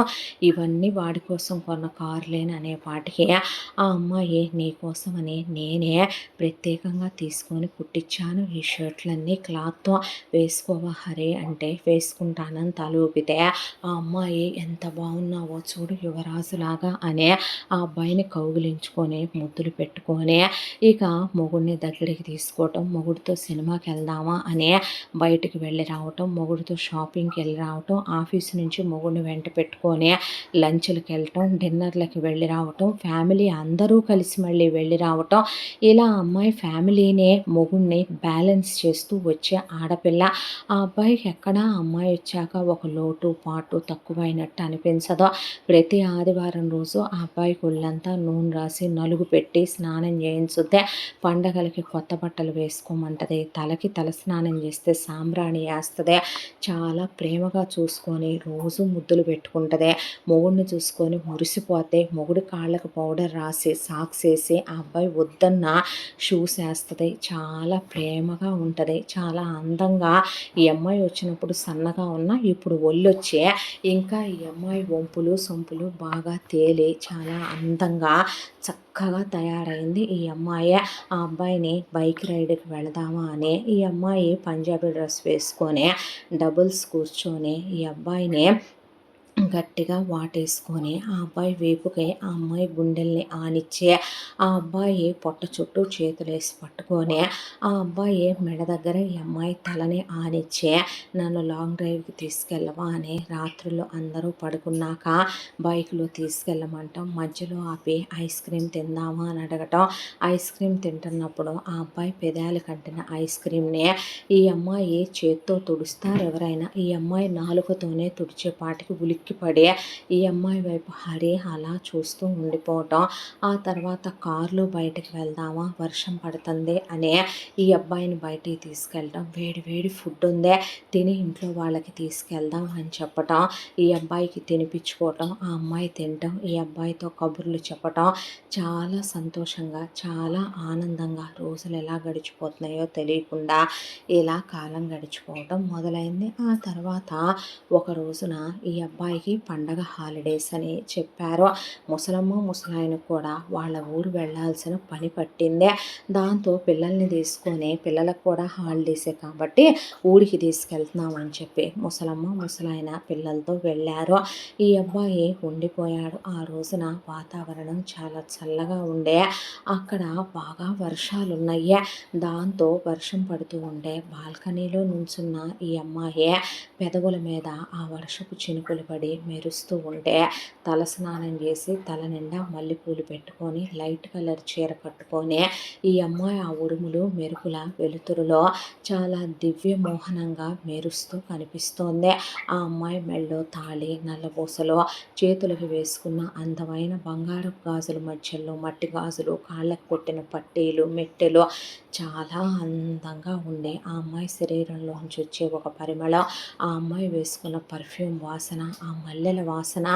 ఇవన్నీ వాడి కోసం కొన్న కార్లేని అనే పాటికి ఆ అమ్మాయి నీకోసమని నేనే ప్రత్యేకంగా తీసుకొని కుట్టించాను ఈ షర్ట్లన్నీ, క్లాత్తో వేసుకోవా హరి అంటే వేసుకుంటానని తలూపితే ఆ అమ్మాయి ఎంత బాగున్నావో చూడు యువరాజులాగా అనే ఆ అబ్బాయిని కౌగిలించుకొని ముద్దులు పెట్టుకొని ఇక మొగుడిని దగ్గరికి తీసుకోవటం, మొగుడితో సినిమాకి వెళ్దామా అని బయటికి వెళ్ళి రావటం, మొగుడితో షాపింగ్కి వెళ్ళి రావటం, ఆఫీస్ నుంచి మొగుడిని వెంట పెట్టుకొని లంచ్లకి వెళ్ళటం, డిన్నర్లకి వెళ్ళి రావటం, ఫ్యామిలీ అందరూ కలిసి మళ్ళీ వెళ్ళి రావటం. ఇలా అమ్మాయి ఫ్యామిలీనే మొగుడిని బ్యాలెన్స్ చేస్తూ వచ్చే ఆడపిల్ల. ఆ అబ్బాయికి ఎక్కడా అమ్మాయి వచ్చాక ఒక లోటు పాటు తక్కువైనట్టు అనిపించదు. ప్రతి ఆదివారం రోజు ఆ అబ్బాయికి ఒళ్ళంతా నూనె రాసి నలుగు పెట్టి స్నానం చేయించుద్దే, పండగలకి కొత్త బట్టలు వేసుకోమంటది, తలకి తల స్నానం చేస్తే సాంబ్రాణి వేస్తుంది, చాలా ప్రేమగా చూసుకొని రోజు ముద్దులు పెట్టుకుంటుంది, మొగుడిని చూసుకొని మురిసిపోతే మొగుడి కాళ్ళకు పౌడర్ రాసి సాక్స్ వేసి ఆ అబ్బాయి వద్దన్న షూస్ వేస్తుంది, చాలా ప్రేమగా ఉంటుంది, చాలా అందంగా. ఈ అమ్మాయి వచ్చినప్పుడు సన్నగా ఉన్నా ఇప్పుడు ఒళ్ళొచ్చే ఇంకా ఈ అమ్మాయి వంపులు సొంపులు బాగా తేలి చాలా అందంగా చక్కగా తయారైంది ఈ అమ్మాయి. ఆ అబ్బాయిని బైక్ రైడ్కి వెళదామా అని ఈ అమ్మాయి పంజాబీ డ్రెస్ వేసుకొని డబుల్స్ కూర్చొని ఈ అబ్బాయిని గట్టిగా వాటేసుకొని ఆ అబ్బాయి వేపుకై ఆ అమ్మాయి గుండెల్ని ఆనిచ్చి ఆ అబ్బాయి పొట్ట చుట్టూ చేతులేసి పట్టుకొని ఆ అబ్బాయి మెడ దగ్గర ఈ అమ్మాయి తలని ఆనిచ్చి నన్ను లాంగ్ డ్రైవ్కి తీసుకెళ్ళవా అని రాత్రులు అందరూ పడుకున్నాక బైక్లో తీసుకెళ్ళమంటాం, మధ్యలో ఆపి ఐస్ క్రీమ్ తిందామా అని అడగటం, ఐస్ క్రీమ్ తింటున్నప్పుడు ఆ అబ్బాయి పెదాలు కట్టిన ఐస్ క్రీమ్ని ఈ అమ్మాయి చేత్తో తుడుస్తారు ఎవరైనా, ఈ అమ్మాయి నాలుకతోనే తుడిచేపాటికి ఉలిక్కిపడి ఈ అమ్మాయి వైపు హరి అలా చూస్తూ ఉండిపోవటం. ఆ తర్వాత కారులో బయటకు వెళ్దామా వర్షం పడుతుంది అనే ఈ అబ్బాయిని బయటికి తీసుకెళ్ళటం, వేడి వేడి ఫుడ్ ఉందే తిని ఇంట్లో వాళ్ళకి తీసుకెళ్దాం అని చెప్పటం, ఈ అబ్బాయికి తినిపించుకోవటం, ఆ అమ్మాయి తినటం, ఈ అబ్బాయితో కబుర్లు చెప్పటం, చాలా సంతోషంగా చాలా ఆనందంగా రోజులు ఎలా గడిచిపోతున్నాయో తెలియకుండా ఇలా కాలం గడిచిపోవటం మొదలైంది. ఆ తర్వాత ఒక రోజున ఈ అబ్బాయికి పిల్లలకి పండగ హాలిడేస్ అని చెప్పారు. ముసలమ్మ ముసలాయన కూడా వాళ్ళ ఊరు వెళ్ళాల్సిన పని పట్టిందే. దాంతో పిల్లల్ని తీసుకొని పిల్లలకు కూడా హాలిడేసే కాబట్టి ఊరికి తీసుకెళ్తున్నామని చెప్పి ముసలమ్మ ముసలాయన పిల్లలతో వెళ్ళారు. ఈ అబ్బాయి ఉండిపోయాడు. ఆ రోజున వాతావరణం చాలా చల్లగా ఉండే. అక్కడ బాగా వర్షాలున్నాయి. దాంతో వర్షం పడుతూ ఉండే బాల్కనీలో నుంచున్న ఈ అమ్మాయి పెదవుల మీద ఆ వర్షపు చినుకులు పడి మెరుస్తూ ఉంటే తలస్నానం చేసి తల నిండా మల్లెపూలు పెట్టుకొని లైట్ కలర్ చీర కట్టుకొని ఈ అమ్మాయి ఆ ఉరుములు మెరుపుల వెలుతురులో చాలా దివ్య మోహనంగా మెరుస్తూ కనిపిస్తోంది. ఆ అమ్మాయి మెళ్ళో తాళి, నల్లపూసలు, చేతులకు వేసుకున్న అందమైన బంగారపు గాజుల మధ్యలో మట్టి గాజులు, కాళ్ళకు పెట్టిన పట్టీలు, మెట్టెలు చాలా అందంగా ఉండే ఆ అమ్మాయి శరీరంలోంచి వచ్చే ఒక పరిమళం, ఆ అమ్మాయి వేసుకున్న పర్ఫ్యూమ్ వాసన, ఆ మల్లెల వాసన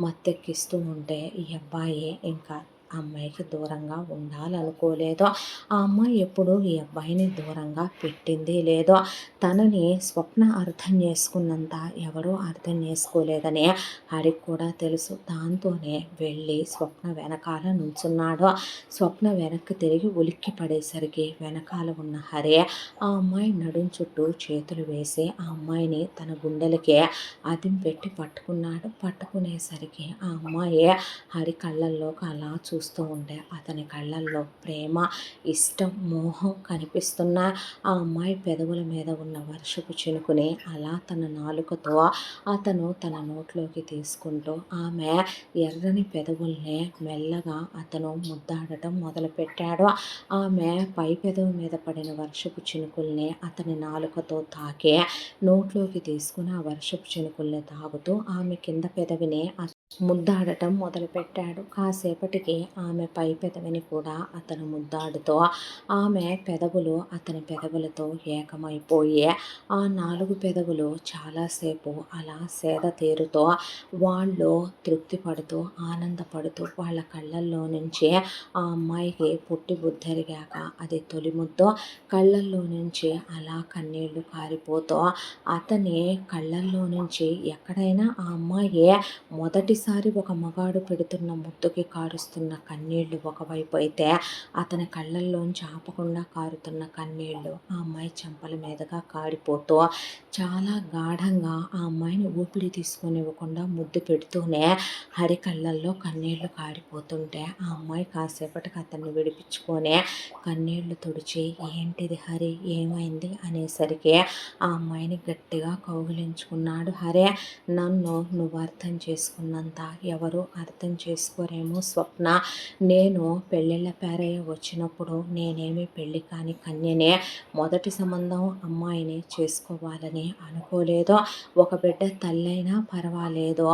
మత్తెక్కిస్తూ ఉంటే ఈ అబ్బాయి ఇంకా ఆ అమ్మాయికి దూరంగా ఉండాలనుకోలేదు. ఆ అమ్మాయి ఎప్పుడూ ఈ అబ్బాయిని దూరంగా పెట్టింది లేదో. తనని స్వప్న అర్థం చేసుకున్నంత ఎవరూ అర్థం చేసుకోలేదని హరికి కూడా తెలుసు. దాంతోనే వెళ్ళి స్వప్న వెనకాల నుంచున్నాడు. స్వప్న వెనక్కి తిరిగి ఉలిక్కి పడేసరికి వెనకాల ఉన్న హరి ఆ అమ్మాయి నడుం చుట్టూ చేతులు వేసి ఆ అమ్మాయిని తన గుండెలకే అదిం పెట్టి పట్టుకున్నాడు. పట్టుకునేసరికి ఆ అమ్మాయి హరి కళ్ళల్లోకి అలా చూస్తూ ఉంటే అతని కళ్ళల్లో ప్రేమ, ఇష్టం, మోహం కనిపిస్తున్న ఆ అమ్మాయి పెదవుల మీద ఉన్న వర్షపు చినుకుని అలా తన నాలుకతో అతను తన నోట్లోకి తీసుకుంటూ ఆమె ఎర్రని పెదవుల్ని మెల్లగా అతను ముద్దాడటం మొదలుపెట్టాడు. ఆమె పై పెదవి మీద పడిన వర్షపు చినుకుల్ని అతని నాలుకతో తాకి నోట్లోకి తీసుకుని ఆ వర్షపు చినుకుల్ని తాగుతూ ఆమె కింద పెదవిని ముద్దాడటం మొదలుపెట్టాడు. కాసేపటికి ఆమె పై పెదవిని కూడా అతను ముద్దాడుతూ ఆమె పెదవులు అతని పెదవులతో ఏకమైపోయి ఆ 4 పెదవులు చాలాసేపు అలా సేద తీరుతూ వాళ్ళు తృప్తి పడుతూ ఆనందపడుతూ వాళ్ళ కళ్ళల్లో నుంచి ఆ అమ్మాయికి పుట్టి బుద్ధెరిగాక అది తొలి ముద్దు. కళ్ళల్లో నుంచి అలా కన్నీళ్లు కారిపోతూ అతని కళ్ళల్లో నుంచి ఎక్కడైనా ఆ అమ్మాయి మొదటిసారి ఒక మగాడు పెడుతున్న ముద్దుకి కారుస్తున్న కన్నీళ్లు ఒకవైపు అయితే అతని కళ్ళల్లోంచి ఆపకుండా కారుతున్న కన్నీళ్లు ఆ అమ్మాయి చెంపల మీదుగా కారిపోతూ చాలా గాఢంగా ఆ అమ్మాయిని ఊపిరి తీసుకొనివ్వకుండా ముద్దు పెడుతూనే హరి కళ్ళల్లో కన్నీళ్లు కారిపోతుంటే ఆ అమ్మాయి కాసేపటికి అతన్ని విడిపించుకొని కన్నీళ్లు తుడిచి ఏంటిది హరి ఏమైంది అనేసరికి ఆ అమ్మాయిని గట్టిగా కౌగిలించుకున్నాడు హరి. నన్ను నువ్వు అర్థం చేసుకున్నంత ఎవరు అర్థం చేసుకోరేమో స్వప్న. నేను పెళ్ళిళ్ళ పేరయ్య వచ్చినప్పుడు నేనేమి పెళ్ళి కాని కన్యనే, మొదటి సంబంధం అమ్మాయిని చేసుకోవాలని అనుకోలేదు. ఒక బిడ్డ తల్లైనా పర్వాలేదు,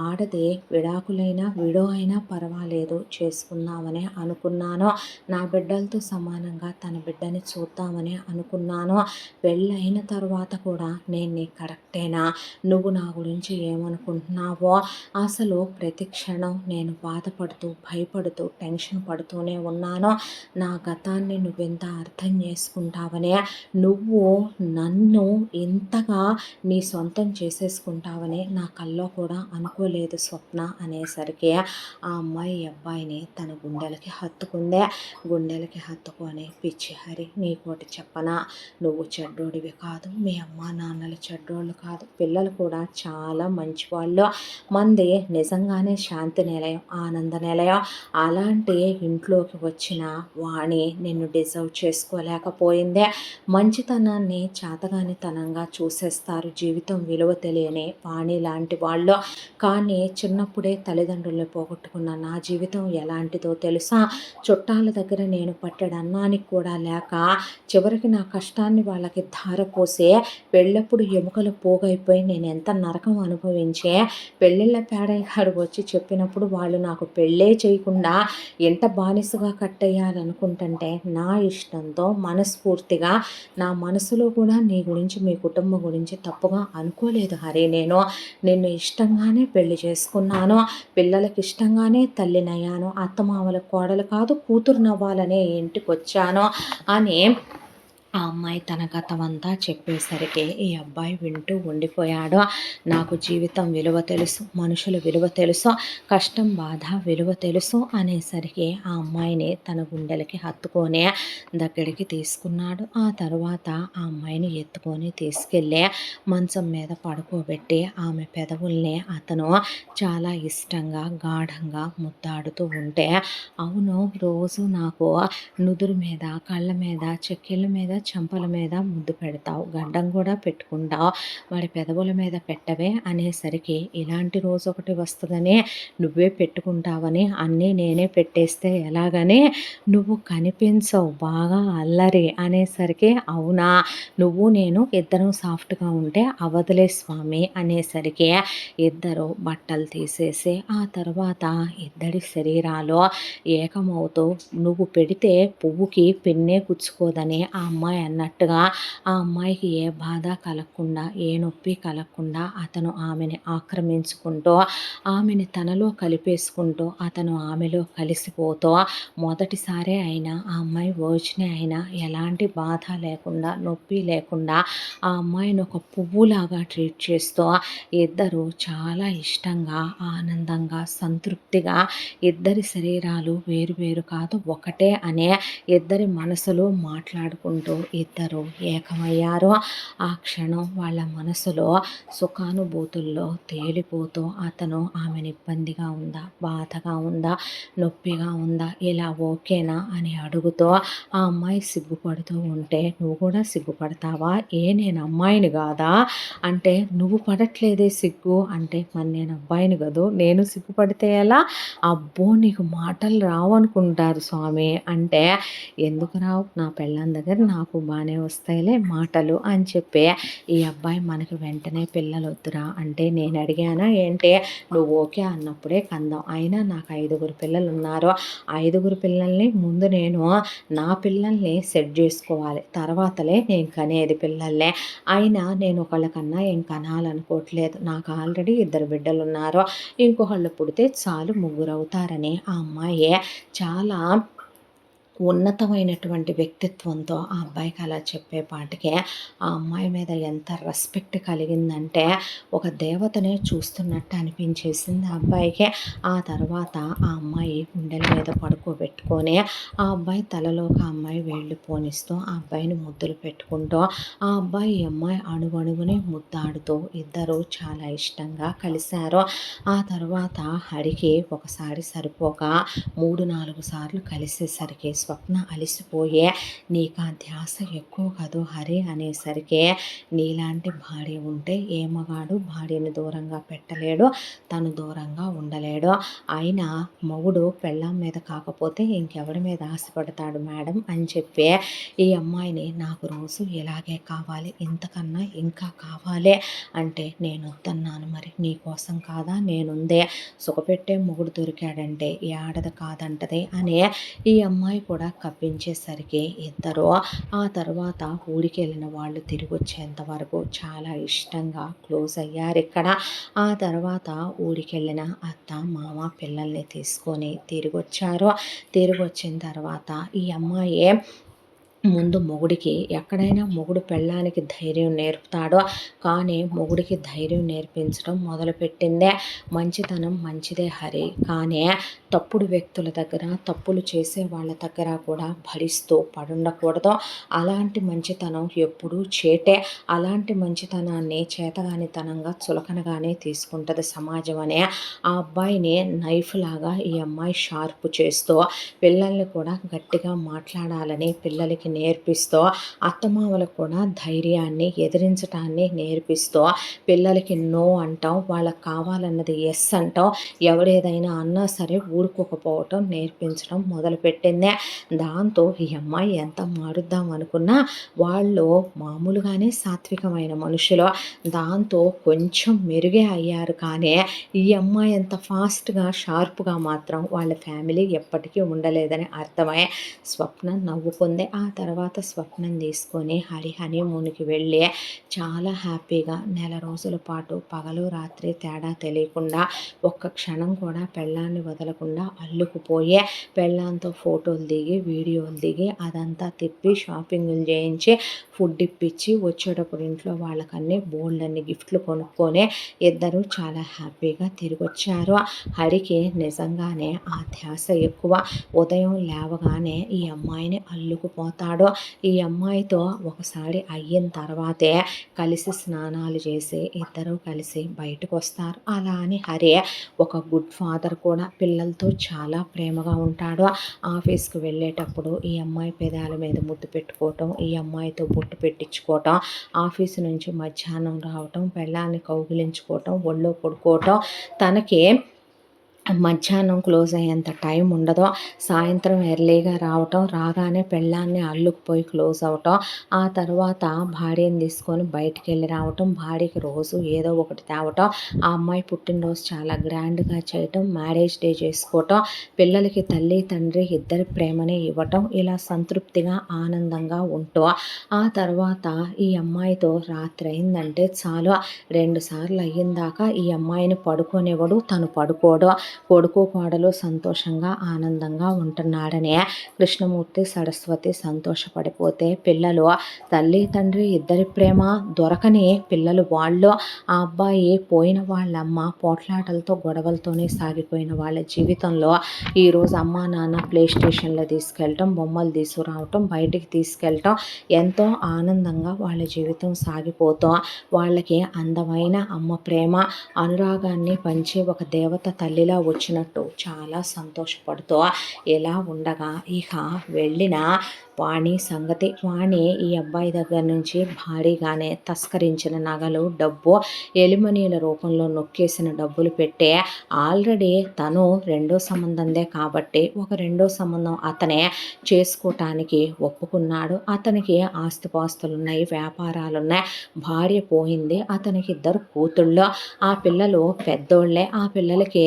ఆడది విడాకులైనా విడో అయినా పర్వాలేదు చేసుకుందామని అనుకున్నాను. నా బిడ్డలతో సమానంగా తన బిడ్డని చూద్దామని అనుకున్నాను. పెళ్ళైన తర్వాత కూడా నేను నీ కరెక్టేనా, నువ్వు నా గురించి ఏమనుకుంటున్నావో, అసలు ప్రతి క్షణం నేను బాధపడుతూ భయపడుతూ టెన్షన్ పడుతూనే ఉన్నాను. నా గతాన్ని నువ్వెంత అర్థం చేసుకుంటావనే, నువ్వు నన్ను ఇంతగా నీ సొంతం చేసేసుకుంటావని నా కల్లో కూడా అనుకోలేదు స్వప్న అనేసరికి ఆ అమ్మాయి అబ్బాయిని తన గుండెలకి హత్తుకుందే. గుండెలకి హత్తుకొని పిచ్చి హరి నీకోటి చెప్పనా, నువ్వు చెడ్డోడివి కాదు, మీ అమ్మ నాన్నలు చెడ్డోళ్ళు కాదు, పిల్లలు కూడా చాలా మంచివాళ్ళు, మంది నిజంగానే శాంతి నిలయం, ఆనంద నిలయం. అలాంటి ఇంట్లోకి వచ్చిన వాణి నిన్ను డిజర్వ్ చేసుకోలేకపోయిందే. మంచితనాన్ని చాతగానితనంగా చూసేస్తారు జీవితం విలువ తెలియని వాణి లాంటి వాళ్ళు. కానీ చిన్నప్పుడే తల్లిదండ్రుల్ని పోగొట్టుకున్న నా జీవితం ఎలాంటిదో తెలుసా? చుట్టాల దగ్గర నేను పట్టెడు అన్నానికి కూడా లేక చివరికి నా కష్టాన్ని వాళ్ళకి ధారపోసి పెళ్ళప్పుడు ఎముకలు పోగైపోయి నేను ఎంత నరకం అనుభవించే, పెళ్ళిళ్ళ పేడయ్య గారు వచ్చి చెప్పినప్పుడు వాళ్ళు నాకు పెళ్ళే చేయకుండా ఎంత బానిసగా కట్టేయాలనుకుంటుంటే నా ఇష్టంతో మనస్ఫూర్తిగా నా మనసులో కూడా నీ గురించి మీ కుటుంబం గురించి తప్పుగా అనుకోలేదు హరి. నేను నిన్ను ఇష్టంగానే పెళ్లి చేసుకున్నాను, పిల్లలకి ఇష్టంగానే తల్లినయ్యాను, అత్తమామల కోడలు కాదు కూతురు నవ్వాలనే ఇంటికి వచ్చాను అని ఆ అమ్మాయి తన గతమంతా చెప్పేసరికి ఈ అబ్బాయి వింటూ ఉండిపోయాడు. నాకు జీవితం విలువ తెలుసు, మనుషుల విలువ తెలుసు, కష్టం బాధ విలువ తెలుసు అనేసరికి ఆ అమ్మాయిని తన గుండెలకి హత్తుకొని దగ్గరికి తీసుకున్నాడు. ఆ తరువాత ఆ అమ్మాయిని ఎత్తుకొని తీసుకెళ్ళి మంచం మీద పడుకోబెట్టి ఆమె పెదవుల్ని అతను చాలా ఇష్టంగా గాఢంగా ముద్దాడుతూ ఉంటే, అవును రోజు నాకు నుదురు మీద, కళ్ళ మీద, చెక్కిళ్ళ మీద, చెంపల మీద ముద్దు పెడతావు, గడ్డం కూడా పెట్టుకుంటావు, వాడి పెదవుల మీద పెట్టవే అనేసరికి ఇలాంటి రోజు ఒకటి వస్తుందని నువ్వే పెట్టుకుంటావని అన్నీ నేనే పెట్టేస్తే ఎలాగని నువ్వు కనిపించవు బాగా అల్లరి అనేసరికి అవునా నువ్వు నేను ఇద్దరం సాఫ్ట్గా ఉంటే అవదులే స్వామి అనేసరికి ఇద్దరు బట్టలు తీసేసి ఆ తర్వాత ఇద్దరి శరీరాలు ఏకమవుతూ నువ్వు పెడితే పువ్వుకి పెన్నే గుచ్చుకోదని ఆ అమ్మాయి అన్నట్టుగా ఆ అమ్మాయికి ఏ బాధ కలగకుండా ఏ నొప్పి కలగకుండా అతను ఆమెని ఆక్రమించుకుంటూ ఆమెని తనలో కలిపేసుకుంటూ అతను ఆమెలో కలిసిపోతూ మొదటిసారే అయినా ఆ అమ్మాయి వర్జిన్ అయినా ఎలాంటి బాధ లేకుండా నొప్పి లేకుండా ఆ అమ్మాయిని ఒక పువ్వులాగా ట్రీట్ చేస్తూ ఇద్దరు చాలా ఇష్టంగా ఆనందంగా సంతృప్తిగా ఇద్దరి శరీరాలు వేరు వేరు కాదు ఒకటే అనే ఇద్దరి మనసులు మాట్లాడుకుంటూ ఇద్దరు ఏకమయ్యారు. ఆ క్షణం వాళ్ళ మనసులో సుఖానుభూతుల్లో తేలిపోతూ అతను ఆమెను ఇబ్బందిగా ఉందా, బాధగా ఉందా, నొప్పిగా ఉందా, ఇలా ఓకేనా అని అడుగుతూ ఆ అమ్మాయి సిగ్గుపడుతూ ఉంటే నువ్వు కూడా సిగ్గుపడతావా, ఏ నేను అమ్మాయిని కాదా అంటే నువ్వు పడట్లేదే సిగ్గు అంటే మరి నేను అబ్బాయిని కదూ నేను సిగ్గుపడితే ఎలా, అబ్బో నీకు మాటలు రావనుకుంటారు స్వామి అంటే ఎందుకు రావు, నా పెళ్ళాం దగ్గర నాకు బాగానే వస్తాయిలే మాటలు అని చెప్పి ఈ అబ్బాయి మనకి వెంటనే పిల్లలు వద్దురా అంటే నేను అడిగానా ఏంటి నువ్వు ఓకే అన్నప్పుడే కందాం, అయినా నాకు 5గురు పిల్లలు ఉన్నారు, 5గురు పిల్లల్ని ముందు నేను నా పిల్లల్ని సెట్ చేసుకోవాలి, తర్వాతలే నేను కనేది పిల్లల్నే, అయినా నేను ఒకళ్ళకన్నా ఏం కనాలనుకోవట్లేదు, నాకు ఆల్రెడీ 2 బిడ్డలు ఉన్నారు, ఇంకొకళ్ళు పుడితే చాలు ముగ్గురు అవుతారని ఆ అమ్మాయి చాలా ఉన్నతమైనటువంటి వ్యక్తిత్వంతో ఆ అబ్బాయికి అలా చెప్పేపాటికే ఆ అమ్మాయి మీద ఎంత రెస్పెక్ట్ కలిగిందంటే ఒక దేవతనే చూస్తున్నట్టు అనిపించేసింది ఆ అబ్బాయికి. ఆ తర్వాత ఆ అమ్మాయి గుండెల మీద పడుకోబెట్టుకొని ఆ అబ్బాయి తలలోకి ఆ అమ్మాయి వేళ్ళు పోనిస్తూ ఆ అబ్బాయిని ముద్దులు పెట్టుకుంటూ ఆ అబ్బాయి ఈ అమ్మాయి అణువణువుని ముద్దాడుతూ ఇద్దరు చాలా ఇష్టంగా కలిశారు. ఆ తర్వాత హరికి ఒకసారి సరిపోక 3-4 సార్లు కలిసేసరికి స్వప్న అలిసిపోయే నీకు ఆ ధ్యాస ఎక్కువ కదూ హరి అనేసరికి నీలాంటి భార్య ఉంటే ఏ మగాడు భార్యని దూరంగా పెట్టలేడు, తను దూరంగా ఉండలేడు, అయినా మొగుడు పెళ్ళాం మీద కాకపోతే ఇంకెవడి మీద ఆశపడతాడు మేడం అని చెప్పి ఈ అమ్మాయిని నాకు రోజు ఇలాగే కావాలి, ఇంతకన్నా ఇంకా కావాలి అంటే నేను వద్దన్నాను, మరి నీ కోసం కాదా నేనుందే, సుఖపెట్టే మొగుడు దొరికాడంటే ఈ ఆడది కాదంటది అని ఈ అమ్మాయి కూడా కప్పించేసరికి ఇద్దరు ఆ తర్వాత ఊరికి వెళ్ళిన వాళ్ళు తిరిగి వచ్చేంత వరకు చాలా ఇష్టంగా క్లోజ్ అయ్యారు ఇక్కడ. ఆ తర్వాత ఊరికి వెళ్ళిన అత్త మామ పిల్లల్ని తీసుకొని తిరిగి వచ్చారు. తిరిగి వచ్చిన తర్వాత ఈ అమ్మాయి ముందు మొగుడికి ఎక్కడైనా మొగుడు పెళ్ళానికి ధైర్యం నేర్పుతాడో కానీ మొగుడికి ధైర్యం నేర్పించడం మొదలుపెట్టిందే. మంచితనం మంచిదే హరి, కానీ తప్పుడు వ్యక్తుల దగ్గర తప్పులు చేసే వాళ్ళ దగ్గర కూడా భరిస్తూ పడుండకూడదు, అలాంటి మంచితనం ఎప్పుడూ చేటే, అలాంటి మంచితనాన్ని చేతగానితనంగా చులకనగానే తీసుకుంటుంది సమాజం అనే ఆ అబ్బాయిని నైఫ్ లాగా ఈ అమ్మాయి షార్ప్ చేస్తూ పిల్లల్ని కూడా గట్టిగా మాట్లాడాలని పిల్లలకి నేర్పిస్తూ అత్తమామలకు కూడా ధైర్యాన్ని ఎదిరించటాన్ని నేర్పిస్తూ పిల్లలకి నో అంటాం, వాళ్ళకి కావాలన్నది ఎస్ అంటాం, ఎవడేదైనా అన్నా సరే ఊరుకోకపోవటం నేర్పించడం మొదలుపెట్టిందే. దాంతో ఈ అమ్మాయి ఎంత మారుద్దాం అనుకున్నా వాళ్ళు మామూలుగానే సాత్వికమైన మనుషులు, దాంతో కొంచెం మెరుగే అయ్యారు, కానీ ఈ అమ్మాయి ఎంత ఫాస్ట్గా షార్ప్గా మాత్రం వాళ్ళ ఫ్యామిలీ ఎప్పటికీ ఉండలేదని అర్థమై స్వప్న నవ్వుకుంది. ఆ తర్వాత స్వప్నం తీసుకొని హనీమూన్కి వెళ్ళి చాలా హ్యాపీగా నెల రోజుల పాటు పగలు రాత్రి తేడా తెలియకుండా ఒక్క క్షణం కూడా పెళ్ళాన్ని వదలకుండా అల్లుకుపోయి పెళ్ళాంతో ఫోటోలు దిగి వీడియోలు దిగి అదంతా తిప్పి షాపింగులు చేయించి ఫుడ్ ఇప్పించి వచ్చేటప్పుడు ఇంట్లో వాళ్ళకన్నీ బోల్డన్ని గిఫ్ట్లు కొనుక్కొని ఇద్దరు చాలా హ్యాపీగా తిరిగి వచ్చారు. హరికి నిజంగానే ఆ ధ్యాస ఎక్కువ. ఉదయం లేవగానే ఈ అమ్మాయిని అల్లుకుపోతాడు. ఈ అమ్మాయితో ఒకసారి అయిన తర్వాతే కలిసి స్నానాలు చేసి ఇద్దరు కలిసి బయటకు వస్తారు. అలా అని హరి ఒక గుడ్ ఫాదర్ కూడా, పిల్లలతో చాలా ప్రేమగా ఉంటాడు. ఆఫీస్కి వెళ్ళేటప్పుడు ఈ అమ్మాయి పెదాల మీద ముద్దు పెట్టుకోవటం, ఈ అమ్మాయితో బొట్టు పెట్టించుకోవటం, ఆఫీసు నుంచి మధ్యాహ్నం రావటం, పెళ్ళాన్ని కౌగిలించుకోవటం, ఒళ్ళో పడుకోవటం, తనకి మధ్యాహ్నం క్లోజ్ అయ్యేంత టైం ఉండదు. సాయంత్రం ఎర్లీగా రావటం, రాగానే పెళ్ళాన్ని అల్లుకుపోయి క్లోజ్ అవటం, ఆ తర్వాత భార్యను తీసుకొని బయటికి వెళ్ళి రావటం, భార్యకి రోజు ఏదో ఒకటి తేవటం, ఆ అమ్మాయి పుట్టినరోజు చాలా గ్రాండ్గా చేయటం, మ్యారేజ్ డే చేసుకోవటం, పిల్లలకి తల్లి తండ్రి ఇద్దరి ప్రేమని ఇవ్వటం, ఇలా సంతృప్తిగా ఆనందంగా ఉంటూ ఆ తర్వాత ఈ అమ్మాయితో రాత్రి అయిందంటే చాలు 2 సార్లు అయ్యిందాకా ఈ అమ్మాయిని పడుకోనివ్వడు, తను పడుకోడు. కొడుకు కోడలు సంతోషంగా ఆనందంగా ఉంటున్నాడని కృష్ణమూర్తి సరస్వతి సంతోషపడిపోతే పిల్లలు తల్లి తండ్రి ఇద్దరి ప్రేమ దొరకని పిల్లలు వాళ్ళు. ఆ అబ్బాయి పోయిన వాళ్ళమ్మ పోట్లాటలతో గొడవలతోనే సాగిపోయిన వాళ్ళ జీవితంలో ఈరోజు అమ్మా నాన్న ప్లే స్టేషన్లో తీసుకెళ్ళటం, బొమ్మలు తీసుకురావటం, బయటికి తీసుకెళ్ళటం, ఎంతో ఆనందంగా వాళ్ళ జీవితం సాగిపోతూ వాళ్ళకి అందమైన అమ్మ ప్రేమ అనురాగాన్ని పంచి ఒక దేవత తల్లిలా వచ్చినట్టు చాలా సంతోషపడుతూ ఎలా ఉండగా ఇక వెళ్ళిన వాణి సంగతి. వాణి ఈ అబ్బాయి దగ్గర నుంచి భారీగానే తస్కరించిన నగలు, డబ్బు, ఎలిమనీల రూపంలో నొక్కేసిన డబ్బులు పెట్టే ఆల్రెడీ తను రెండో సంబంధందే కాబట్టి ఒక రెండో సంబంధం అతనే చేసుకోవటానికి ఒప్పుకున్నాడు. అతనికి ఆస్తిపాస్తులు ఉన్నాయి, వ్యాపారాలు ఉన్నాయి, భార్య పోయింది, అతనికి 2 కూతుళ్ళు, ఆ పిల్లలు పెద్దోళ్ళే. ఆ పిల్లలకి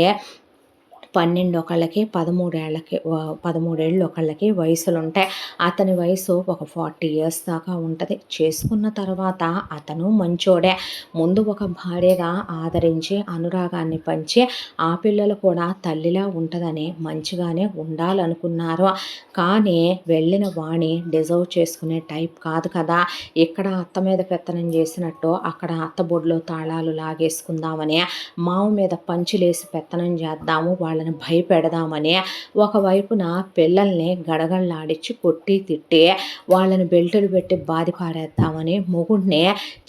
12 ఒకళ్ళకి 13 ఏళ్ళు ఒకళ్ళకి వయసులు ఉంటాయి. అతని వయసు ఒక 40 ఇయర్స్ దాకా ఉంటుంది. చేసుకున్న తర్వాత అతను మంచోడే. ముందు ఒక భార్యగా ఆదరించి అనురాగాన్ని పంచి ఆ పిల్లలు కూడా తల్లిలా ఉంటుందని మంచిగానే ఉండాలనుకున్నారు. కానీ వెళ్ళిన వాణి డిజర్వ్ చేసుకునే టైప్ కాదు కదా. ఇక్కడ అత్త మీద పెత్తనం చేసినట్టు అక్కడ అత్త బొడ్లో తాళాలు లాగేసుకుందామని, మావ మీద పంచులేసి పెత్తనం చేద్దాము, వాళ్ళని భయపెడదామని ఒకవైపున పిల్లల్ని గడగడలాడించి కొట్టి తిట్టి వాళ్ళని బెల్టులు పెట్టి బాధి పారేద్దామని, మొగుడిని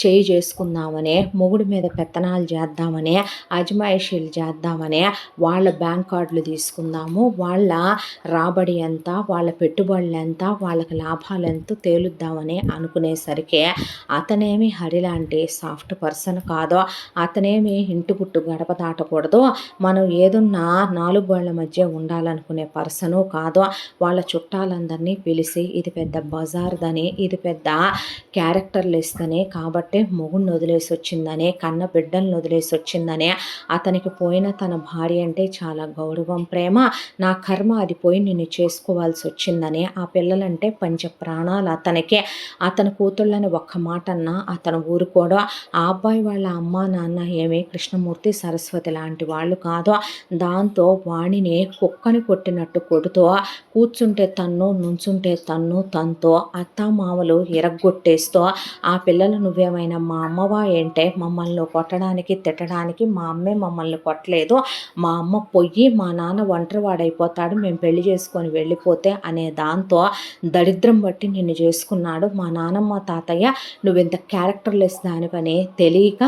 చేయి చేసుకుందామని, మొగుడి మీద పెత్తనాలు చేద్దామని, అజమాయిషీలు చేద్దామని, వాళ్ళ బ్యాంక్ కార్డులు తీసుకుందాము, వాళ్ళ రాబడి ఎంత, వాళ్ళ పెట్టుబడులు ఎంత, వాళ్ళకి లాభాలు ఎంత తేలుద్దామని అనుకునేసరికి అతనేమి హరిలాంటి సాఫ్ట్ పర్సన్ కాదు. అతనేమి ఇంటి గుట్టు గడప దాటకూడదు, మనం ఏదున్నా 4 గోళ్ల మధ్య ఉండాలనుకునే పర్సను కాదు. వాళ్ళ చుట్టాలందరినీ పిలిచి ఇది పెద్ద బజార్దని, ఇది పెద్ద క్యారెక్టర్ లెస్దని, కాబట్టి మొగుడిని వదిలేసి వచ్చిందని, కన్న బిడ్డలను వదిలేసి వచ్చిందని, అతనికి పోయిన తన భార్య అంటే చాలా గౌరవం ప్రేమ, నా కర్మ అది పోయి నిన్ను చేసుకోవాల్సి వచ్చిందని, ఆ పిల్లలంటే పంచ ప్రాణాలు అతనికి. అతని కూతుళ్ళని ఒక్క మాట అన్నా అతను ఊరుకోడు. ఆ అబ్బాయి వాళ్ళ అమ్మ నాన్న ఏమి కృష్ణమూర్తి సరస్వతి లాంటి వాళ్ళు కాదు. దాంతో వాణిని కుక్కని కొట్టినట్టు కొడుతూ కూర్చుంటే తన్ను, నుంచుంటే తన్ను, తనతో అత్తామామలు ఎరగొట్టేస్తూ ఆ పిల్లలు నువ్వేమైనా మా అమ్మవా ఏంటే మమ్మల్ని కొట్టడానికి తిట్టడానికి, మా అమ్మే మమ్మల్ని కొట్టలేదు, మా అమ్మ పొయ్యి మా నాన్న ఒంటరివాడైపోతాడు మేము పెళ్లి చేసుకొని వెళ్ళిపోతే అనే దాంతో దరిద్రం బట్టి నిన్ను చేసుకున్నాడు మా నానమ్మ తాతయ్య, నువ్వెంత క్యారెక్టర్లెస్ దానివని తెలియక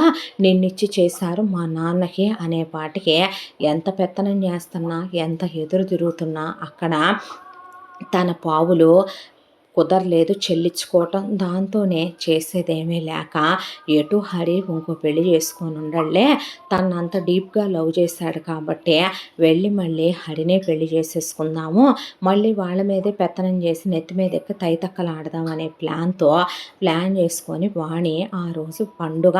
నిన్నిచ్చి చేశారు మా నాన్నకి అనే పాటికి ఎంత పెత్తనం చేస్తున్నా, ఎంత ఎదురు తిరుగుతున్నా అక్కడ తన పావులు కుదరలేదు చెల్లించుకోవటం. దాంతోనే చేసేదేమీ లేక ఎటు హరి ఇంకో పెళ్లి చేసుకొని ఉండళ్లే, తను అంత డీప్గా లవ్ చేశాడు కాబట్టి వెళ్ళి మళ్ళీ హరినే పెళ్లి చేసేసుకుందాము, మళ్ళీ వాళ్ళ మీదే పెత్తనం చేసి నెత్తి మీద ఎక్కి తైతక్కలు ఆడదామనే ప్లాన్ చేసుకొని వాణి ఆ రోజు పండుగ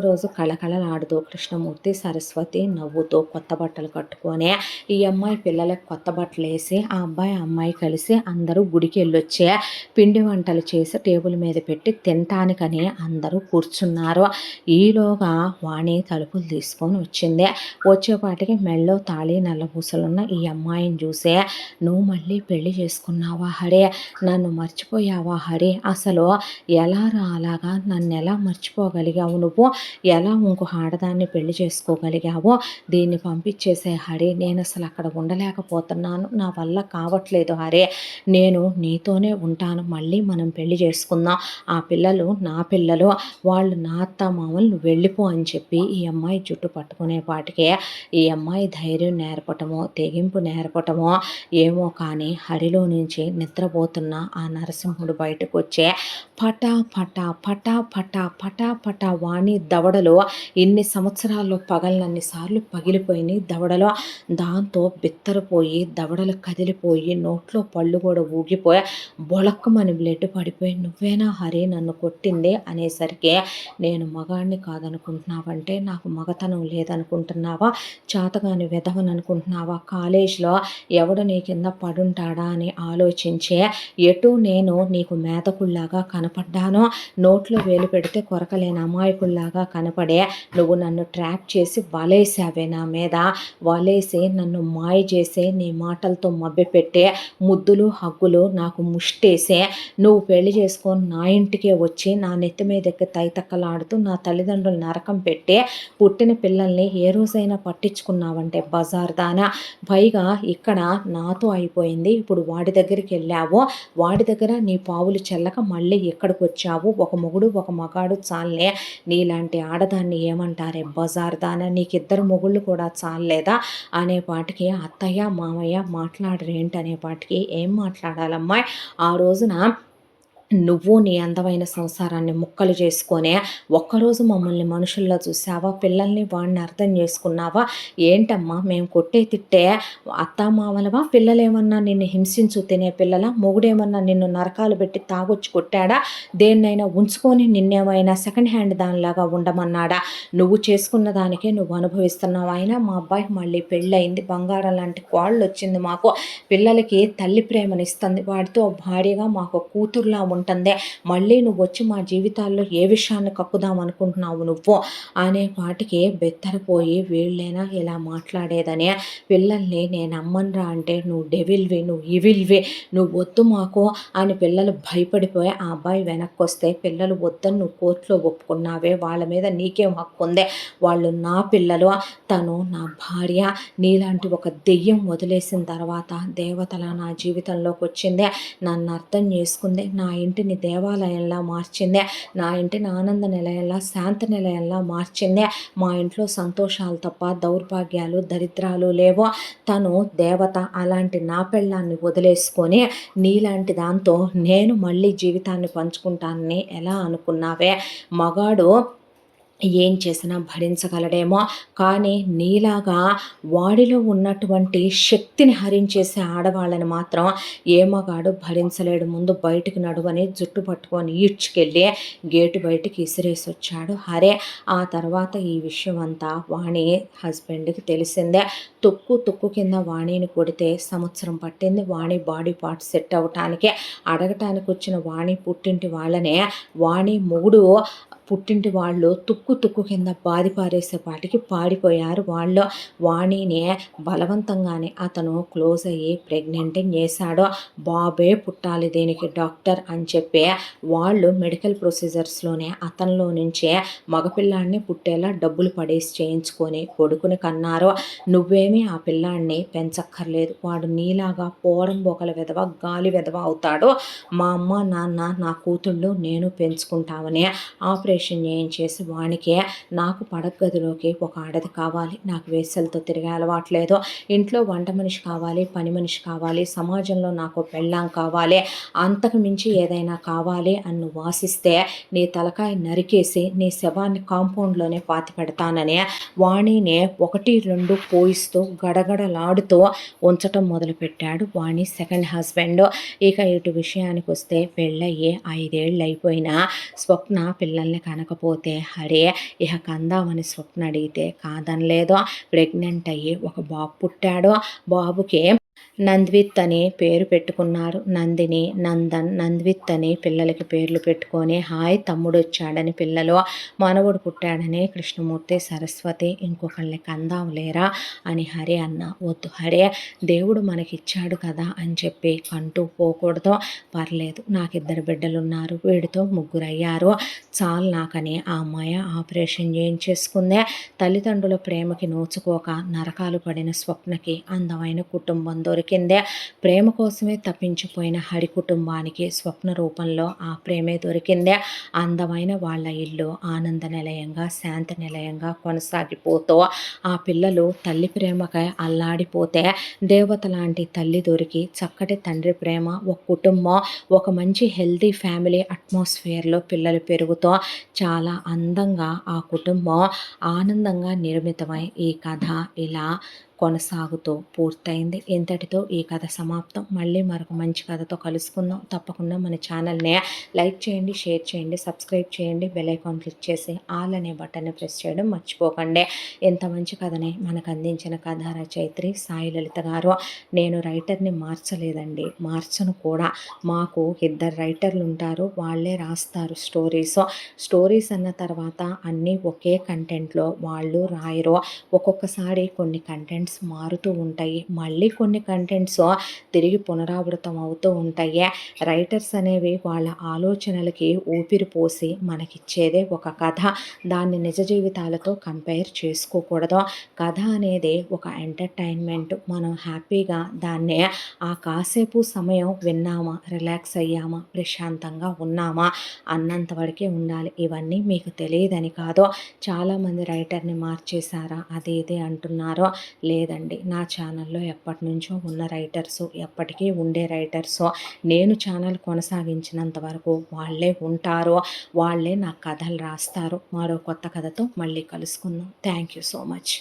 రోజు కళకళలాడుతూ కృష్ణమూర్తి సరస్వతి నవ్వుతూ కొత్త బట్టలు కట్టుకొని ఈ అమ్మాయి పిల్లలకు కొత్త బట్టలు వేసి ఆ అబ్బాయి అమ్మాయి కలిసి అందరూ గుడికి వెళ్ళొచ్చే పిండి వంటలు చేసి టేబుల్ మీద పెట్టి తినటానికని అందరూ కూర్చున్నారు. ఈలోగా వాణి తలుపులు తీసుకొని వచ్చింది. వచ్చేపాటికి మెళ్ళో తాళి నల్లపూసలున్న ఈ అమ్మాయిని చూసే, నువ్వు మళ్ళీ పెళ్లి చేసుకున్నావా హరి? నన్ను మర్చిపోయావా హరి? అసలు ఎలా రా అలాగా? నన్ను ఎలా మర్చిపోగలిగావు నువ్వు? ఎలా ఇంకో ఆడదాన్ని పెళ్లి చేసుకోగలిగావు? దీన్ని పంపించేసే హరి, నేను అసలు అక్కడ ఉండలేకపోతున్నాను, నా వల్ల కావట్లేదు హరి, నేను నీతోనే ఉంటాను, మళ్ళీ మనం పెళ్లి చేసుకుందాం, ఆ పిల్లలు నా పిల్లలు, వాళ్ళు నా అత్త మామలు, నువ్వు వెళ్ళిపో అని చెప్పి ఈ అమ్మాయి జుట్టు పట్టుకునేపాటికే ఈ అమ్మాయి ధైర్యం నేర్పటమో తెగింపు నేర్పటమో ఏమో కానీ హరిలో నుంచి నిద్రపోతున్న ఆ నరసింహుడు బయటకు వచ్చే పటా పటా పటా పటా పటా పటా వాణి దవడలో ఇన్ని సంవత్సరాల్లో పగలనన్ని సార్లు పగిలిపోయినాయి దవడలో. దాంతో బిత్తరపోయి దవడలు కదిలిపోయి నోట్లో పళ్ళు కూడా ఊగిపోయి బొలక్కమని బ్లడ్ పడిపోయి, నువ్వేనా హరి నన్ను కొట్టింది అనేసరికి, నేను మగాడిని కాదనుకుంటున్నావంటే, నాకు మగతనం లేదనుకుంటున్నావా, చేతగాని వెధవని అనుకుంటున్నావా, కాలేజీలో ఎవడు నీ కింద పడుంటాడా అని ఆలోచించే ఎటు నేను నీకు మేతకుల్లాగా కనపడ్డానో, నోట్లో వేలు పెడితే కొరకలేని అమాయకుల్లాగా కనపడే నువ్వు నన్ను ట్రాప్ చేసి వలేసావే నా మీద, వలేసి నన్ను మాయ చేసే నీ మాటలతో మభ్యపెట్టే ముద్దులు హగ్గులు నాకు ముష్టేసే నువ్వు పెళ్లి చేసుకొని నా ఇంటికే వచ్చి నా నెత్తి మీద ఎక్కి తైతక్కలాడుతూ నా తల్లిదండ్రులు నరకం పెట్టే పుట్టిన పిల్లల్ని ఏ రోజైనా పట్టించుకున్నావంటే బజార్ దానా, పైగా ఇక్కడ నాతో అయిపోయింది, ఇప్పుడు వాడి దగ్గరికి వెళ్ళావు, వాడి దగ్గర నీ పావులు చెల్లక మళ్ళీ ఇక్కడికి వచ్చావు, ఒక మొగుడు ఒక మగాడు చాలే, నీలాంటి ఆడదాన్ని ఏమంటారే బజార్ దానా, నీకిద్దరు మొగుళ్ళు కూడా చాలేదా అనేపాటికి అత్తయ్య మామయ్య మాట్లాడరేంటి అనేపాటికి, ఏం మాట్లాడాలమ్మా, ఆ రోజున నువ్వు నీ అందమైన సంసారాన్ని ముక్కలు చేసుకొనే ఒక్కరోజు మమ్మల్ని మనుషుల్లో చూసావా, పిల్లల్ని వాడిని అర్థం చేసుకున్నావా, ఏంటమ్మా మేము కొట్టే తిట్టే అత్తామామలవా, పిల్లలేమన్నా నిన్ను హింసించు తినే పిల్లల, మొగుడేమన్నా నిన్ను నరకాలు పెట్టి తాగొచ్చి కొట్టాడా, దేన్నైనా ఉంచుకొని నిన్నేమైనా సెకండ్ హ్యాండ్ దానిలాగా ఉండమన్నాడా, నువ్వు చేసుకున్న దానికే నువ్వు అనుభవిస్తున్నావు. అయినా మా అబ్బాయికి మళ్ళీ పెళ్ళయింది, బంగారం లాంటి కోళ్ళు వచ్చింది, మాకు పిల్లలకి తల్లి ప్రేమనిస్తుంది, వాడితో భార్యగా మాకు కూతురులా ఉంటుంది, మళ్ళీ నువ్వు వచ్చి మా జీవితాల్లో ఏ విషయాన్ని కక్కుదాం అనుకుంటున్నావు నువ్వు అనే వాటికి బెత్తరపోయి, వీళ్ళైనా ఇలా మాట్లాడేదని, పిల్లల్ని నేను అమ్మన్రా అంటే నువ్వు డెవిల్వి, నువ్వు ఇవిల్వి, నువ్వు వద్దు మాకు అని పిల్లలు భయపడిపోయి ఆ అబ్బాయి వెనక్కి వస్తే, పిల్లలు వద్దని నువ్వు కోర్టులో ఒప్పుకున్నావే, వాళ్ళ మీద నీకేం హక్కు ఉంది, వాళ్ళు నా పిల్లలు, తను నా భార్య, నీలాంటి ఒక దెయ్యం వదిలేసిన తర్వాత దేవతల నా జీవితంలోకి వచ్చిందే, నన్ను అర్థం చేసుకుందే, నా ఇంటిని దేవాలయంలా మార్చిందే, నా ఇంటిని ఆనంద నిలయంలా శాంతి నిలయంలా మార్చిందే, మా ఇంట్లో సంతోషాలు తప్ప దౌర్భాగ్యాలు దరిద్రాలు లేవో, తను దేవత, అలాంటి నా పెళ్ళాన్ని వదిలేసుకొని నీలాంటి దాంతో నేను మళ్ళీ జీవితాన్ని పంచుకుంటానని ఎలా అనుకున్నావే, మగాడు ఏం చేసినా భరించగలడేమో, కానీ నీలాగా వాడిలో ఉన్నటువంటి శక్తిని హరించేసే ఆడవాళ్ళని మాత్రం ఏ మగాడు భరించలేడు, ముందు బయటకు నడువని జుట్టు పట్టుకొని ఈడ్చుకెళ్ళి గేటు బయటికి ఇసిరేసి వచ్చాడు హరే. ఆ తర్వాత ఈ విషయం అంతా వాణి హస్బెండ్కి తెలిసిందే. తుక్కు కింద వాణిని కొడితే సంవత్సరం పట్టింది వాణి బాడీ పార్ట్ సెట్ అవ్వటానికి. అడగటానికి వచ్చిన వాణి పుట్టింటి వాళ్ళనే వాణి మొగుడు పుట్టింటి వాళ్ళు తుక్కు కింద బాది పారేసేపాటికి పాడిపోయారు వాళ్ళు. వాణిని బలవంతంగానే అతను క్లోజ్ అయ్యి ప్రెగ్నెంట్ చేశాడు. బాబే పుట్టాలి దీనికి డాక్టర్ అని చెప్పి వాళ్ళు మెడికల్ ప్రొసీజర్స్లోనే అతనిలో నుంచే మగపిల్లాడిని పుట్టేలా డబ్బులు పడేసి చేయించుకొని కొడుకుని కన్నారు. నువ్వేమీ ఆ పిల్లాడిని పెంచక్కర్లేదు, వాడు నీలాగా పోరం బొకల విధవ గాలి విధవ అవుతాడు, మా అమ్మ నాన్న నా కూతుళ్ళు నేను పెంచుకుంటామని ఆపరేషన్ చేయించేసి వానికి, నాకు పడక గదిలోకి ఒక ఆడది కావాలి, నాకు వేసలతో తిరిగే అలవాట్లేదు, ఇంట్లో వంట మనిషి కావాలి, పని మనిషి కావాలి, సమాజంలో నాకు పెళ్ళాం కావాలి, అంతకు మించి ఏదైనా కావాలి అని నువ్వు ఆశిస్తే నీ తలకాయ నరికేసి నీ శవాన్ని కాంపౌండ్లోనే పాతి పెడతానని వాణిని 1-2 పోయిస్తూ గడగడలాడుతూ ఉంచటం మొదలుపెట్టాడు వాణి సెకండ్ హస్బెండ్. ఇక ఇటు విషయానికి వస్తే పెళ్ళయ్యి 5 ఏళ్ళు అయిపోయినా స్వప్న పిల్లల్ని కనకపోతే హరే ఇక కందామని స్వప్న అడిగితే కాదనలేదు. ప్రెగ్నెంట్ అయ్యి ఒక బాబు పుట్టాడు. బాబుకి నంద్విత్ అని పేరు పెట్టుకున్నారు. నందిని, నందన్, నంద్విత్ అని పిల్లలకి పేర్లు పెట్టుకొని హాయ్ తమ్ముడొచ్చాడని పిల్లలు, మనవడు పుట్టాడని కృష్ణమూర్తి, సరస్వతి ఇంకొకళ్ళని కందాం లేరా అని హరి అన్న. వద్దు హరే, దేవుడు మనకిచ్చాడు కదా అని చెప్పి కంటూ పోకూడదు. పర్లేదు, నాకిద్దరు బిడ్డలున్నారు, వీడితో ముగ్గురయ్యారు, చాలు నాకని ఆ అమ్మాయి ఆపరేషన్ చేయించేసుకుందే. తల్లిదండ్రుల ప్రేమకి నోచుకోక నరకాలు పడిన స్వప్నకి అందమైన కుటుంబం దొరికిందే. ప్రేమ కోసమే తప్పించిపోయిన హరి కుటుంబానికి స్వప్న రూపంలో ఆ ప్రేమే దొరికిందే. అందమైన వాళ్ళ ఇల్లు ఆనంద నిలయంగా, శాంతి నిలయంగా కొనసాగిపోతూ ఆ పిల్లలు తల్లి ప్రేమకై అల్లాడిపోతే దేవత లాంటి తల్లి దొరికి చక్కటి తండ్రి ప్రేమ, ఒక కుటుంబం, ఒక మంచి హెల్తీ ఫ్యామిలీ అట్మాస్ఫియర్లో పిల్లలు పెరుగుతూ చాలా అందంగా ఆ కుటుంబం ఆనందంగా నిర్మితమై ఈ కథ ఇలా కొనసాగుతూ పూర్తయింది. ఇంతటితో ఈ కథ సమాప్తం. మళ్ళీ మరొక మంచి కథతో కలుసుకుందాం. తప్పకుండా మన ఛానల్ని లైక్ చేయండి, షేర్ చేయండి, సబ్స్క్రైబ్ చేయండి, బెల్ ఐకాన్ క్లిక్ చేసి ఆల్ అనే బటన్ని ప్రెస్ చేయడం మర్చిపోకండి. ఎంత మంచి కథని మనకు అందించిన కథ రచయిత్రి సాయి లలిత గారు. నేను రైటర్ని మార్చలేదండి, మార్చను కూడా. మాకు ఇద్దరు రైటర్లు ఉంటారు, వాళ్ళే రాస్తారు స్టోరీస్ అన్న తర్వాత అన్నీ ఒకే కంటెంట్లో వాళ్ళు రాయరు. ఒక్కొక్కసారి కొన్ని కంటెంట్స్ మారుతూ ఉంటాయి, మళ్ళీ కొన్ని కంటెంట్స్ తిరిగి పునరావృతం అవుతూ ఉంటాయి. రైటర్స్ అనేవి వాళ్ళ ఆలోచనలకి ఊపిరి పోసి మనకిచ్చేదే ఒక కథ. దాన్ని నిజ జీవితాలతో కంపేర్ చేసుకోకూడదు. కథ అనేది ఒక ఎంటర్టైన్మెంట్. మనం హ్యాపీగా దాన్ని ఆ కాసేపు సమయం విన్నామా, రిలాక్స్ అయ్యామా, ప్రశాంతంగా ఉన్నామా అన్నంత వరకే ఉండాలి. ఇవన్నీ మీకు తెలియదని కాదు. చాలామంది రైటర్ని మార్చేశారా అది ఇది అంటున్నారో. లేదండి, నా ఛానల్లో ఎప్పటి నుంచో ఉన్న రైటర్సు, ఎప్పటికీ ఉండే రైటర్సు, నేను ఛానల్ కొనసాగించినంత వరకు వాళ్ళే ఉంటారు, వాళ్ళే నా కథలు రాస్తారు. మరో కొత్త కథతో మళ్ళీ కలుసుకుందాం. Thank you so much.